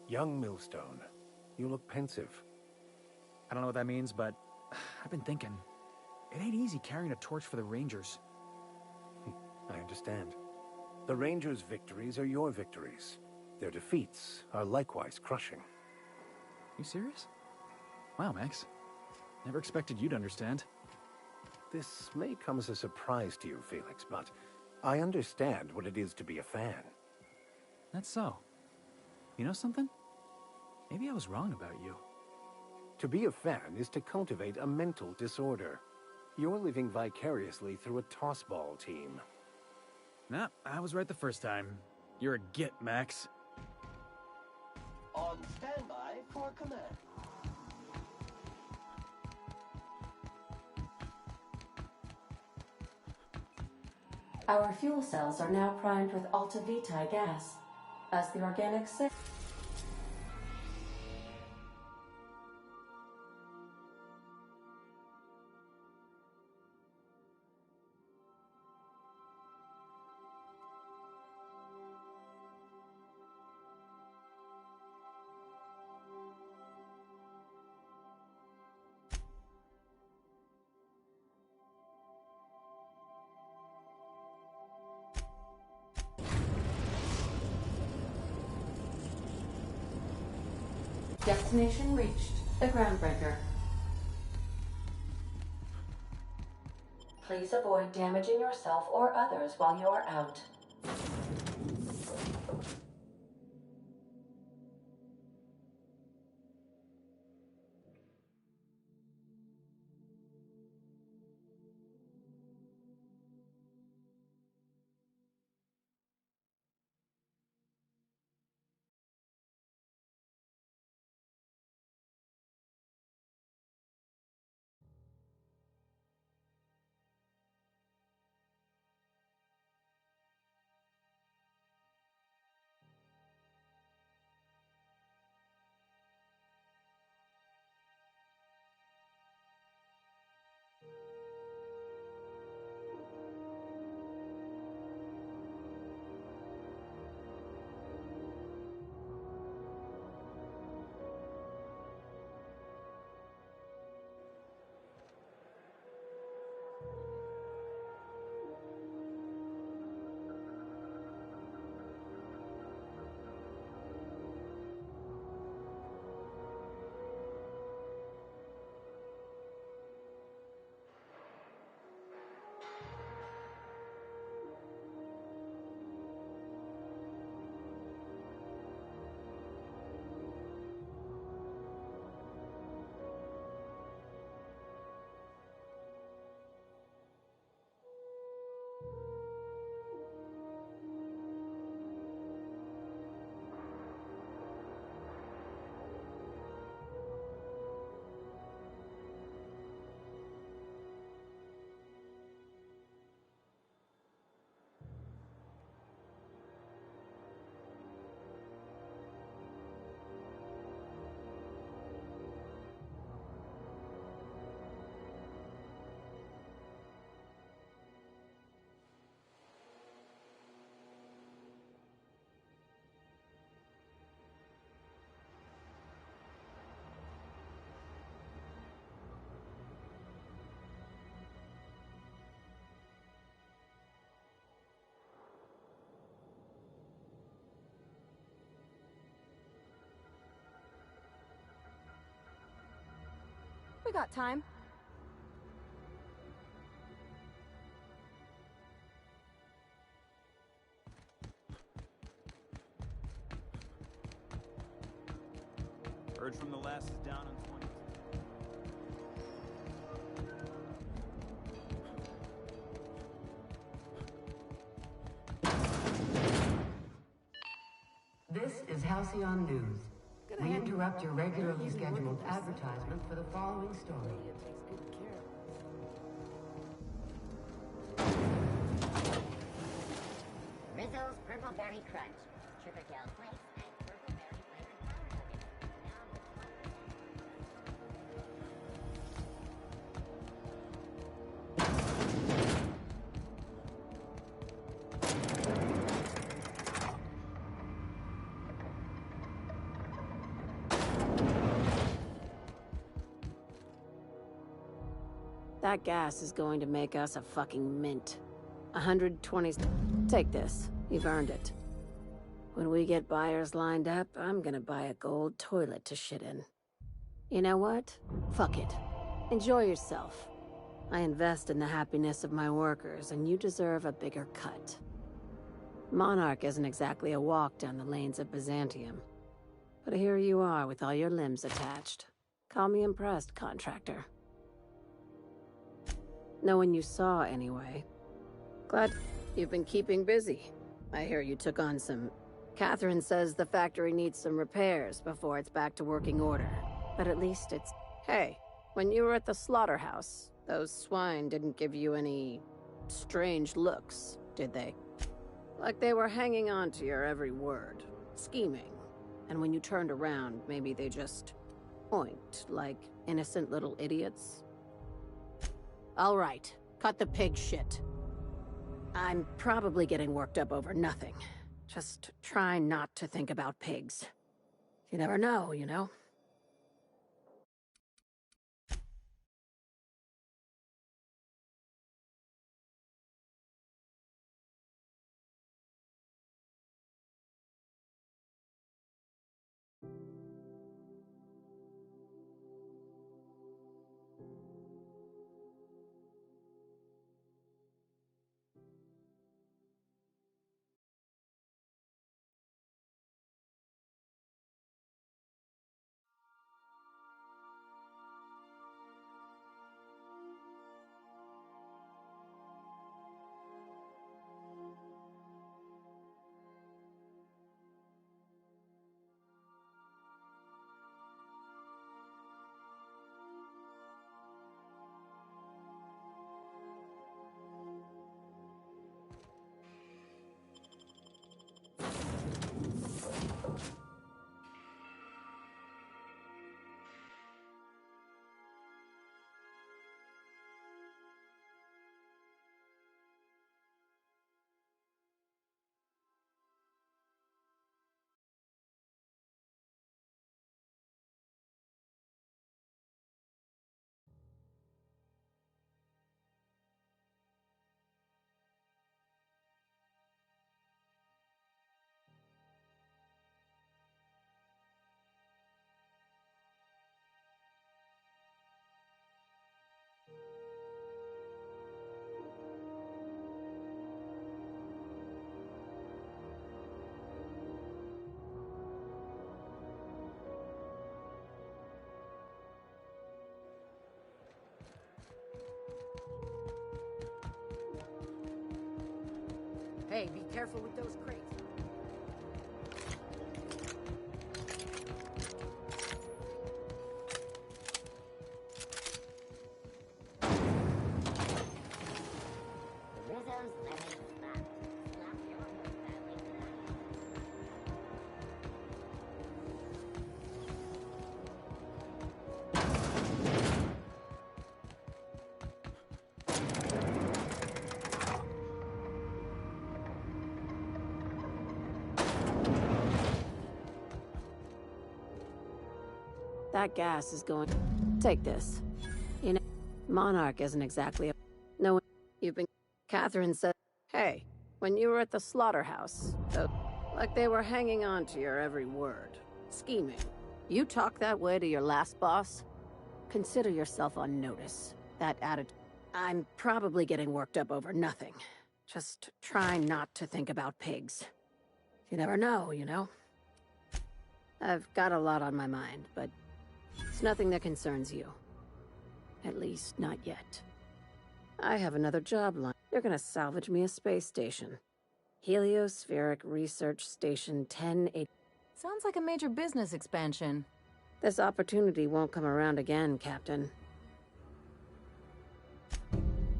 Young Millstone, you look pensive. I don't know what that means, but I've been thinking. It ain't easy carrying a torch for the Rangers. I understand. The Rangers' victories are your victories. Their defeats are likewise crushing. You serious? Wow, Max. Never expected you to understand. This may come as a surprise to you, Felix, but I understand what it is to be a fan. That's so. You know something? Maybe I was wrong about you. To be a fan is to cultivate a mental disorder. You're living vicariously through a tossball team. Nah, I was right the first time. You're a git, Max. On standby for command. Our fuel cells are now primed with Alta Vitae gas. As the organic Destination reached. The Groundbreaker. Please avoid damaging yourself or others while you are out. We got time. Heard from the last is down on 20. This is Halcyon News. We interrupt your regularly scheduled advertisement for the following story. Rizzo's Purple Berry Crunch. Sugar gel flakes and purple berry flavored powder. That gas is going to make us a fucking mint. 120... Take this. You've earned it. When we get buyers lined up, I'm gonna buy a gold toilet to shit in. You know what? Fuck it. Enjoy yourself. I invest in the happiness of my workers, and you deserve a bigger cut. Monarch isn't exactly a walk down the lanes of Byzantium. But here you are with all your limbs attached. Call me impressed, contractor. No one you saw, anyway. Glad you've been keeping busy. I hear you took on some... Catherine says the factory needs some repairs before it's back to working order. But at least it's... Hey, when you were at the slaughterhouse, those swine didn't give you any... strange looks, did they? Like they were hanging on to your every word, scheming. And when you turned around, maybe they just... point, like innocent little idiots? All right, cut the pig shit. I'm probably getting worked up over nothing. Just try not to think about pigs. You never know, you know? Hey, be careful with those crates. That gas is going... Take this. You know, Monarch isn't exactly a... No, you've been... Catherine said... Hey, when you were at the slaughterhouse, like they were hanging on to your every word. Scheming. You talk that way to your last boss? Consider yourself on notice. That attitude... I'm probably getting worked up over nothing. Just try not to think about pigs. You never know, you know? I've got a lot on my mind, but... it's nothing that concerns you. At least, not yet. I have another job line. They're gonna salvage me a space station. Heliospheric Research Station 1080. Sounds like a major business expansion. This opportunity won't come around again, Captain.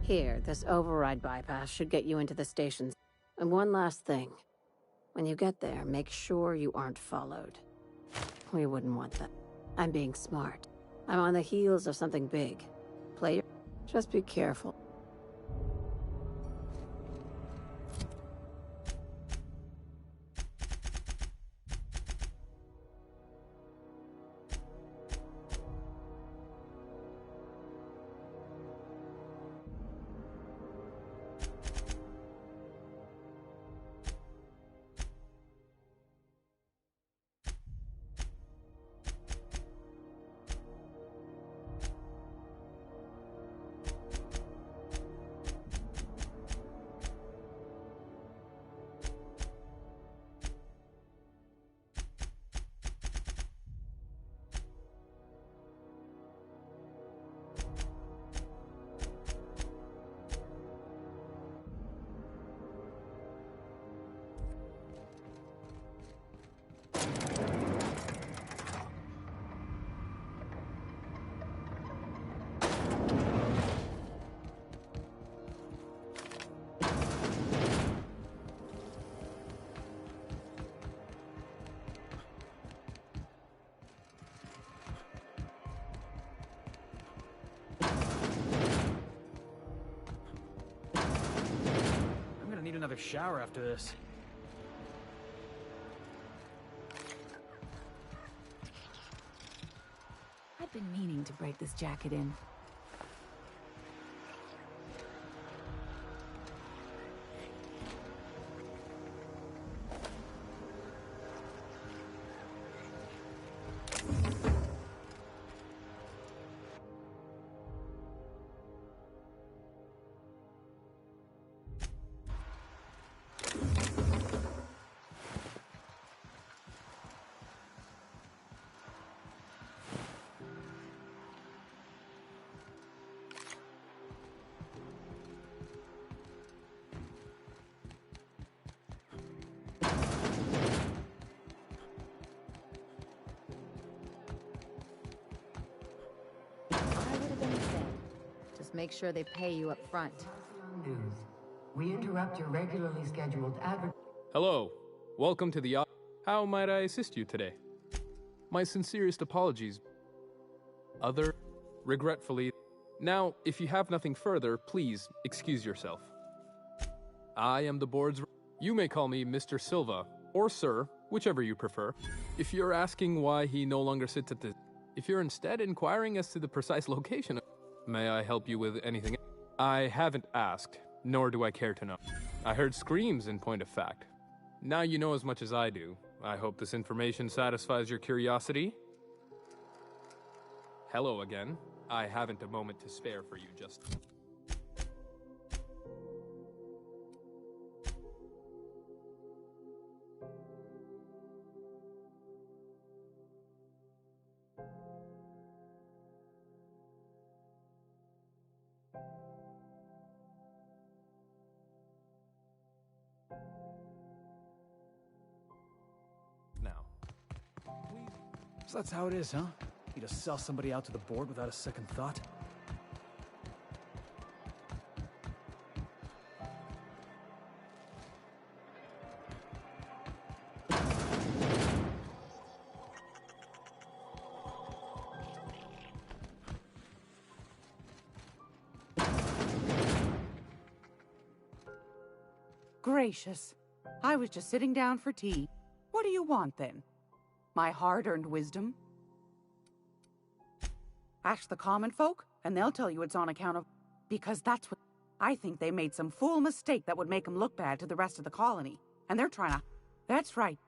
Here, this override bypass should get you into the stations. And one last thing. When you get there, make sure you aren't followed. We wouldn't want that. I'm being smart. I'm on the heels of something big. Just be careful. another shower after this. I've been meaning to break this jacket in. Just make sure they pay you up front. News. We interrupt your regularly scheduled Hello. Welcome to the... How might I assist you today? My sincerest apologies. Regretfully... Now, if you have nothing further, please excuse yourself. I am the board's... You may call me Mr. Silva, or Sir, whichever you prefer. If you're asking why he no longer sits at the... If you're instead inquiring as to the precise location... May I help you with anything? I haven't asked, nor do I care to know. I heard screams in point of fact. Now you know as much as I do. I hope this information satisfies your curiosity. Hello again. I haven't a moment to spare for you just... So that's how it is, huh? You just sell somebody out to the board without a second thought? Gracious. I was just sitting down for tea. What do you want, then? My hard-earned wisdom? Ask the common folk, and they'll tell you it's on account of... Because that's what... I think they made some fool mistake that would make them look bad to the rest of the colony. And they're trying to... That's right.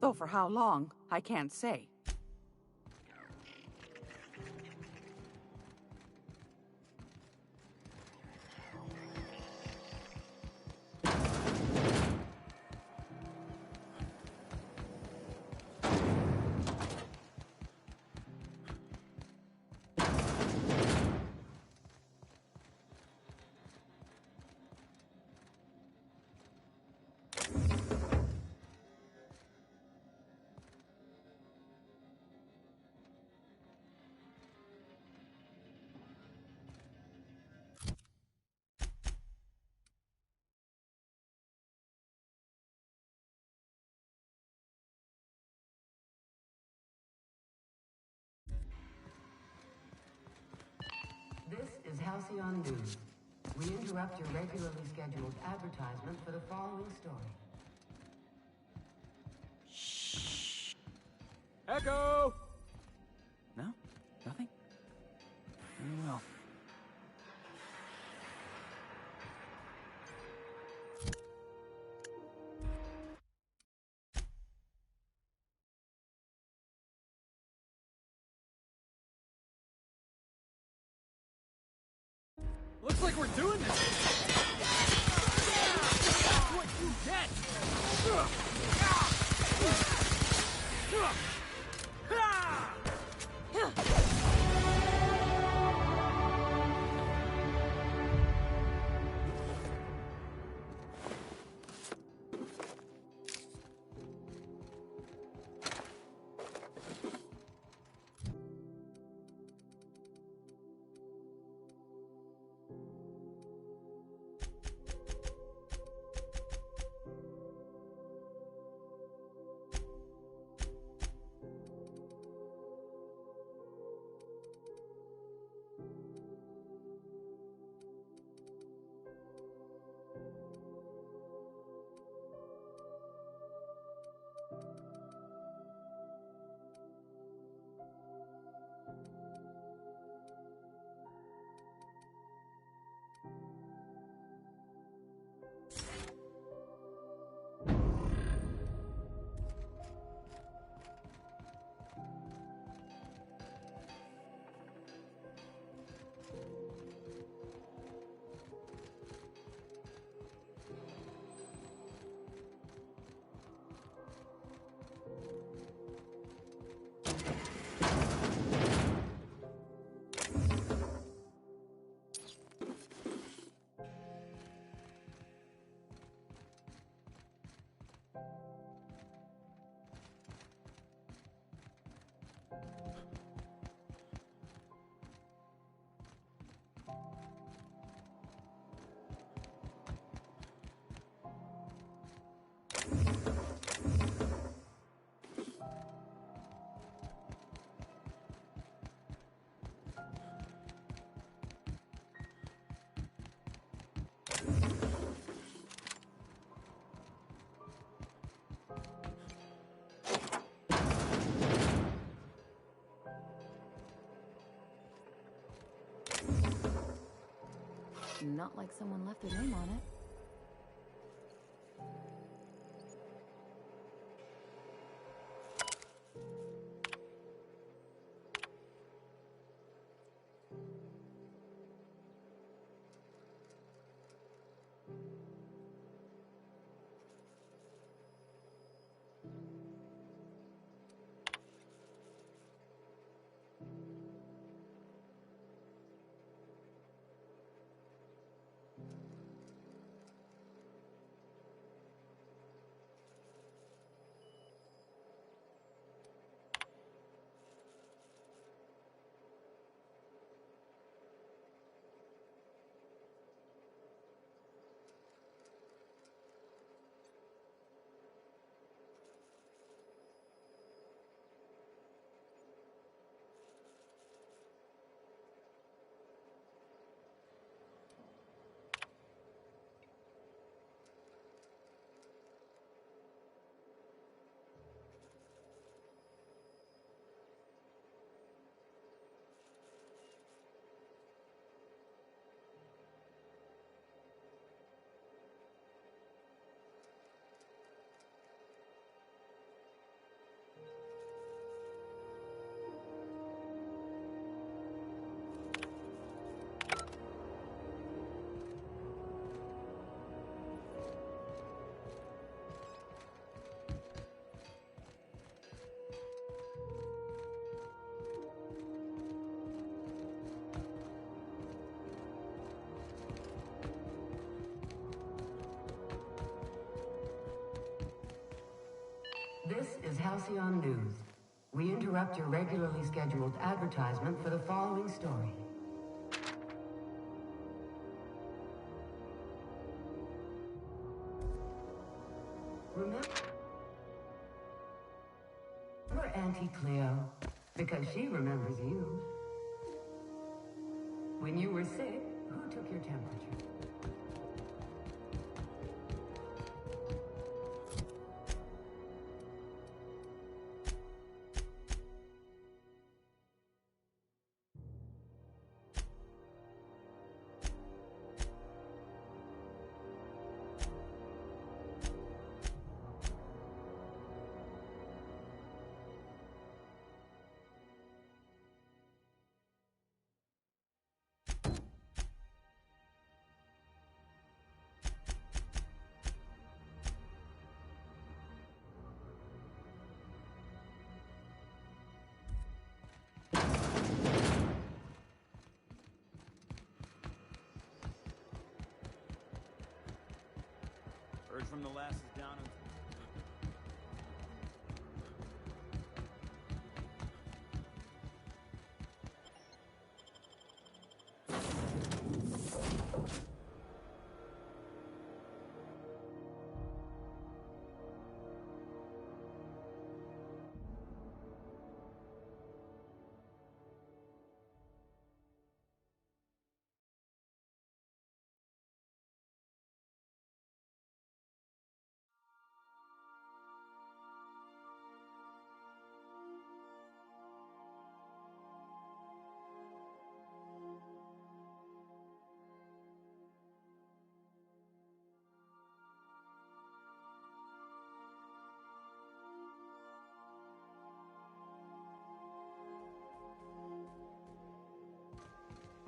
Though for how long, I can't say. This is Halcyon News. We interrupt your regularly scheduled advertisement for the following story. Shh. Echo! No? Nothing? Very well. Looks like we're doing this! That's what you get! Not like someone left their name on it. This is Halcyon News. We interrupt your regularly scheduled advertisement for the following story. Remember Auntie Cleo? Because she remembers you. When you were sick, who took your temperature? Heard from the last is down and...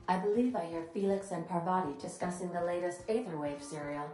I believe I hear Felix and Parvati discussing the latest Aetherwave serial.